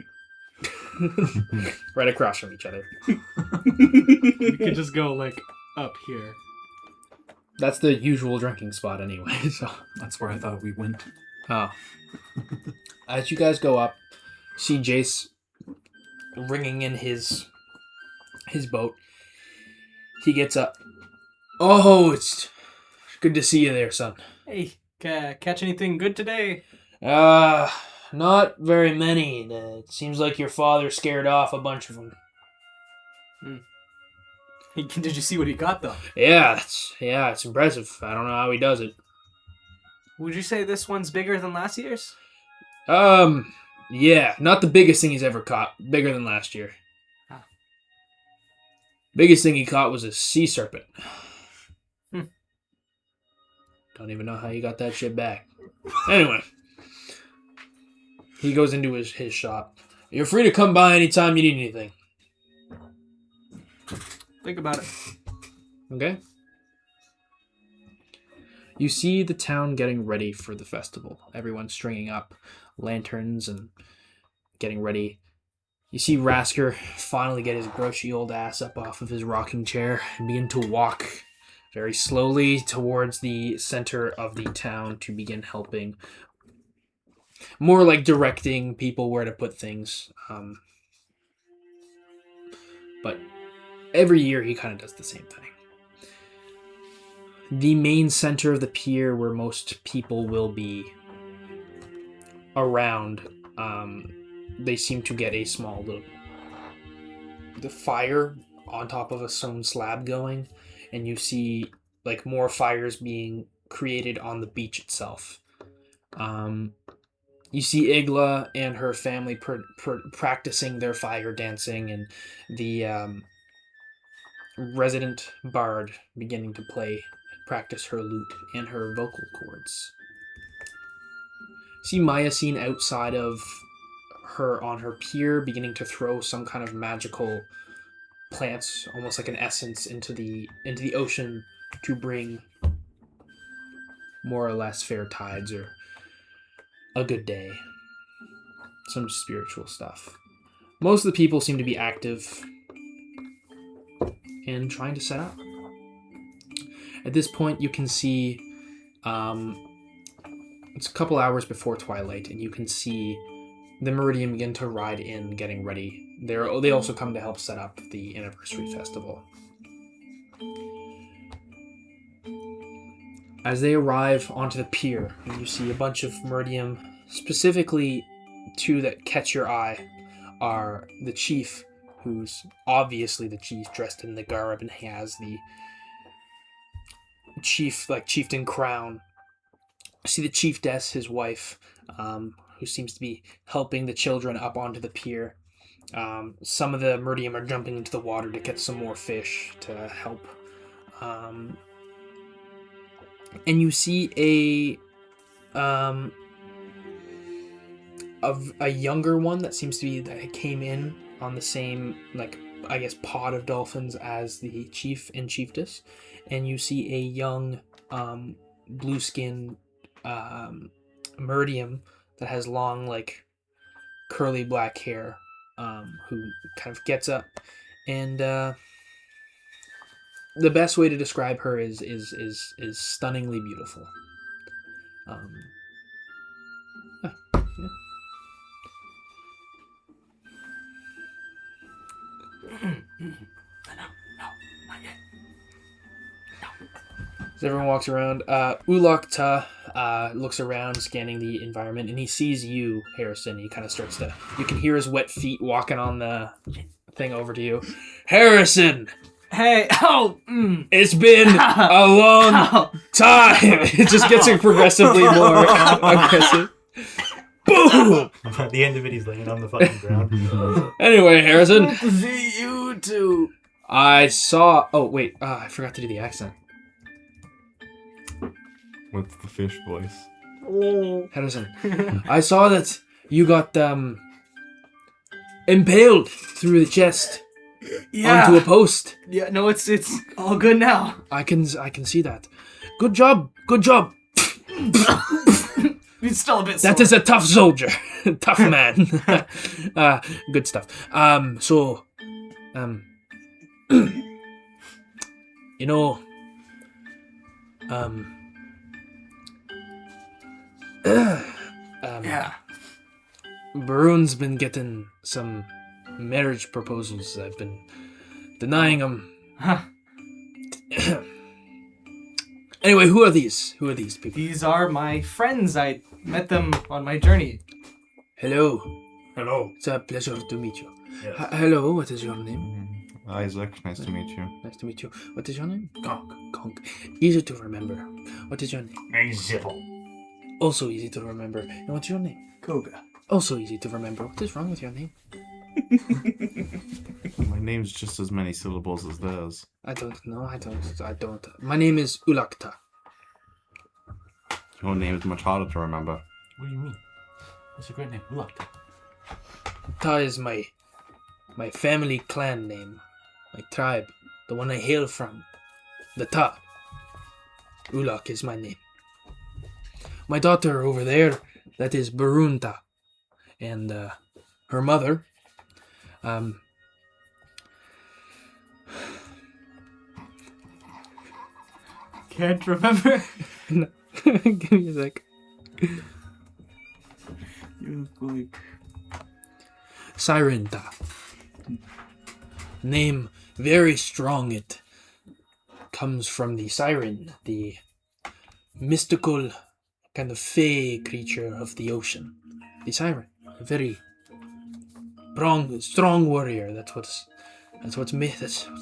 right across from each other. We could just go like up here. That's the usual drinking spot anyway. So that's where I thought we went. oh. As you guys go up, see Jace ringing in his boat. He gets up. Oh, it's good to see you there, son. Hey, catch anything good today? Not very many. It seems like your father scared off a bunch of them. Did you see what he got though? Yeah, it's impressive. I don't know how he does it. Would you say this one's bigger than last year's? Yeah, not the biggest thing he's ever caught. Bigger than last year. Huh. Biggest thing he caught was a sea serpent. Don't even know how he got that shit back. Anyway. He goes into his shop. You're free to come by anytime you need anything. Think about it. Okay? You see the town getting ready for the festival. Everyone's stringing up lanterns and getting ready. You see Rasker finally get his grouchy old ass up off of his rocking chair and begin to walk very slowly towards the center of the town to begin helping. More like directing people where to put things. But every year he kind of does the same thing. The main center of the pier where most people will be around, they seem to get a small little the fire on top of a stone slab going, and you see like more fires being created on the beach itself. You see Igla and her family practicing their fire dancing, and the resident bard beginning to practice her lute and her vocal cords. See Maya seen outside of her on her pier beginning to throw some kind of magical plants, almost like an essence, into the ocean to bring more or less fair tides or a good day. Some spiritual stuff. Most of the people seem to be active and trying to set up. At this point, you can see it's a couple hours before twilight, and you can see the Meridian begin to ride in, getting ready. They also come to help set up the anniversary festival. As they arrive onto the pier, and you see a bunch of Meridian, specifically two that catch your eye are the chief, who's obviously the chief, dressed in the garb and has the chieftain crown. See the chiefess, his wife, who seems to be helping the children up onto the pier. Some of the Meridian are jumping into the water to get some more fish to help. And you see a younger one that seems to be that came in on the same, like, I guess, pod of dolphins as the chief and chiefess. And you see a young blue skin Meridian that has long, like, curly black hair, who kind of gets up, and the best way to describe her is stunningly beautiful. Yeah. As everyone walks around, Ulak Ta looks around, scanning the environment, and he sees you, Harrison. He kind of starts to... You can hear his wet feet walking on the thing over to you. Harrison! Hey! Oh! It's been a long time! It just gets progressively more aggressive. Boom! At the end of it, he's laying on the fucking ground. Anyway, Harrison. Good to see you too. I saw... Oh, wait. I forgot to do the accent. What's the fish voice? Harrison, I saw that you got impaled through the chest onto a post. Yeah, no, it's all good now. I can see that. Good job. Good job. He's still a bit That sore. is a tough soldier. Tough man. Good stuff. You know, Yeah. Baroon's been getting some marriage proposals. I've been denying them. Huh. Anyway, who are these? Who are these people? These are my friends. I met them on my journey. Hello. Hello. It's a pleasure to meet you. Yes. Hello, what is your name? Isaac, nice to meet you. Nice to meet you. What is your name? Conk. Conk. Easy to remember. What is your name? Hey, Zipple. Also easy to remember. And what's your name? Koga. Also easy to remember. What is wrong with your name? My name's just as many syllables as theirs. I don't know. I don't. My name is Ulakta. Your name is much harder to remember. What do you mean? That's a great name. Look. Ta is my family clan name. My tribe. The one I hail from. The Ta. Ulak is my name. My daughter over there, that is Barunta. And her mother, Can't remember. give me a sec. You look like Sirinta. Name very strong. It comes from the siren, the mystical kind of fey creature of the ocean. The siren, a very strong warrior. That's what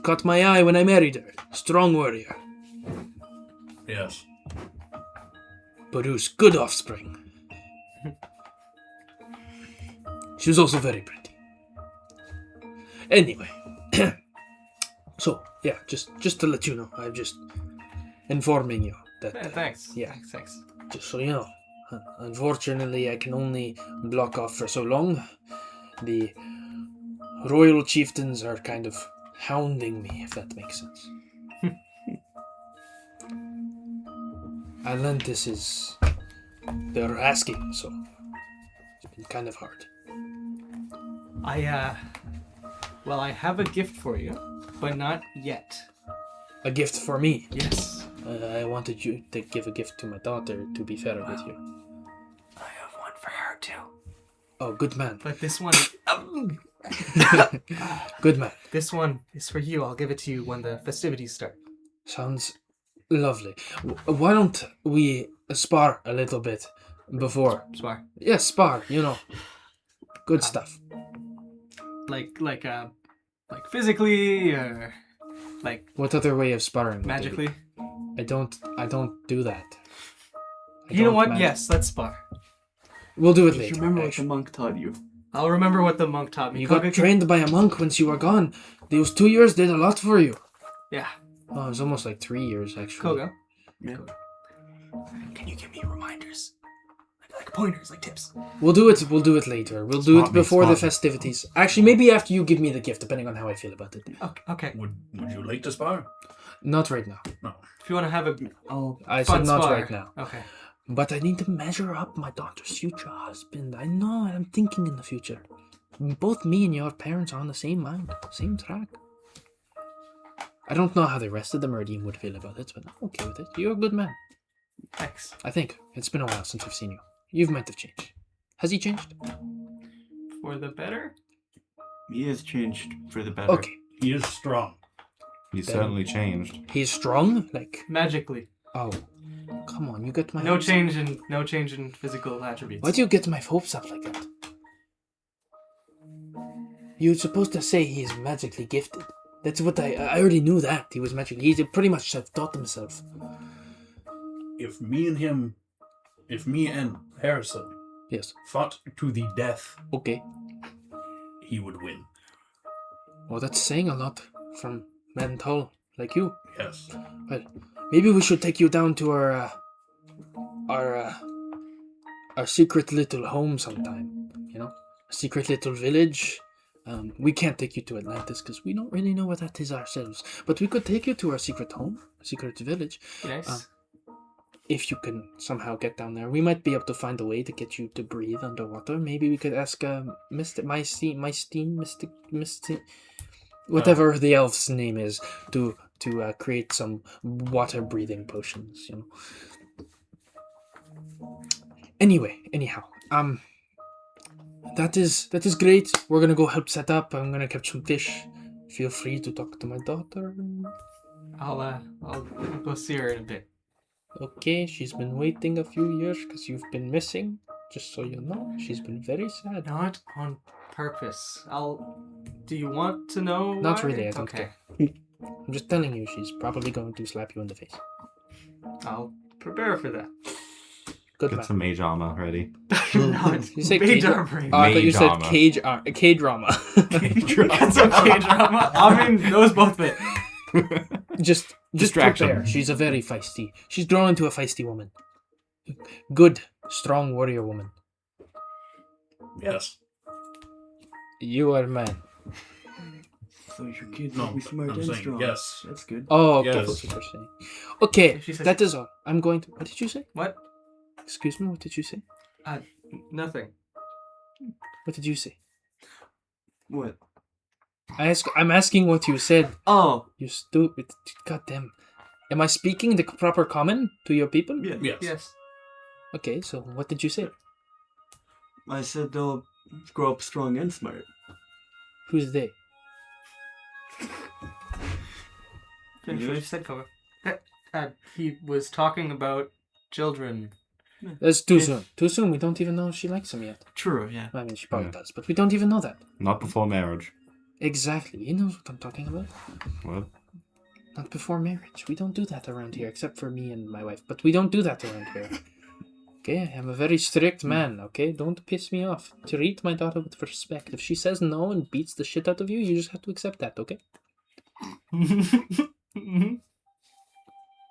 caught my eye when I married her. Strong warrior. Yes. Produce good offspring. She was also very pretty. Anyway, so yeah, just to let you know, I'm just informing you that Thanks. yeah. Thanks. just so you know. Unfortunately, I can only block off for so long. The royal chieftains are kind of hounding me, if that makes sense. Atlantis is... they're asking, so it's been kind of hard. Well, I have a gift for you, but not yet. A gift for me. Yes. I wanted you to give a gift to my daughter, to be fair with you. I have one for her too. Oh, good man. But this one, Good man. this one is for you. I'll give it to you when the festivities start. Sounds lovely. Why don't we spar a little bit before? Spar. Yes, spar, you know. Good stuff. Like physically or like What other way of sparring? would there be? magically. I don't do that. I You know don't what? magic. Yes, let's spar. We'll do it just later. remember what the actually. monk taught you. I'll remember what the monk taught me. You Koga got can- trained by a monk once you were gone. Those 2 years did a lot for you. Yeah. Oh, it was almost like 3 years, actually. Koga. Yeah. Can you give me reminders? Like pointers, like tips. We'll do it later. We'll do Smart it me, before the smart me. festivities. Actually, maybe after you give me the gift, depending on how I feel about it. Okay. Would you like to spar? Not right now. No. If you want to have a I fun said not spar. right now. Okay. But I need to measure up my daughter's future husband. I know, I'm thinking in the future. Both me and your parents are on the same mind, same track. I don't know how the rest of the Meridian would feel about it, but I'm okay with it. You're a good man. Thanks. I think. It's been a while since I've seen you. You might have changed. Has he changed? For the better? He has changed for the better. Okay. He is strong. He's certainly changed. He's strong? Like, Magically. oh. Come on, you get my No hopes up. change in physical attributes. Why do you get my hopes up like that? You're supposed to say he's magically gifted. That's what I already knew that. He was magically. He's pretty much self-taught himself. If me and Harrison Yes. fought to the death, Okay. he would win. Well, that's saying a lot from men tall like you. Yes. Well, maybe we should take you down to our secret little home sometime. You know, a secret little village We can't take you to Atlantis because we don't really know what that is ourselves. But we could take you to our secret home, secret village. Nice. If you can somehow get down there, we might be able to find a way to get you to breathe underwater. Maybe we could ask Mystic, whatever the elf's name is, to create some water breathing potions. You know. Anyhow, that is great. We're gonna go help set up. I'm gonna catch some fish. Feel free to talk to my daughter. I'll go see her in a bit. Okay, she's been waiting a few years because you've been missing. Just so you know, she's been very sad. Not on purpose. Do you want to know? Not why? really, I don't care. I'm just telling you, she's probably going to slap you in the face. I'll prepare for that. Good Get man. some mage armor ready. You say Mage cage armor. Oh, I thought you Mage said armor. cage drama. That's okay, drama. I mean, those both fit. Just Distraction. prepare. She's a very feisty. She's grown into a feisty woman. Good, strong warrior woman. Yes. You are man. So your kids No, will be smart I'm and saying strong. yes. That's good. Oh, okay. Yes. That's what you're saying. Okay, She says- that is all. I'm going to. What did you say? What? Excuse me. What did you say? Nothing. What did you say? What? I'm asking what you said. Oh, You stupid. God damn. Am I speaking the proper common to your people? yeah. Yes. Yes. Okay, so what did you say? I said they'll grow up strong and smart. Who's they? Finish what you said, Koga. He was talking about children. That's too If- soon. Too soon. We don't even know if she likes him yet. True, yeah. I mean, she probably Yeah. does, but we don't even know that. Not before marriage. Exactly. He knows what I'm talking about. What? Not before marriage. We don't do that around here, except for me and my wife. But we don't do that around here. Okay, I'm a very strict man, okay? Don't piss me off. Treat my daughter with respect. If she says no and beats the shit out of you, you just have to accept that, okay?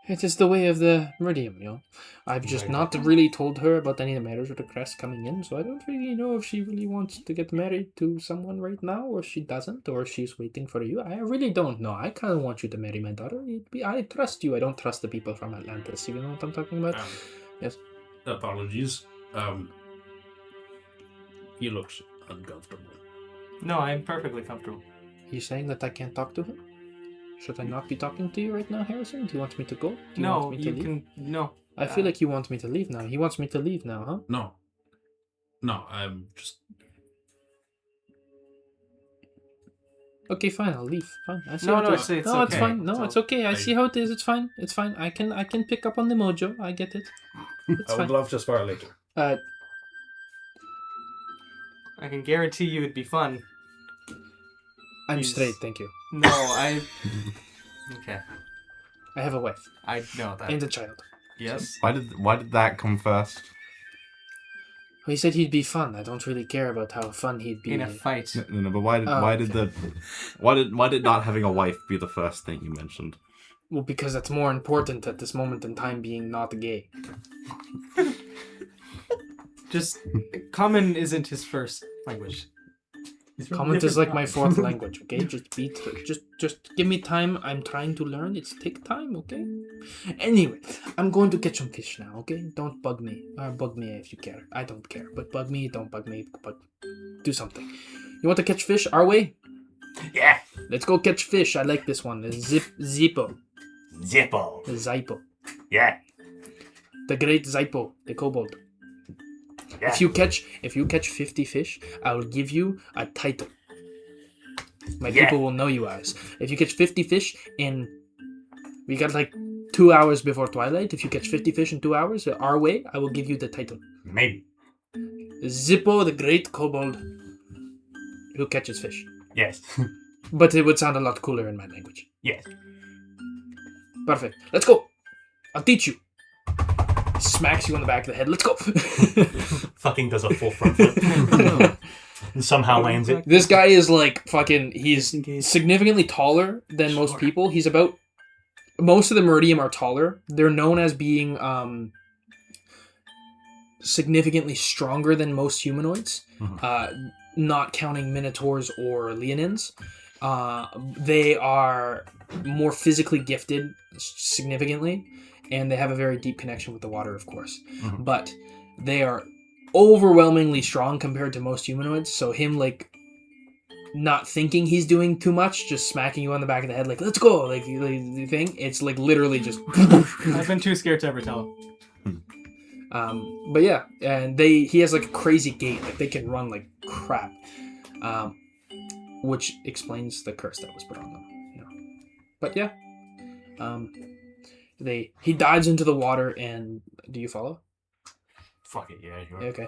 It is the way of the Meridium, you know? I've just not really told her about any of the marriage requests coming in, so I don't really know if she really wants to get married to someone right now, or she doesn't, or she's waiting for you. I really don't know. I kind of want you to marry my daughter. I trust you. I don't trust the people from Atlantis. You know what I'm talking about? Yes. Apologies. He looks uncomfortable. No, I'm perfectly comfortable. You saying that I can't talk to him? Should I not be talking to you right now, Harrison? Do you want me to go? Do you No, want me to you leave? can. No. I feel like you want me to leave now. He wants me to leave now, huh? No, I'm just. Okay, fine. I'll leave. Fine. I see No, how no, it it's is. it's No, it's okay. fine. No, So- it's okay. I see how it is. It's fine. It's fine. I can pick up on the mojo. I get it. It's I would fine. love to spar later. I can guarantee you it'd be fun. I'm He's- straight. Thank you. No, I. Okay. I have a wife I know that. and a child. Yes. Why did that come first? He said he'd be fun. I don't really care about how fun he'd be. In a fight. No, but why did not having a wife be the first thing you mentioned? Well, because that's more important at this moment in time, being not gay. Just. Common isn't his first language. Comment is like my fourth language, okay? Just give me time. I'm trying to learn. It's take time, okay? Anyway, I'm going to catch some fish now, okay? Don't bug me. Or bug me if you care. I don't care. But bug me, don't bug me. But do something. You want to catch fish our way? Yeah. Let's go catch fish. I like this one. Zippo. Zippo. Zypo. Yeah. The great Zypo. The kobold. Yeah. If you catch 50 fish, I will give you a title. My Yeah. people will know you as. If you catch 50 fish in, we got like 2 hours before twilight. If you catch 50 fish in 2 hours, our way, I will give you the title. Maybe. Zippo, the great kobold who catches fish. Yes. But it would sound a lot cooler in my language. Yes. Perfect. Let's go. I'll teach you. Smacks you on the back of the head. Let's go. Fucking does a full front flip. And somehow lands it. This guy is like fucking. He's Engage. significantly taller than most people. He's about. Most of the Meridium are taller. They're known as being significantly stronger than most humanoids. not counting minotaurs or leonins. They are more physically gifted significantly, and they have a very deep connection with the water, of course. Mhm. But they are overwhelmingly strong compared to most humanoids, so him, like, not thinking he's doing too much, just smacking you on the back of the head, like, let's go, like the thing, it's like literally just... I've been too scared to ever tell him. But yeah, and he has like a crazy gait, like they can run like crap, which explains the curse that was put on them. You know. But yeah, he dives into the water, and do you follow? Fuck it, yeah, sure. Okay.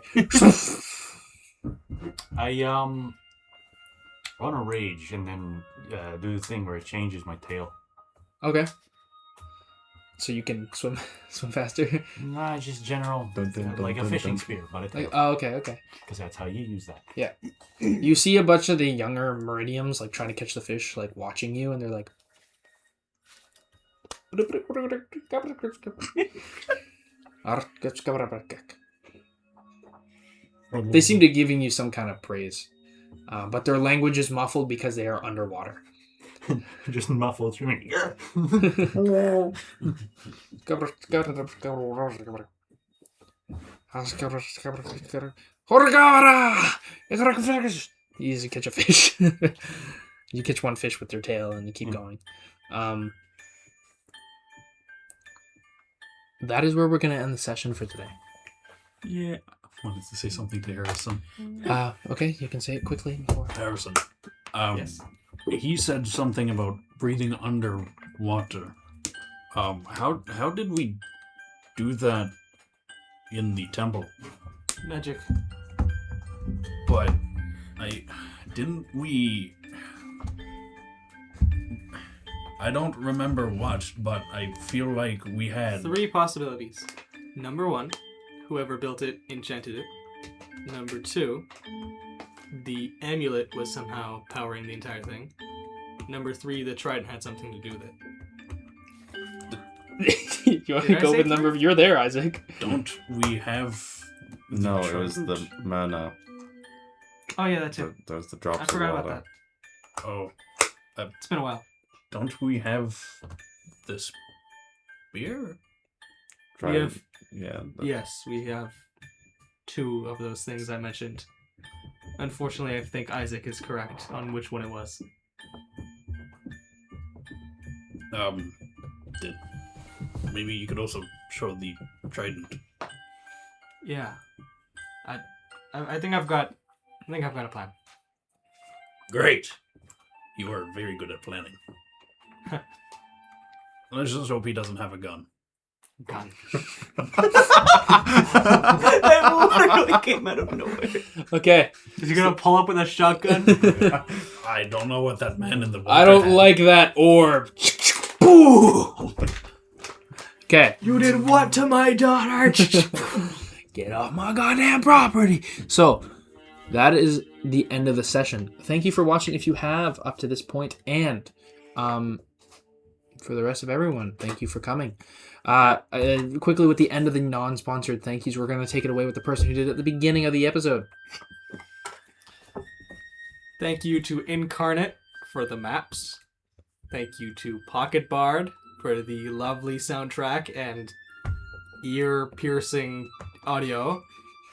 I run a rage and then do the thing where it changes my tail. Okay. So you can swim faster. Nah, just general, like a fishing spear, but a tail. Like, oh, okay. Because that's how you use that. Yeah. You see a bunch of the younger Meridiums like trying to catch the fish, like watching you, and they're like. They seem to be giving you some kind of praise, but their language is muffled because they are underwater. Just muffled screaming. You usually catch a fish. You catch one fish with your tail and you keep going. That is where we're going to end the session for today. Yeah. I wanted to say something to Harrison. Okay, you can say it quickly. Before. Harrison. Yes. He said something about breathing underwater. How did we do that in the temple? Magic. But I don't remember what, but I feel like we had 3 possibilities. Number 1, whoever built it enchanted it. Number 2, the amulet was somehow powering the entire thing. Number 3, the trident had something to do with it. You want Did to I go say with number? three? You're there, Isaac. Don't we have No, it was the mana. Oh yeah, that too. That was the drops I of forgot water. about that. Oh, It's been a while. don't we have this beer? Try We have- yeah. Yes, we have 2 of those things I mentioned. Unfortunately, I think Isaac is correct on which one it was. Maybe you could also show the trident. Yeah. I think I've got a plan. Great. You are very good at planning. Let's just hope he doesn't have a gun. Gun. That literally came out of nowhere. Okay. Is he gonna pull up with a shotgun? I don't know what that man in the water I don't had. like that orb. Boo! Okay. You did what to my daughter? Get off my goddamn property. So, that is the end of the session. Thank you for watching if you have up to this point, and for the rest of everyone, thank you for coming. Quickly with the end of the non-sponsored thank yous, we're going to take it away with the person who did it at the beginning of the episode. Thank you to Inkarnate for the maps. Thank you to Pocket Bard for the lovely soundtrack and ear-piercing audio,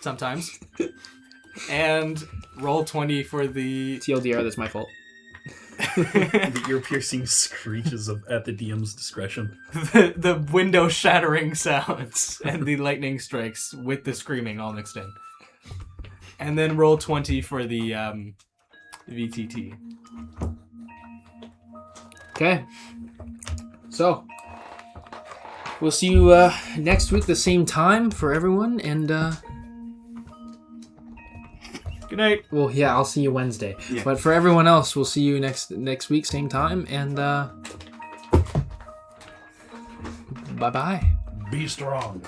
sometimes. And Roll20 for the... TLDR, that's my fault. The ear-piercing screeches at the DM's discretion. the window-shattering sounds and the lightning strikes with the screaming all mixed in. And then Roll20 for the VTT. Okay. So, we'll see you next week, the same time for everyone, and Good night. well, yeah, I'll see you Wednesday. Yeah. But for everyone else, we'll see you next week, same time, and bye-bye. Be strong.